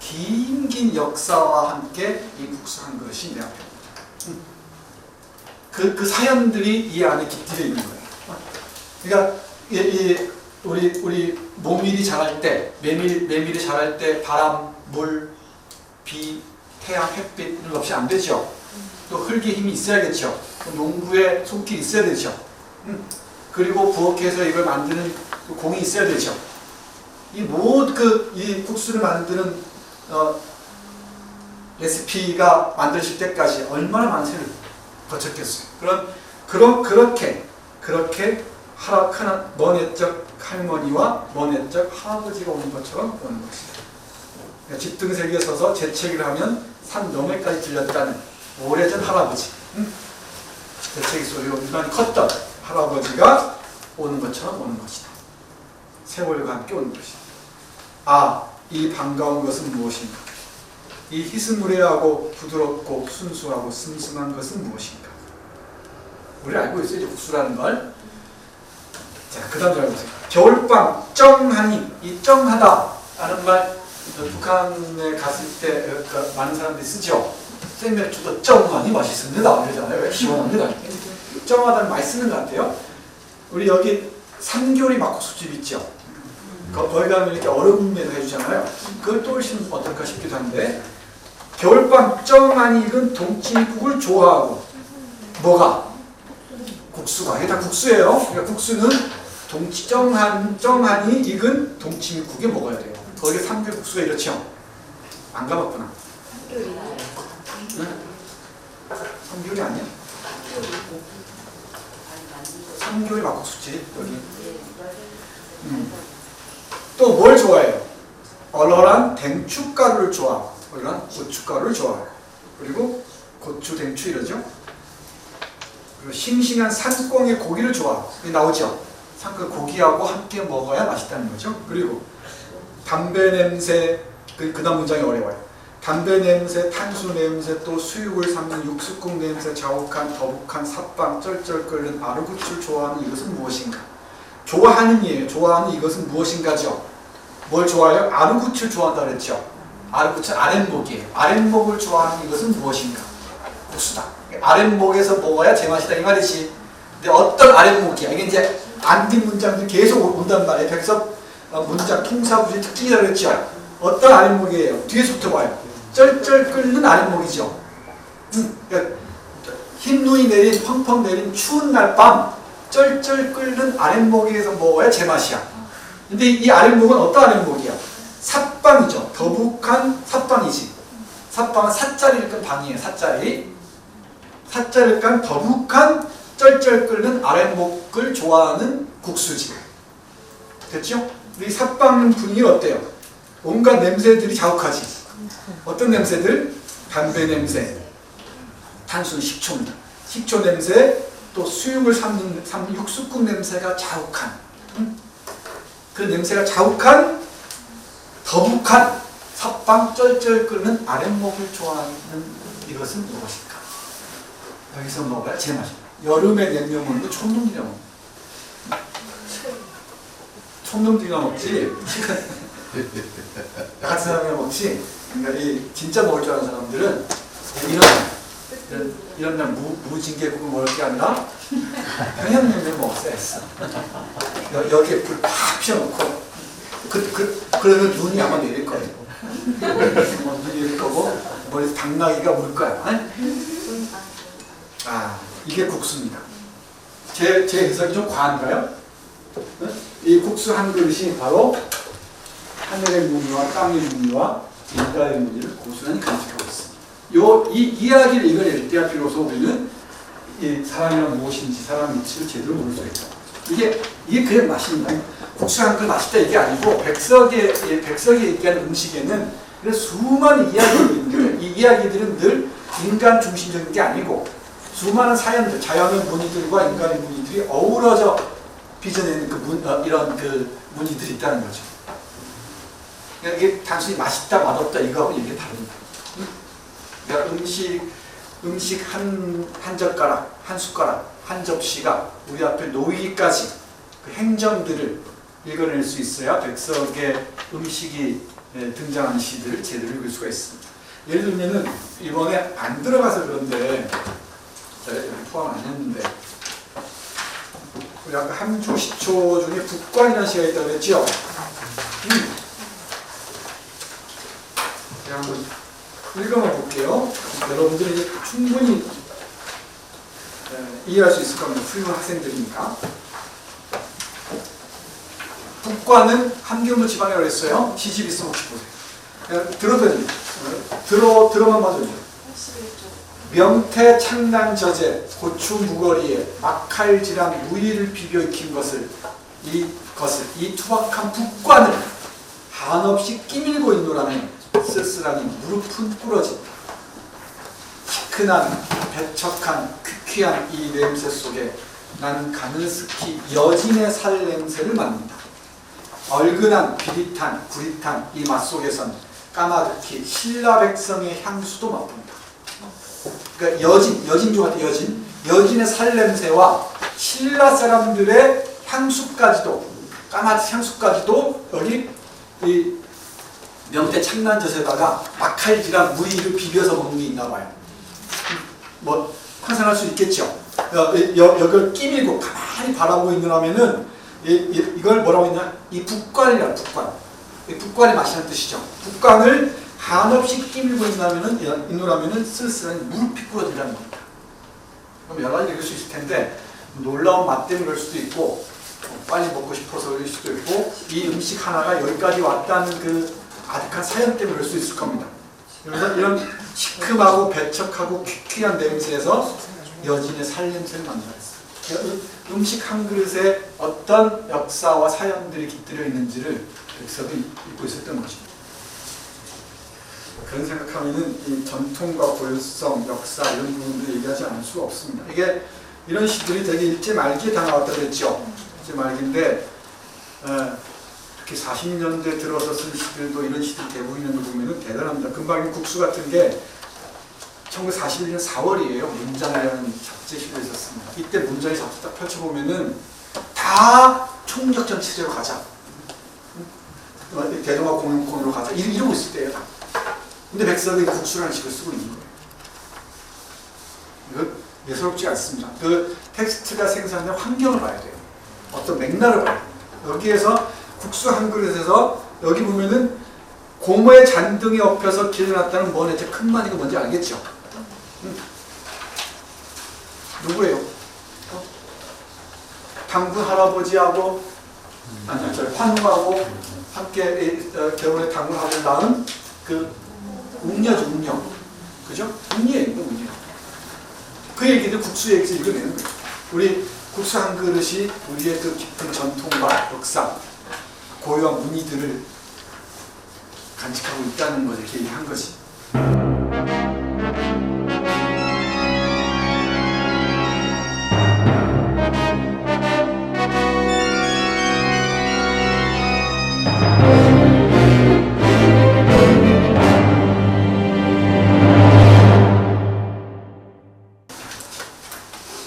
긴 역사와 함께 이 국수한 것이 내 앞에 그 사연들이 이 안에 깃들여 있는 거예요. 그러니까 우리 모밀이 자랄 때 메밀이 자랄 때 바람, 물, 비, 태양, 햇빛 없이 안 되죠. 또 흙의 힘이 있어야겠죠. 농부의 손길이 있어야 되죠. 그리고 부엌에서 이걸 만드는 공이 있어야 되죠. 이 국수를 만드는 레시피가 만들어질 때까지 얼마나 많은 세월을 거쳤겠어요. 그렇게 먼 옛적 할머니와 먼 옛적 할아버지가 오는 것처럼 오는 것이다. 그러니까 집등세기에 서서 재채기를 하면 산 너머까지 들렸다는 오래전 할아버지, 재채기 소리가 유난히 컸던 할아버지가 오는 것처럼 오는 것이다. 세월과 함께 오는 것이다. 이 반가운 것은 무엇인가? 이 희스무레하고 부드럽고 순수하고 슴슴한 것은 무엇인가? 우리 알고 있어요, 국수라는 걸. 자, 그 다음 잘 보세요. 겨울밤 쩡하니, 이 쩡하다라는 말 북한에 갔을 때 많은 사람들이 쓰죠. 생맥주도 쩡하니 맛있습니다. 그러잖아요. 시원합니다. 쩡하다는 많이 쓰는 것 같아요. 우리 여기 삼교리 막국수집 있죠. 거기 가면 이렇게 얼음에도 해주잖아요. 그걸 떠올리시면 어떨까 싶기도 한데 겨울밤 쩡하니 익은 동치미국을 좋아하고 뭐가? 국수가. 이게 다 국수예요. 그러니까 국수는 쩡하니 익은 동치미국에 먹어야 돼요. 거기에 삼겹국수가 이렇죠. 안 가봤구나. 응? 삼겹이 아니야? 삼겹이 막국수지 여기. 또 뭘 좋아해요? 얼얼한 댕춧가루를 좋아하고 얼얼한 고춧가루를 좋아하고 그리고 고추, 댕추 이러죠. 그리고 싱싱한 산꽁의 고기를 좋아하고 이게 나오죠. 그 고기하고 함께 먹어야 맛있다는 거죠. 그리고 담배 냄새, 그 다음 문장이 어려워요. 담배 냄새, 탄수 냄새, 또 수육을 삶는 육수국 냄새, 자욱한, 더북한, 삿방, 쩔쩔 끓는 아르구추를 좋아하는 이것은 무엇인가? 좋아하는 이에요. 좋아하는 이것은 무엇인가죠? 뭘 좋아해요? 아르구추를 좋아한다 그랬죠. 아르구추 아랫목이에요. 아랫목을 좋아하는 이것은 무엇인가? 국수다. 아랫목에서 먹어야 제맛이다 이 말이지. 근데 어떤 아랫목이야? 이게 이제 안뒷 문장들이 계속 온단 말이에요. 그래서 문장 통사부의 특징이라고 그랬죠. 어떤 아랫목이에요? 뒤에서부터 봐요. 쩔쩔 끓는 아랫목이죠. 그러니까 흰 눈이 내린 펑펑 내린 추운 날 밤 쩔쩔 끓는 아랫목에서 먹어야 제맛이야. 근데 이 아랫목은 어떤 아랫목이야? 삿방이죠. 더북한 삿방이지. 삿방은 사자리를 끈 방이에요. 사자리. 사자리를 끈 더북한 쩔쩔 끓는 아랫목을 좋아하는 국수지. 됐죠? 이 삿방 분위기는 어때요? 온갖 냄새들이 자욱하지. 어떤 냄새들? 담배 냄새, 탄수는 식초입니다. 식초 냄새, 또 수육을 삶는 육수국 냄새가 자욱한, 그 냄새가 자욱한, 더북한 삿방 쩔쩔 끓는 아랫목을 좋아하는 이것은 무엇일까? 여기서 먹어야 제맛입니다. 여름에 냉면 먹는 거 촌놈들이나 먹는 촌놈들이나 먹지 나 같은 사람이나 먹지. 그러니까 이 진짜 먹을 줄 아는 사람들은 이런 날 무징계국을 먹을 게 아니라 평양냉면 먹었어야 했어. 여기에 불 팍 피워놓고 그러면 눈이 아마 내릴 거예요. 눈이 내릴 거고 머리에서 당나귀가 물 거야. 아, 이게 국수입니다. 제 해석이 좀 과한가요? 이 국수 한 그릇이 바로 하늘의 무늬와 땅의 무늬와 인간의 무늬를 고스란히 간직하고 있습니다. 이 이야기를 읽어낼 때야 비로소 우리는 이 사람이란 무엇인지 사람의 이치를 제대로 모를 수 있다. 이게 그냥 맛입니다. 국수 한 그릇 맛있다 이게 아니고 백석이 얘기하는 음식에는 수많은 이야기들이 있는데 이 이야기들은 늘 인간 중심적인 게 아니고 수많은 사연들, 자연의 무늬들과 인간의 무늬들이 어우러져 빚어내는 이런 무늬들이 있다는 거죠. 그러니까 이게 단순히 맛있다, 맛없다 이거하고 이게 다릅니다. 그러니까 음식 한 젓가락, 한 숟가락, 한 접시가 우리 앞에 놓이기까지 그 행정들을 읽어낼 수 있어야 백석의 음식이 등장하는 시들을 제대로 읽을 수가 있습니다. 예를 들면 이번에 안 들어가서 그런데 제가 포함 안 했는데 우리 아까 함주 시초 중에 북관이라는 시가 있다고 그랬죠? 제가 한번 읽어만 볼게요. 여러분들이 이제 충분히 이해할 수 있을 겁니다. 훌륭한 학생들이니까. 북관은 함경도 지방이라고 했어요. 시집 있으면 혹시 보세요. 들어도 됩니다. 들어만 봐도 돼요. 명태 창난 젖에 고추 무거리에 막칼질한 무의를 비벼 익힌 것을 이 투박한 북관을 한없이 끼밀고 있노라면 쓸쓸하니 무릎은 꿇어진다. 시큰한 배척한 퀴퀴한 이 냄새 속에 나는 가늘스키 여진의 살 냄새를 맡는다. 얼근한 비릿한 구릿한 이 맛 속에선 까마득히 신라 백성의 향수도 맡는다. 그러니까 여진 중 같은 여진의 살 냄새와 신라 사람들의 향수까지도 까마득 향수까지도 여기 이 명태 창난젓에다가 막칼질한 무의를 비벼서 먹는 게 있나 봐요. 뭐 상상할 수 있겠죠. 여기를 끼밀고 가만히 바라보고 있느라면은 이걸 뭐라고 했냐? 이 북관이라 북관. 이 북관의 맛이라는 뜻이죠. 북관을 한없이 끼밀고 있노라면은 쓸쓸하니 무릎이 꿇어진다는 겁니다. 그럼 여러 가지 읽을 수 있을 텐데 놀라운 맛 때문에 그럴 수도 있고 빨리 먹고 싶어서 그럴 수도 있고 이 음식 하나가 여기까지 왔다는 그 아득한 사연 때문에 그럴 수 있을 겁니다. 그래서 이런 시큼하고 배척하고 퀴퀴한 냄새에서 여진의 살냄새를 만들었어요. 음식 한 그릇에 어떤 역사와 사연들이 깃들여 있는지를 백석이 읽고 있었던 것입니다. 그런 생각하면은 이 전통과 고유성, 역사 이런 부분들을 얘기하지 않을 수가 없습니다. 이게 이런 시들이 되게 일제 말기에 다 나왔다 그랬죠. 일제 말기인데 특히 40년대 들어서 쓴 시들도 이런 시들 대부분 있는 거 보면은 대단합니다. 금방 국수 같은 게 1941년 4월이에요. 문장이라는 잡지시로 있었습니다. 이때 문장의 잡지 딱 펼쳐보면은 다 총력전 체제로 가자. 대동아 공영권으로 가자. 이러고 있을 때예요. 다. 근데 백석이 국수라는 식을 쓰고 있는 거예요. 이거 예사롭지 않습니다. 그 텍스트가 생산된 환경을 봐야 돼요. 어떤 맥락을 봐야 돼요. 여기에서 국수 한 그릇에서 여기 보면은 고모의 잔등이 엎혀서 길어놨다는 뭔 애체 큰 말이고 뭔지 알겠죠? 누구예요? 당군 할아버지하고 환우하고 함께 결혼해 당군하고 낳은 그 웅녀죠, 웅녀. 그죠? 웅녀예요, 웅녀. 그 얘기를 국수 얘기에서 읽어내는 거예요. 우리 국수 한 그릇이 우리의 그 깊은 전통과 역사, 고유한 무늬들을 간직하고 있다는 것을 이렇게 얘기한 것이.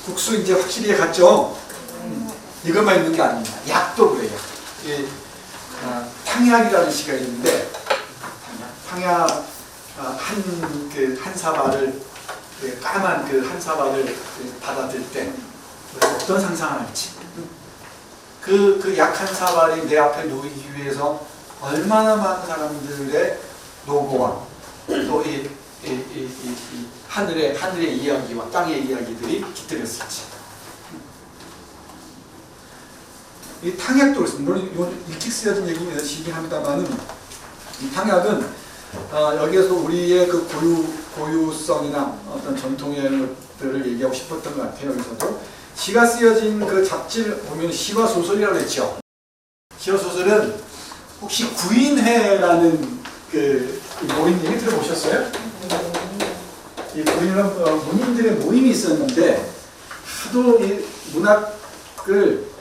국수 이제 확실히 갔죠? 이것만 있는 게 아닙니다. 약도 그래요. 탕약이라는 시가 있는데 탕약 한 사발을 까만 그 한 사발을 받아들 때 어떤 상상을 할지 그 약한 사발이 내 앞에 놓이기 위해서 얼마나 많은 사람들의 노고와 또 이 하늘의 이야기와 땅의 이야기들이 깃들였을지. 이 탕약도 그렇습니다. 물론 이건 일찍 쓰여진 얘기이긴 합니다만은 이 탕약은 여기에서 우리의 그 고유성이나 어떤 전통의 것들을 얘기하고 싶었던 것 같아요. 여기서도 시가 쓰여진 그 잡지를 보면 시와 소설이라고 했죠. 시와 소설은 혹시 구인회라는 그 모임 얘기 들어보셨어요? 이 구인회는 문인들의 모임이 있었는데 하도 이 문학을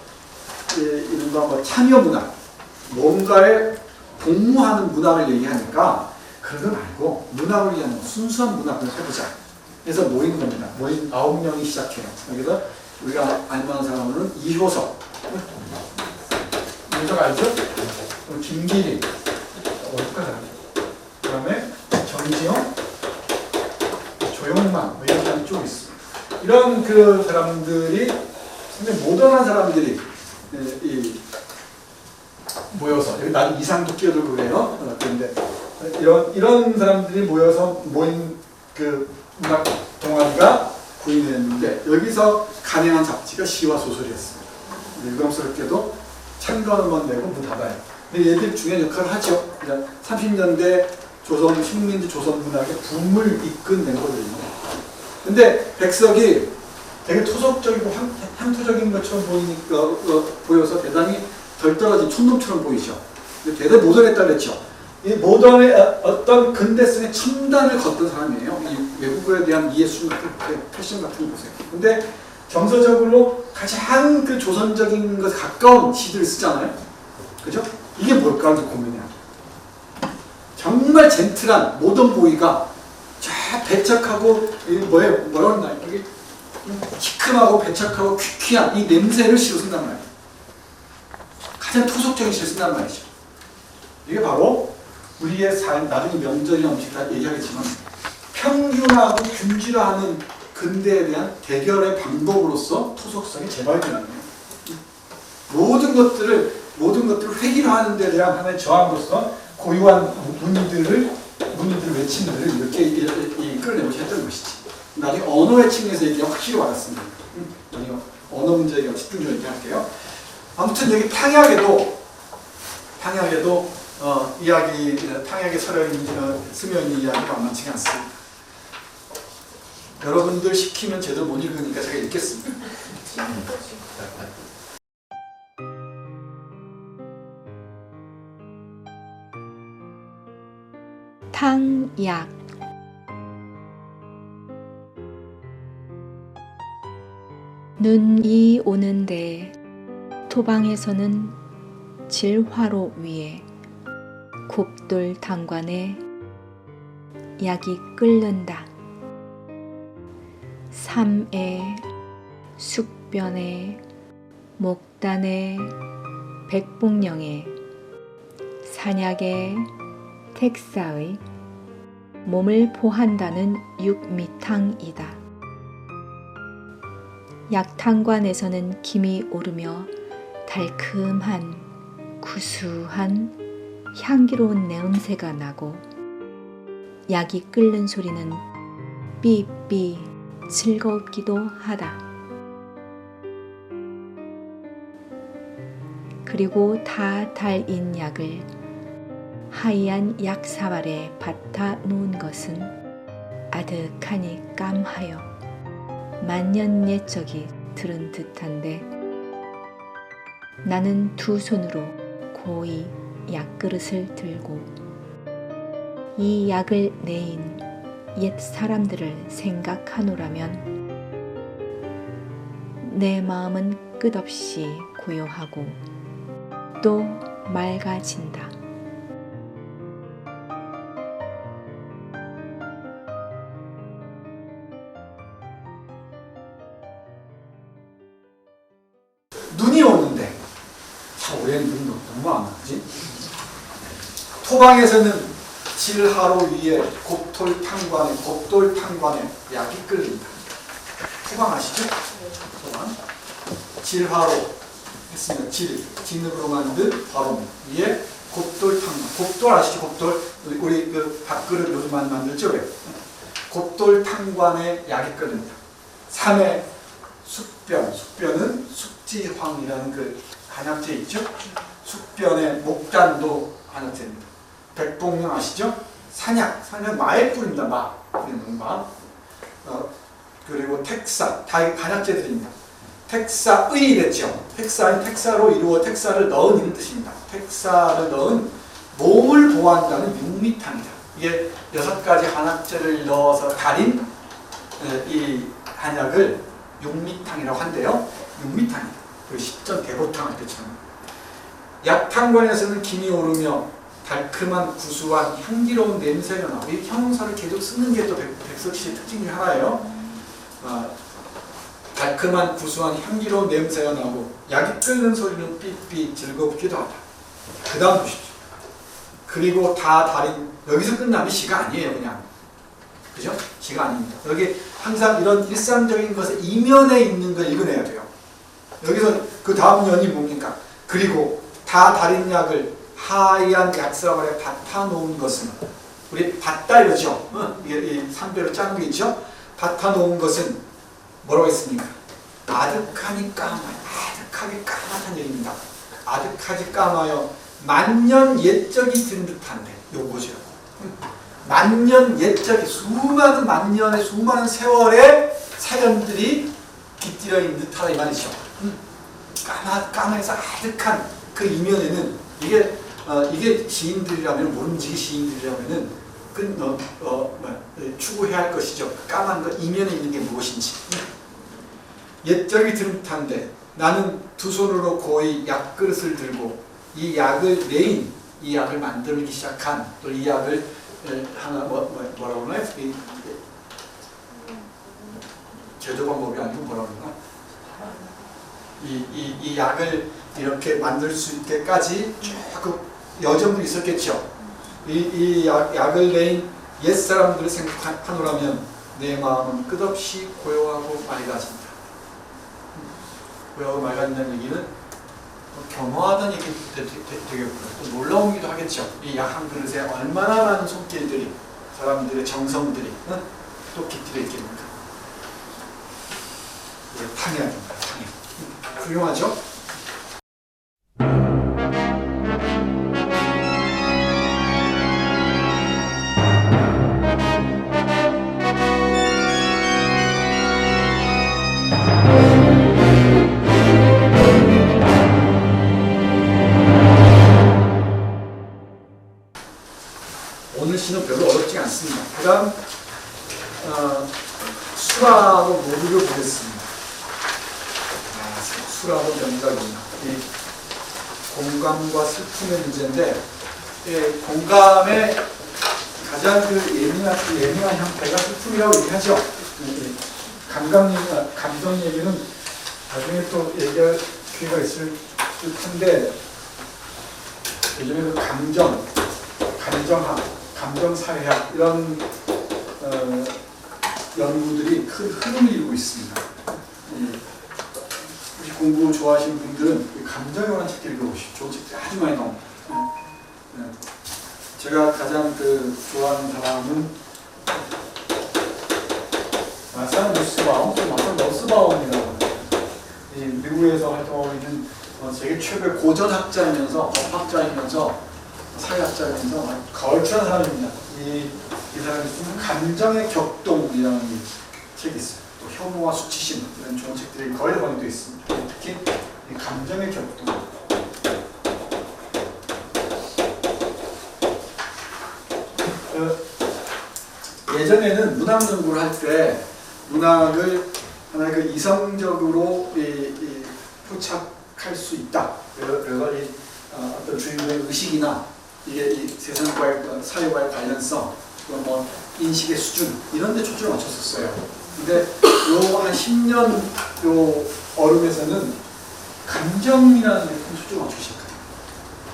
이른바 뭐 참여 문학, 뭔가에 복무하는 문학을 얘기하니까 그런 거 말고 문학을 위한 순수한 문학을 해보자. 그래서 모인 겁니다. 모인 9명이 시작해요. 여기서 우리가 알만한 사람으로는 이효석, 이효석 알죠? 김기린, 어떡한 사람? 그 다음에 정지영, 조용만, 이런 사람이 쭉 있습니다. 이런 그 사람들이 상당히 모던한 사람들이 모여서 여기 나는 이상도 끼어들고 그래요. 그런데 이런 사람들이 모여서 모인 그 문학 동아리가 구인했는데 여기서 간행한 잡지가 시와 소설이었습니다. 유감스럽게도 창간음만 내고 문 닫아요. 근데 얘들 중요한 역할을 하죠. 30년대 조선 식민지 조선 문학의 붐을 이끈 멤버들입니다. 근데 백석이 되게 토속적이고 향토적인 것처럼 보여서 대단히 덜 떨어진 촌놈처럼 보이죠. 대단히 모던했다 그랬죠. 이 모던의 어떤 근대성의 첨단을 걷던 사람이에요. 이 외국어에 대한 이해수 같은 패션 같은 거 보세요. 근데 정서적으로 가장 그 조선적인 것에 가까운 시들을 쓰잖아요. 그죠? 이게 뭘까 하는 고민이야. 정말 젠틀한 모던 보이가 쫙 배척하고 뭐라고 했나 여기 시큼하고 배척하고 퀴퀴한 이 냄새를 시로 쓴단 말이에요. 가장 토속적인 시를 쓴단 말이죠. 이게 바로 우리의 삶, 나중에 명절이나 음식 다 얘기하겠지만 평균화하고 균질화하는 근대에 대한 대결의 방법으로서 토속성이 재발견하는 거예요. 모든 모든 것들을 획일화하는 데 대한 하나의 저항으로서 고유한 문의들을 외침들을 이렇게 끌어내보셨던 것이지. 나중에 언어의 측면에서 이게 확실히 와닿습니다. 나중에 언어 문제에 집중적으로 얘기할게요. 아무튼 여기 탕약에도 탕약의 스며있는 이야기가 만만치가 않습니다. 여러분들 시키면 제대로 못 읽으니까 제가 읽겠습니다. 탕약 눈이 오는데 토방에서는 질화로 위에 곱돌 당관에 약이 끓는다. 삼에 숙변에 목단에 백봉령에 산약에 택사의 몸을 보한다는 육미탕이다. 약탕관에서는 김이 오르며 달큼한 구수한 향기로운 냄새가 나고 약이 끓는 소리는 삐삐 즐겁기도 하다. 그리고 다 달인 약을 하얀 약사발에 받아 놓은 것은 아득하니 깜하여 만년 옛적이 들은 듯한데 나는 두 손으로 고이 약그릇을 들고 이 약을 내인 옛 사람들을 생각하노라면 내 마음은 끝없이 고요하고 또 맑아진다. 눈이 오는데 참 올해는 눈이 너무 안 오지? 토방에서는 질하로 위에 곱돌탕관에 약이 끓는다. 토방 아시죠? 토방. 질하로 했으면 진흙으로 만든 화로 위에 곱돌탕관. 곱돌 아시죠? 곱돌. 우리 그 밥그릇 요즘 많이 만들죠? 왜? 곱돌탕관에 약이 끓는다. 3에 숙변은 숙지황이라는 그 한약재 있죠? 숙변의 목단도 한약재입니다. 백봉령 아시죠? 산약 마에 뿌립니다. 마. 그리고 택사, 다 한약재들입니다. 택사의 됐죠. 택사로 이루어 택사를 넣은 이런 뜻입니다. 택사를 넣은 몸을 보호한다는 육미탕이다. 이게 6가지 한약재를 넣어서 달인 이 한약을 육미탕이라고 한대요. 육미탕이다. 그 십전 대보탕 할 때처럼. 약탕관에서는 김이 오르며 달큼한 구수한 향기로운 냄새가 나고 이 형용사를 계속 쓰는 게 또 백석시의 특징 중 하나예요. 달큼한 구수한 향기로운 냄새가 나고 약이 끓는 소리는 삐삐 즐겁기도 하다. 그 다음 보십시오. 그리고 다 달인 여기서 끝나면 시가 아니에요. 그냥 그죠? 시가 아닙니다. 여기 항상 이런 일상적인 것의 이면에 있는 걸 읽어내야 돼요. 여기서 그 다음 연이 뭡니까? 그리고 다 달인 약을 하얀 약사발에 받아 놓은 것은 우리 받다 이러죠. 이게 3배로 작은 게 있죠. 받아 놓은 것은 뭐라고 했습니까? 아득하니 까마요. 아득하게 까맣다는 얘기입니다. 아득하지 까마요. 만년 옛적이 든 듯한데 요거죠. 만년 옛적이 수많은 만년의 수많은 세월의 사연들이 깃들여 있는 듯하다 이 말이죠. 까마해서 아득한 그 이면에는 이게 시인들이라면 모름지기 시인들이라면은 추구해야 할 것이죠. 까만 것 이면에 있는 게 무엇인지. 옛적이 든 듯한데 나는 두 손으로 고이 약그릇을 들고 이 약을 내인 이 약을 만들기 시작한 또 이 약을 하나 뭐라고 그러나요? 제조 방법이 아니고 뭐라고 그러나? 이 약을 이렇게 만들 수 있게까지 쭉 여정도 있었겠죠. 이 약을 내인 옛사람들을 생각하노라면 내 마음은 끝없이 고요하고 맑아진다. 고요하고 맑아진다는 얘기는 겸허하다는 얘기 되게 또 놀라우기도 하겠죠. 이 약 한 그릇에 얼마나 많은 손길들이, 사람들의 정성들이 또 깃들어 있겠는가. 당연합니다. 당연. 훌륭하죠? 오늘 시는 별로 어렵지 않습니다. 그 다음 수라로 모두를 보겠습니다. 수라로 명작입니다. 이 공감과 슬픔의 문제인데, 공감의 가장 예민한 형태가 슬픔이라고 얘기하죠. 감정 얘기는 나중에 또 얘기할 기회가 있을 텐데, 요즘에 그 감정학, 감정사회학 이런 연구들이 큰 흐름을 이루고 있습니다. 혹시 공부 좋아하시는 분들은 감정에 관한 책들 읽어보시죠. 좋은 책들이 아주 많이 나옵니다. 제가 가장 좋아하는 사람은 마산 너스바움이라고 합니다. 미국에서 활동하고 있는 세계 최고의 고전학자이면서 법학자이면서 사회학자이면서 걸출한 사람입니다. 이 사람이 쓴 감정의 격동이라는 책이 있어요. 또 혐오와 수치심 이런 좋은 책들이 거의 번역되어 있습니다. 특히 이 감정의 격동. 예전에는 문학 연구를 할 때 문학을 하나의 이성적으로 포착할 수 있다. 그래서 어떤 주인공의 의식이나 이게 이 세상과의 사회와의 관련성, 뭐 인식의 수준 이런 데 초점을 맞췄었어요. 근데 요 한 10년 요 어름에서는 감정이라는 데 초점을 맞추기 시작해요.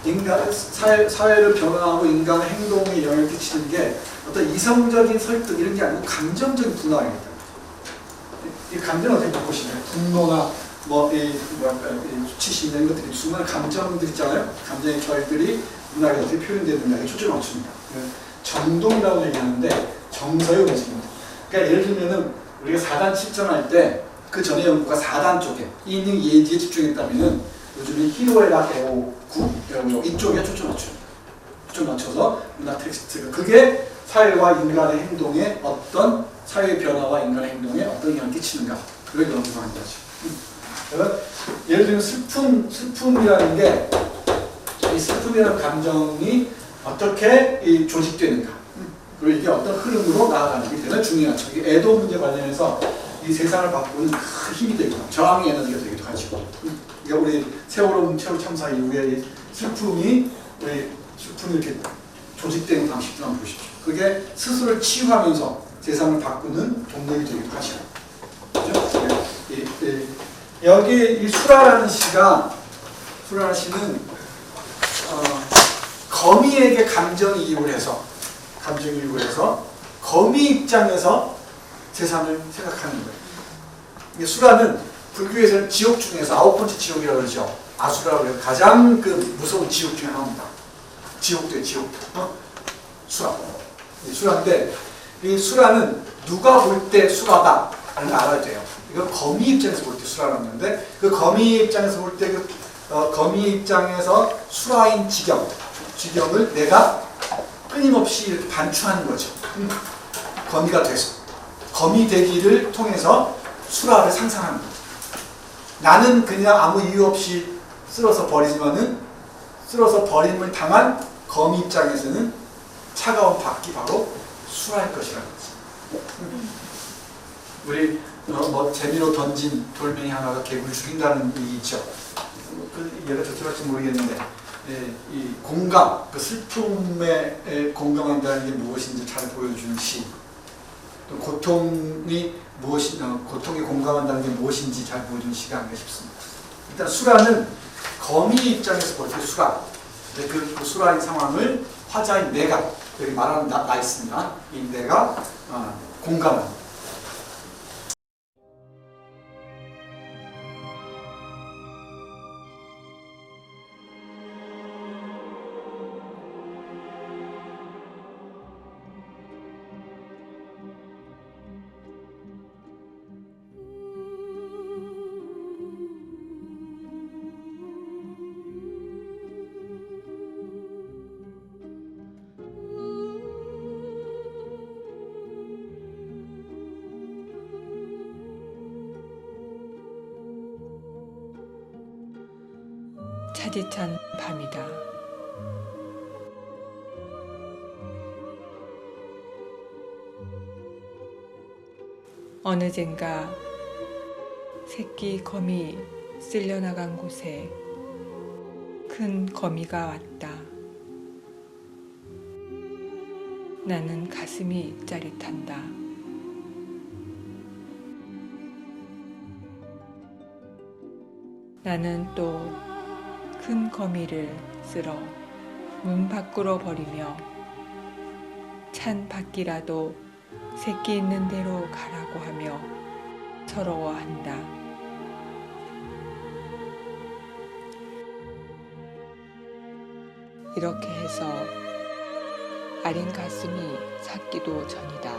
인간 사회를 변화하고 인간의 행동에 영향을 끼치는 게 어떤 이성적인 설득 이런 게 아니고 감정적인 분화입니다. 이 감정은 어떻게 바꾸시나요? 분노나 수치심 이런 것들이 순간 감정들 있잖아요. 감정의 결들이 문학에 어떻게 표현되느냐에 초점을 맞춥니다. 정동이라고 얘기하는데 정서의 모습입니다. 그러니까 예를 들면은 우리가 4단 7전 때 그 전에 연구가 4단 쪽에 이닝 예지에 집중했다면은 요즘에 히로에라 에오구 이쪽에 초점 맞춥니다. 초점 맞춰서 문학 텍스트가 그게 사회와 인간의 행동에 어떤 사회 변화와 인간의 행동에 어떤 영향을 끼치는가 그걸 연구하는 거죠. 그래서 예를 들면 슬픔이라는 게 이 슬픔이라는 감정이 어떻게 조직되는가 그리고 이게 어떤 흐름으로 나아가는 게 대단히 중요하죠. 이 애도 문제 관련해서 이 세상을 바꾸는 큰 힘이 되고 저항의 에너지가 되기도 하죠. 그러니까 우리 세월호 참사 이후에 이 슬픔이 이렇게 조직되는 방식도 한번 보십시오. 그게 스스로를 치유하면서 세상을 바꾸는 동력이 되기도 하죠. 그렇죠? 여기 이 수라라는 시는 거미에게 감정이입을 해서 거미 입장에서 세상을 생각하는 거예요. 이게 수라는 불교에서는 지옥 중에서 9번째 지옥이라고 그러죠. 아수라라고 해서 가장 무서운 지옥 중에 하나입니다. 지옥도예요, 지옥도. 수라인데 이 수라는 누가 볼 때 수라다 하는 걸 알아야 돼요. 이건 거미 입장에서 볼 때 수라라는 건데 그 거미 입장에서 볼 때 거미 입장에서 수라인 지경을 내가 끊임없이 이렇게 반추하는 거죠. 거미가 돼서 거미 되기를 통해서 수라를 상상하는 거죠. 나는 그냥 아무 이유 없이 쓸어서 버리지만은 쓸어서 버림을 당한 거미 입장에서는 차가운 밖이 바로 수라일 것이라는 거죠. 우리 재미로 던진 돌멩이 하나가 개구리 죽인다는 얘기 있죠. 그 예가 적절할지 모르겠는데 이 공감, 그 슬픔에 공감한다는 게 무엇인지 잘 보여주는 시. 또 고통에 공감한다는 게 무엇인지 잘 보여주는 시가 아닌가 싶습니다. 일단 수라는 거미 입장에서 볼 때 수라. 그 수라인 상황을 화자인 내가 여기 말하는 나 있습니다. 이 내가 공감합니다. 차디찬 밤이다. 어느젠가 새끼 거미 쓸려나간 곳에 큰 거미가 왔다. 나는 가슴이 짜릿한다. 나는 또 큰 거미를 쓸어 문 밖으로 버리며 찬 밖이라도 새끼 있는 대로 가라고 하며 서러워한다. 이렇게 해서 아린 가슴이 삭기도 전이다.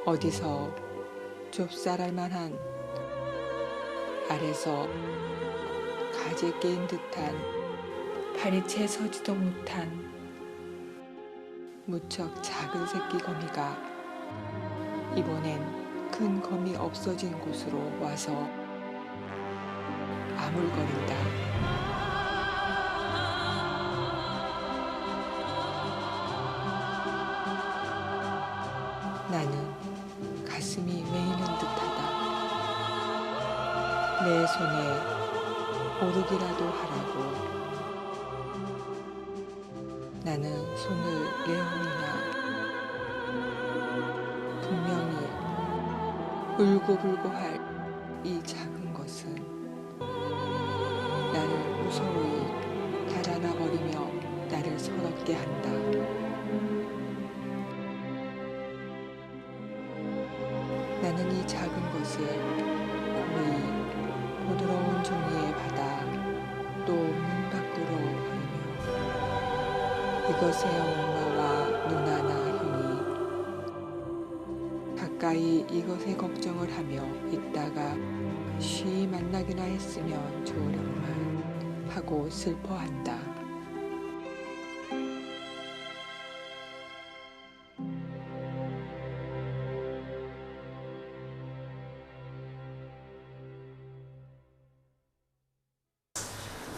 어디서 좁쌀할 만한 아래서 가재 깨인 듯한 파리채 서지도 못한 무척 작은 새끼 거미가 이번엔 큰 거미 없어진 곳으로 와서 아물거린다. 나는 가슴이 메이는 듯하다. 내 손에 오르기라도 하라고. 나는 손을 내어오나 분명히 울고불고할 이 작은 것은 나를 무서이 달아나 버리며 나를 서럽게 한다. 나는 이 작은 것을 고이 부드러운 종이에 받아 또 문 밖으로 버리며 이것의 엄마와 누나나 형이 가까이 이것의 걱정을 하며 있다가 쉬이 만나기나 했으면 좋으련만 하고 슬퍼한다.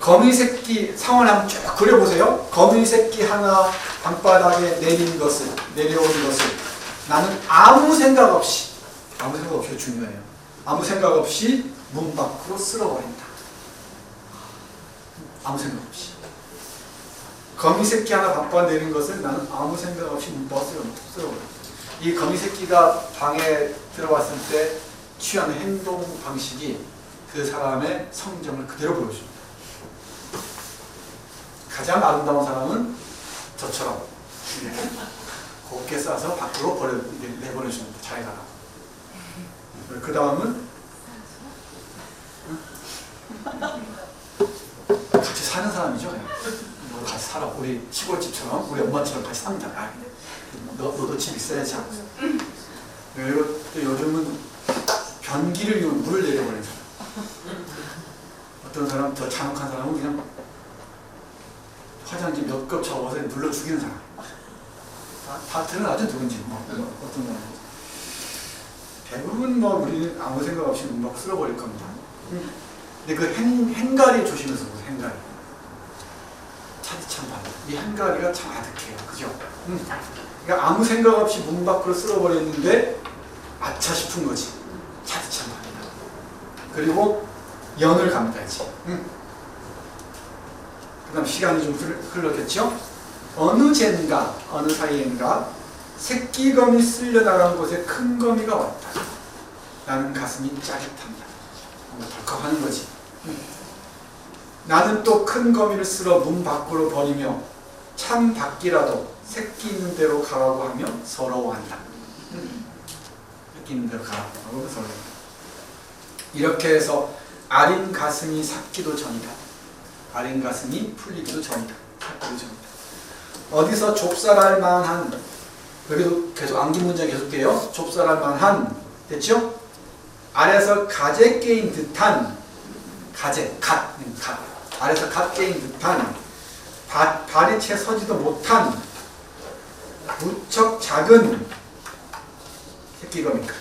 거미 새끼 상황을 한번 쭉 그려보세요. 거미 새끼 하나 방바닥에 내려오는 것을 나는 아무 생각 없이 중요해요. 아무 생각 없이 문 밖으로 쓸어버린다. 아무 생각 없이. 거미 새끼 하나 방바닥에 내리는 것을 나는 아무 생각 없이 문 밖으로 쓸어버린다. 이 거미 새끼가 방에 들어왔을 때 취하는 행동 방식이 그 사람의 성정을 그대로 보여줍니다. 가장 아름다운 사람은 저처럼 곱게 싸서 밖으로 내보내줍니다. 잘 가라. 그 다음은 같이 사는 사람이죠. 그냥. 너 같이 살아. 우리 시골집처럼 우리 엄마처럼 같이 삽니다. 아, 너도 집 있어야지. 그리고 또 요즘은 변기를 이용 물을 내려보내는 사람. 어떤 사람 더 잔혹한 사람은 그냥 화장지 몇 컵 접어서 눌러 죽이는 사람. 다 드러나죠, 누군지. 어떤 사람. 대부분 우리는 아무 생각 없이 막 쓸어버릴 겁니다. 근데 그 행가리 조심해서 보세요, 행가리. 차디찬 밤. 이 행가리가 참 아득해요. 그죠? 그러니까 아무 생각 없이 문 밖으로 쓸어버렸는데 아차 싶은 거지. 차디찬 밤이다. 그리고 연을 감다지. 그 다음 시간이 좀 흘렀겠죠? 어느 사이엔가 새끼 거미 쓸려나간 곳에 큰 거미가 왔다. 나는 가슴이 짜릿한다. 뭔가 덜컥하는 거지. 나는 또 큰 거미를 쓸어 문 밖으로 버리며 찬 밖이라도 새끼 있는 대로 가라고 하며 서러워한다. 새끼 있는 대로 가라고 하며 서러워한다. 이렇게 해서 아린 가슴이 삭기도 전이다. 아린 가슴이 풀리기도 전이다. 삭기도 전이다. 어디서 좁쌀할 만한, 여기도 계속 암기 문장이 계속돼요. 좁쌀할 만한, 됐죠? 아래서 가재 깨인 듯한, 갓. 아래서 갓 깨인 듯한, 발이 채 서지도 못한, 무척 작은 새끼거미니까.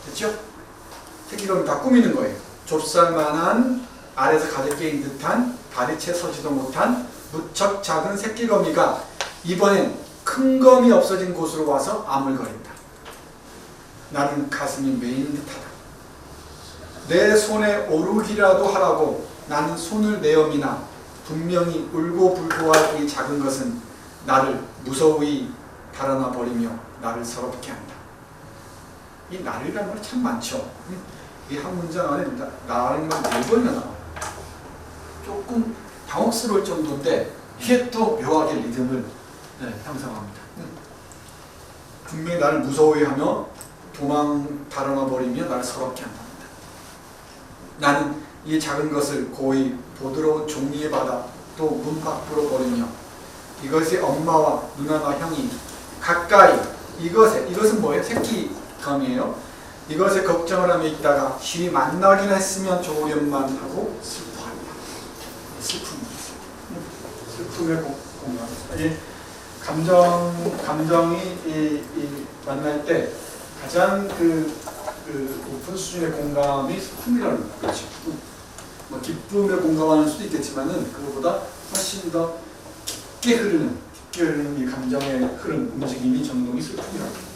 됐죠? 새끼거미 다 꾸미는 거예요. 좁쌀만한 아래에서 가재 깨인 듯한 발이 채 서지도 못한 무척 작은 새끼 거미가 이번엔 큰 거미 없어진 곳으로 와서 아물거린다. 나는 가슴이 메이는 듯하다. 내 손에 오르기라도 하라고 나는 손을 내어미나 분명히 울고 불고할 이 작은 것은 나를 무서이 달아나 버리며 나를 서럽게 한다. 이 나를이라는 말 참 많죠. 이 한 문장 안에 나라는 말 4번이나 나와요. 조금 당혹스러울 정도인데 이게 또 묘하게 리듬을 형성합니다. 분명히 나를 무서워해 하며 도망 달아나 버리며 나를 서럽게 한답니다. 나는 이 작은 것을 고이 보드러운 종이에 받아 또 문 밖으로 버리며 이것의 엄마와 누나나 형이 가까이 이것은 뭐예요? 새끼 검이에요. 이것에 걱정을 하며 있다가 쉬이 만나긴 했으면 좋으련만 하고 슬퍼한다. 슬픔의 공감. 이 감정이 만날 때 가장 높은 수준의 공감이 슬픔이라는 거죠. 뭐 기쁨에 공감하는 수도 있겠지만은 그거보다 훨씬 더 깊게 흐르는 이 감정의 흐름, 움직임이 전동이 슬픔이라고 합니다.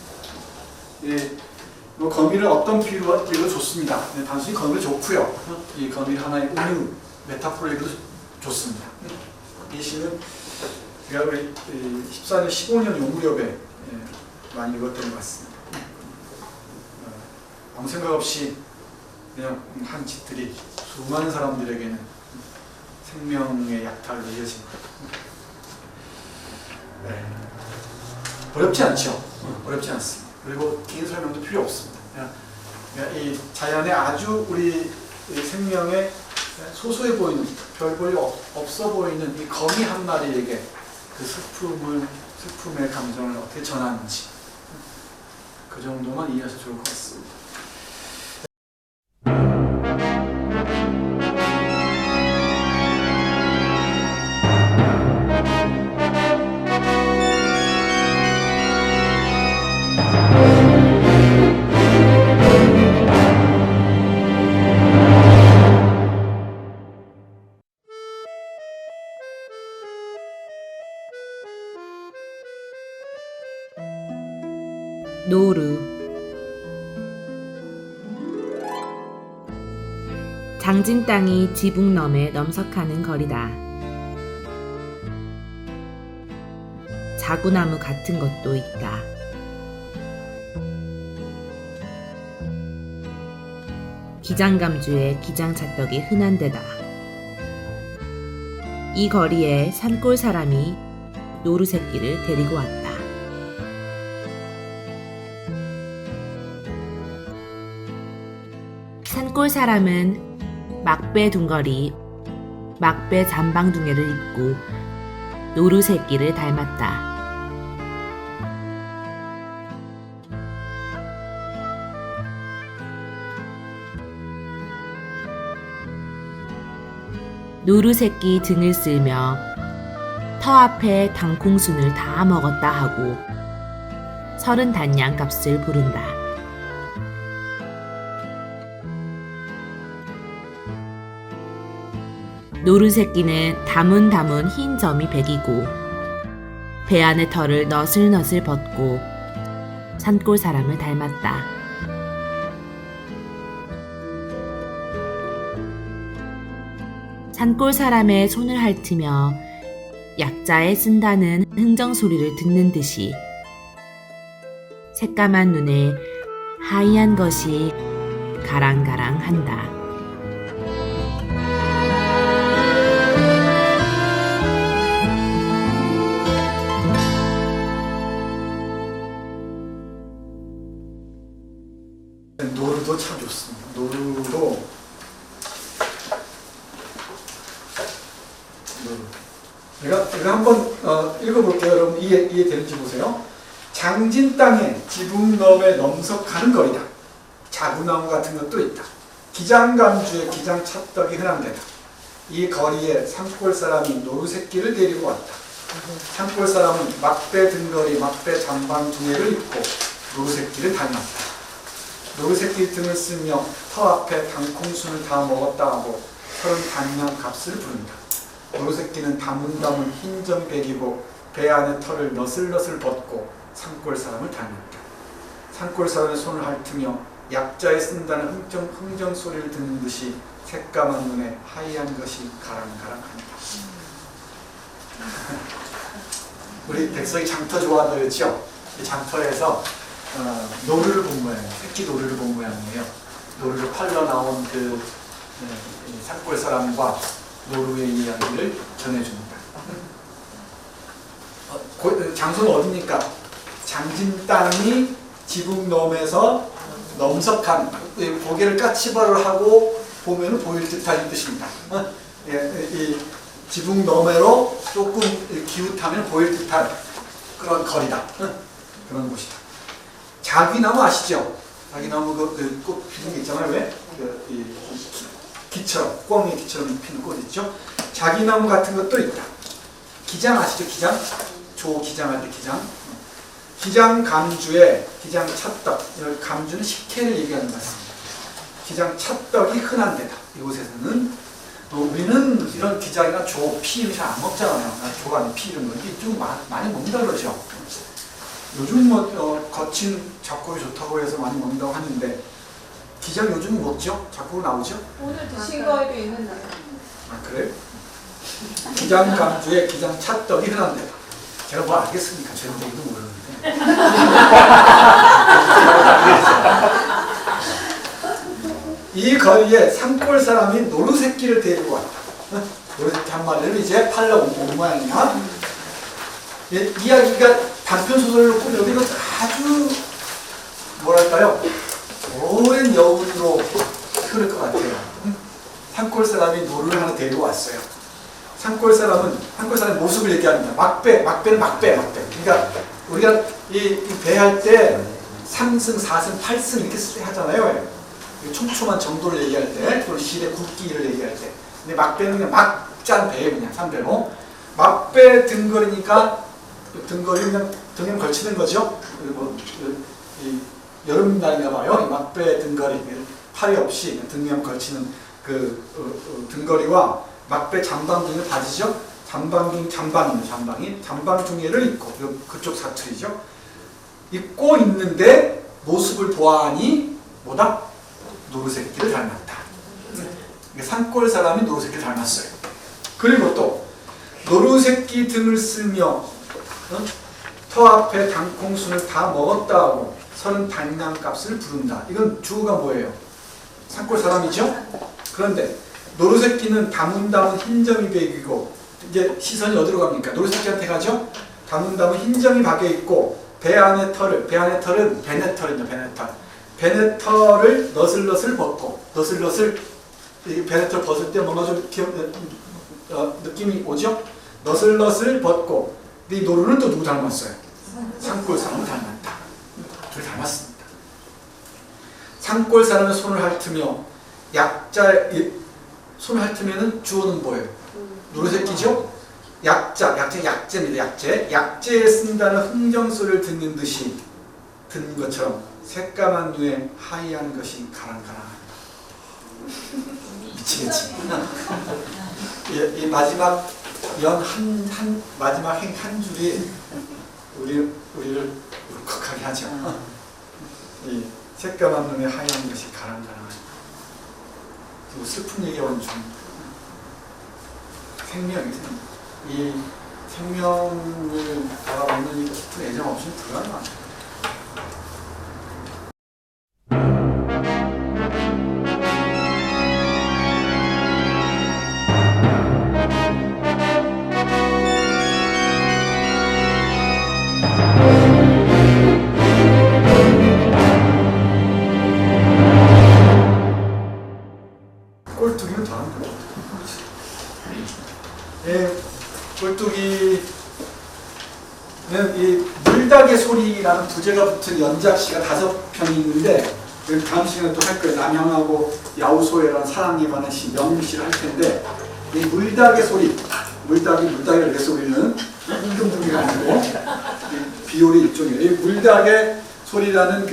뭐 거미를 어떤 비유로 하기도 좋습니다. 단순히 거미를 좋고요. 이 거미를 하나의 은유, 메타포로에도 좋습니다. 이 시는 제가 14년, 15년 요무렵에 많이 읽었던 것 같습니다. 아무 생각 없이 그냥 한 짓들이 수많은 사람들에게는 생명의 약탈로 이어집니다. 어렵지 않죠? 어렵지 않습니다. 그리고 긴 설명도 필요 없습니다. 그냥 이 자연의 아주 우리 생명의 소소해 보이는, 별 볼일 없어 보이는 이 거미 한 마리에게 그 슬픔의 감정을 어떻게 전하는지 그 정도만 이해하셔도 좋을 것 같습니다. 노루. 장진 땅이 지붕 너머에 넘석하는 거리다. 자구나무 같은 것도 있다. 기장감주의 기장찰떡이 흔한 데다. 이 거리에 산골 사람이 노루 새끼를 데리고 왔다. 산골 사람은 막배 둥거리, 막배 잠방둥이를 입고 노루 새끼를 닮았다. 노루 새끼 등을 쓸며 터 앞에 당콩순을 다 먹었다 하고 30단량 값을 부른다. 노루 새끼는 다문다문 흰 점이 배기고 배 안의 털을 너슬너슬 벗고 산골 사람을 닮았다. 산골 사람의 손을 핥으며 약자에 쓴다는 흥정 소리를 듣는 듯이 새까만 눈에 하얀 것이 가랑가랑한다. 노루도 참 좋습니다. 노루. 제가 한번 읽어볼게요. 여러분 이해되는지 보세요. 장진 땅에 지붕 너머에 넘석하는 거리다. 자구나무 같은 것도 있다. 기장감주의 기장찰떡이 흔한 데다. 이 거리에 산골 사람이 노루 새끼를 데리고 왔다. 산골 사람은 막배 등거리, 막배 잠방 두개를 입고 노루 새끼를 닮았다. 노루 새끼 등을 쓰며 터 앞에 당콩순을 다 먹었다 하고 서른 단량 값을 부른다. 노루새끼는 다문다문 흰점이 배기고 배 안에 털을 너슬너슬 벗고 산골 사람을 닮았다. 산골 사람의 손을 핥으며 약자에 쓴다는 흥정 소리를 듣는 듯이 새까만 눈에 하얀 것이 가랑가랑한다. 우리 백석이 장터 좋아한다 그랬죠? 이 장터에서 노루를 본 모양이에요. 새끼 노루를 본 모양이에요. 노루를 팔러 나온 그 산골 사람과 노루의 이야기를 전해줍니다. 장소는 어디입니까? 장진 땅이 지붕 너머에서 넘석한 고개를 까치발을 하고 보면 보일 듯한 뜻입니다. 이 지붕 너머로 조금 기웃하면 보일 듯한 그런 거리다. 그런 곳이다. 자귀나무 아시죠? 자귀나무 그 꽃 피는 게 있잖아요. 왜? 기처럼, 꽝의 기처럼 피는 꽃 있죠? 자귀나무 같은 것도 있다. 기장 아시죠? 기장? 조기장할 때 기장. 기장 감주에 기장 찻떡. 감주는 식혜를 얘기하는 것 같습니다. 기장 찻떡이 흔한 데다. 이곳에서는 우리는 이런 기장이나 조, 피 잘 안 먹잖아요. 조가 아닌 피 이런 거. 이게 좀 많이 먹는다 그러죠. 요즘 거친 잡곡이 좋다고 해서 많이 먹는다고 하는데 기장 요즘 먹죠? 잡곡 나오죠? 오늘 드신 거에도 있는 날. 아 그래요? 기장 감주에 기장 찻떡이 흔한 데다. 제가 뭐 알겠습니까? 저런 얘기도 모르는데. 이 거리에 산골 사람이 노루새끼를 데리고 왔다. 노루새끼 한 마리를 이제 팔러 온 모양이야. 이야기가 단편소설로 꾸며도 아주 뭐랄까요? 오랜 여운으로 흐를 것 같아요. 산골 사람이 노루를 하나 데리고 왔어요. 산골 사람의 모습을 얘기합니다. 막배는 막배. 그러니까 우리가 이 배할 때 3승, 4승, 8승 이렇게 하잖아요. 촘촘한 정도를 얘기할 때, 또는 실의 굵기를 얘기할 때. 근데 막배는 그냥 막짠 배에 그냥 3배로. 막배 등걸이니까 등걸이 그냥 등에 걸치는 거죠. 그리고 여름날인가 봐요. 막배 등걸이 팔이 없이 등에 걸치는 그 등걸이와 막배 잠방 중에 바지죠. 잠방 중에를 입고 그쪽 사투리죠. 입고 있는데 모습을 보아하니 뭐다? 노루새끼를 닮았다. 산골 사람이 노루새끼를 닮았어요. 그리고 또 노루새끼 등을 쓸며 터 앞에 당콩순을 다 먹었다 하고 서른 단량값을 부른다. 이건 주어가 뭐예요? 산골 사람이죠? 그런데 노루새끼는 다문다문 흰점이 배기고 이제 시선이 어디로 갑니까? 노루새끼한테 가죠? 다문다문 흰점이 박여 있고 배 안의 털은 배네털입니다. 배네털을 너슬너슬 벗고 배네털 벗을 때 뭔가 좀 느낌이 오죠? 너슬너슬 벗고 이 노루는 또 누구 닮았어요? 산골 사람을 닮았다. 둘 닮았습니다. 산골 사람의 손을 핥으며 손을 핥으면은 주어는 뭐예요? 노루새끼죠? 약재입니다. 약재에 쓴다는 흥정소리를 듣는 듯이 듣는 것처럼 새까만 눈에 하얀 것이 가랑가랑하다. 미치겠지. 이 마지막 마지막 행 한 줄이 우리를 울컥하게 하죠. 이 새까만 눈에 하얀 것이 가랑가랑하다. 슬픈 얘기하고는 좀 이 생명을 바라보는 이 깊은 애정 없이는 불가능합니다. 꼴뚜기는 더합니다. 꼴뚜기는 이 물닭의 소리라는 부제가 붙은 연작시가 5편이 있는데 다음 시간에 또 할 거예요. 남형하고 야우소에라는 사랑에 관한 명시를 할 텐데 이 물닭의 소리, 물닭의 레소리는 임금둥이가 아니고 비올의 일종이에요. 이 물닭의 소리라는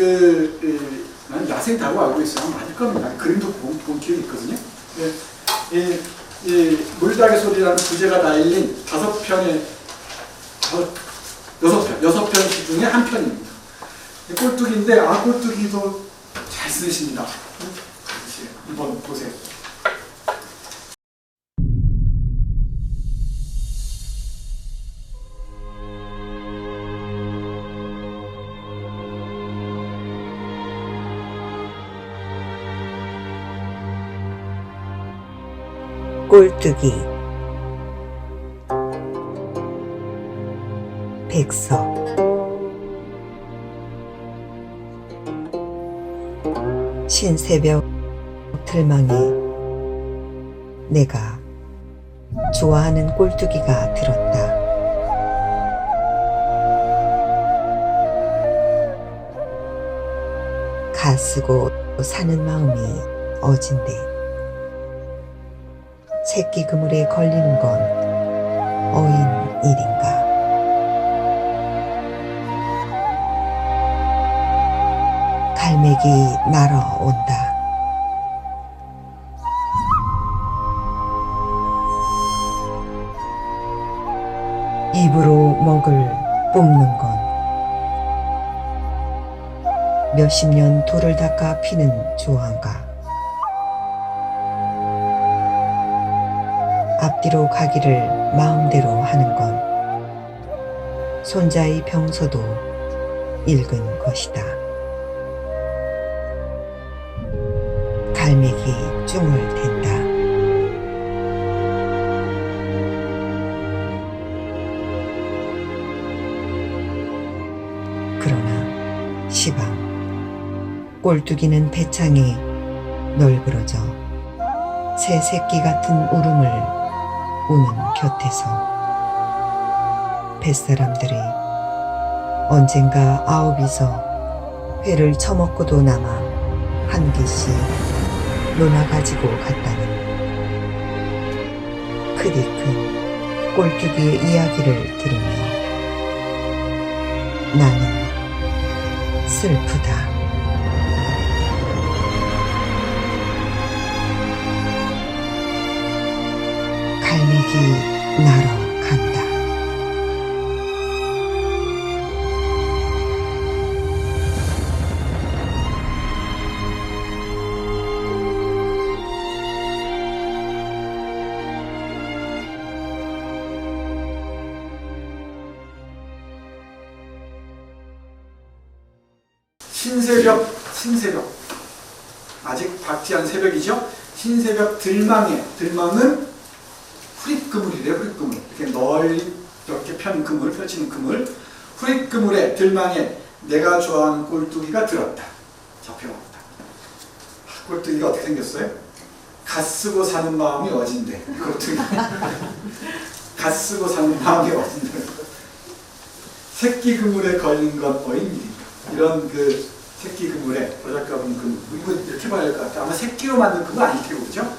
나는 야생다고 알고 있어요. 맞을 겁니다. 그림도 본 기억이 있거든요. 이 물닭의 소리라는 부제가 달린 5편 시 중에 한 편입니다. 꼴뚜기인데 꼴뚜기도 잘 쓰십니다. 이번 보세요. 꼴뚜기 백석 신새벽 들망에 내가 좋아하는 꼴뚜기가 들었다. 가쓰고 사는 마음이 어진데 새끼 그물에 걸리는 건 어인 일인가. 갈매기 날아온다. 입으로 먹을 뽑는 건 몇십 년 돌을 닦아 피는 조화인가. 앞뒤로 가기를 마음대로 하는 건 손자의 병서도 읽은 것이다. 갈매기 쭝을 댄다. 그러나 시방 꼴뚜기는 배창에 널브러져 새 새끼 같은 울음을 우는 곁에서 뱃사람들이 언젠가 아홉이서 회를 처먹고도 남아 한 개씩 논아가지고 갔다는 크디 큰 꼴뚜기의 이야기를 들으며 나는 슬프다. 갈매기 나러 간다. 신새벽 아직 밝지 않은 새벽이죠. 신새벽 들망은 후릿그물이래요. 후릿그물 이렇게 널리 이렇게 편 그물 펼치는 그물 후릿그물에 들망에 내가 좋아하는 꼴뚜기가 들었다. 잡혀왔다. 꼴뚜기가 어떻게 생겼어요? 갓쓰고 사는 마음이 어진대. 꼴뚜기 갓쓰고 사는 마음이 어진대. 새끼 그물에 걸린 건 어인일이다. 이런 그 새끼 그물에 보잘것없는 그물 이거 이렇게 봐야 할 것 같아. 아마 새끼로 만든 그물 아닐 테고 그죠?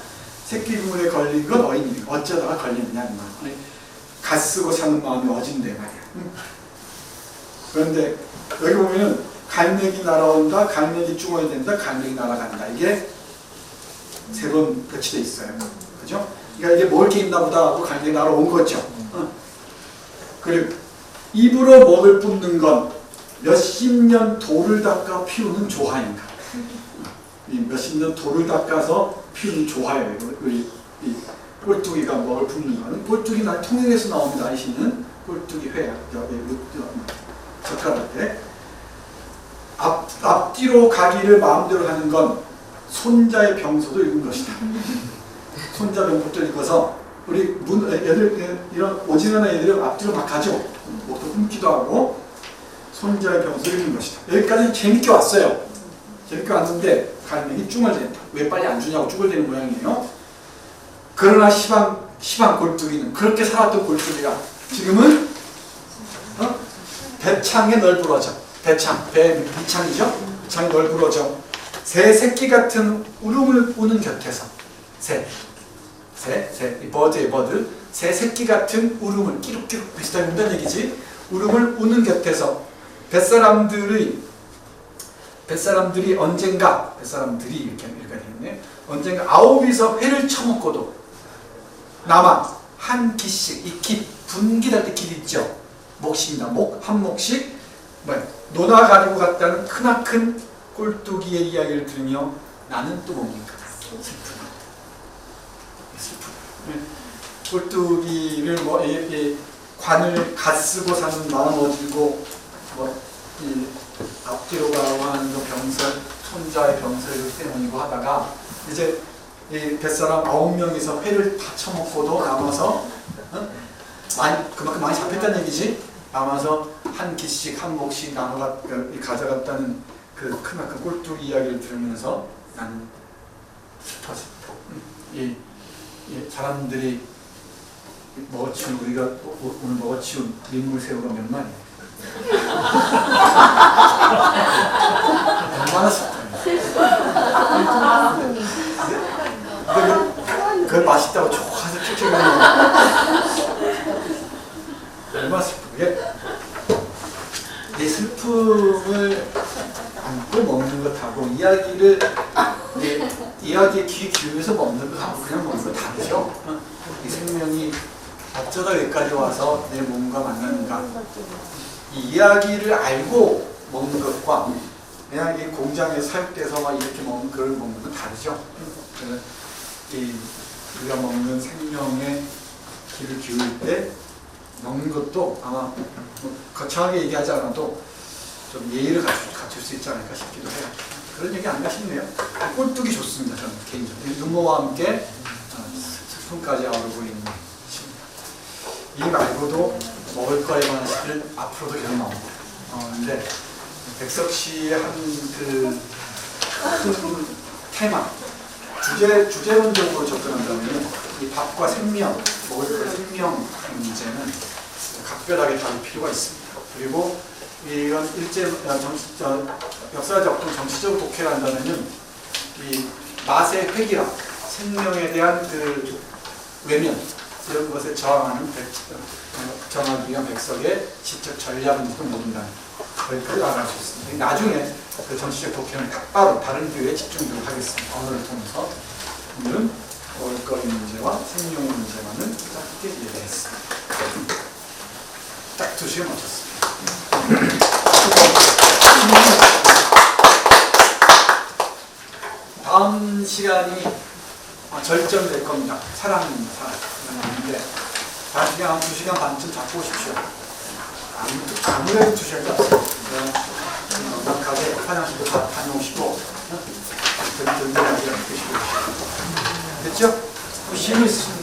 새끼 그물에 걸린 건 어인이 어쩌다가 걸렸냐 갓쓰고 사는 마음이 어진대 말이야. 그런데 여기 보면은 갈매기 날아온다, 갈매기 쭝어야 된다, 갈매기 날아간다. 이게 세 번 배치돼 있어요. 그죠? 그러니까 이게 먹을 게 있나 보다 하고 갈매기 날아온 거죠. 그리고 입으로 먹을 뿜는 건 몇십 년 돌을 닦아 피우는 조화인가. 몇십 년 돌을 닦아서 피우는 조화예요. 이 꼴뚜기가 먹을 붓는 거는 꼴뚜기 날 통영에서 나옵니다. 이 시는 꼴뚜기 회 젓가락에 앞뒤로 가기를 마음대로 하는 건 손자의 병서도 읽은 것이다. 손자 병부터 읽어서 우리 애들 이런 오지는 애들은 앞뒤로 막 가죠. 목도 끊기도 하고 손자의 병서 읽은 것이다. 여기까지 재밌게 왔어요. 재밌게 왔는데 갈매기 쭝을 댄다. 왜 빨리 안 주냐고 쭝을 대는 모양이에요. 그러나 시방 꼴뚜기는 그렇게 살았던 꼴뚜기가 지금은 배창에 널브러져. 배창, 배 밑창이죠. 배창이 널브러져. 새 새끼 같은 울음을 우는 곁에서 이 버드의 버드 새 새끼 같은 울음을 끼룩끼룩 비슷하게 운다는 얘기지. 울음을 우는 곁에서 뱃사람들이 언젠가 뱃사람들이 이렇게 되겠네. 언젠가 아홉이서 회를 처먹고도 나만 한 기씩, 이 깃, 분깃할 때 깃 있죠? 몫입니다. 한 몫씩 논아 가지고 갔다는 크나큰 꼴뚜기의 이야기를 들으며 나는 또 뭡니까? 슬프다. 꼴뚜기를 관을 갓 쓰고 사는 마음 어지고 이 앞뒤로 가는 병설, 손자의 병설 때문이고 하다가 이제 이 뱃사람 9명이서 회를 다 처먹고도 남아서 그만큼 많이 잡혔다는 얘기지. 남아서 한 기씩 한 몫씩 가져갔다는 그 크나큰 꼴뚜기 이야기를 들으면서 나는 슬퍼집니다. 사람들이 먹어치운 우리가 오늘 먹어치운 민물새우가 몇 마리? 얼마나 슬퍼요. 그걸 맛있다고 좋아서 쭉쭉 얼마나 슬프게 내 슬픔을 안고 먹는 것하고 이야기에 귀 기울여서 먹는 것하고 그냥 먹는 거 다르죠. 이 생명이 어쩌다 여기까지 와서 내 몸과 만나는가. 이 이야기를 알고 먹는 것과 그냥 이 공장에 사육돼서 막 이렇게 먹는 걸 먹는 건 다르죠. 그래서 우리가 먹는 생명의 귀를 기울일 때 먹는 것도 아마 거창하게 얘기하지 않아도 좀 예의를 갖출 수 있지 않을까 싶기도 해요. 그런 얘기 아닌가 싶네요. 꼴뚜기 좋습니다. 저는 개인적으로. 눈모와 함께 슬픔까지 아우르고 있는 시입니다. 이 말고도 먹을 거에 관한 시를 앞으로도 계속 나옵니다. 근데 백석 씨의 한 그 큰 테마, 주제론적으로 접근한다면 이 밥과 생명, 먹을 거의 생명 문제는 각별하게 다룰 필요가 있습니다. 그리고 이런 역사적 또는 정치적 독해를 한다면은 이 맛의 획일화, 생명에 대한 그 외면 이런 것에 저항하기 위한 백석의 시적 전략인지도 모른다는 걸 알아갈 수 있습니다. 나중에 그 정치적 독해는 따로 다른 기회에 집중적으로 하겠습니다. 언어를 통해서 오늘은 먹을거리 문제와 생명의 문제만은 짧게 얘기했습니다. 딱 2시간 맞췄습니다. 다음 시간이 절정될 겁니다. 사랑인데 다음 시간 한 2시간 반쯤 잡고 오십시오. 아무래도 2시간이 없어요. 넉넉하게 화장실도 다 다녀오시고 든든하게 드시고 됐죠? 힘이 있으시면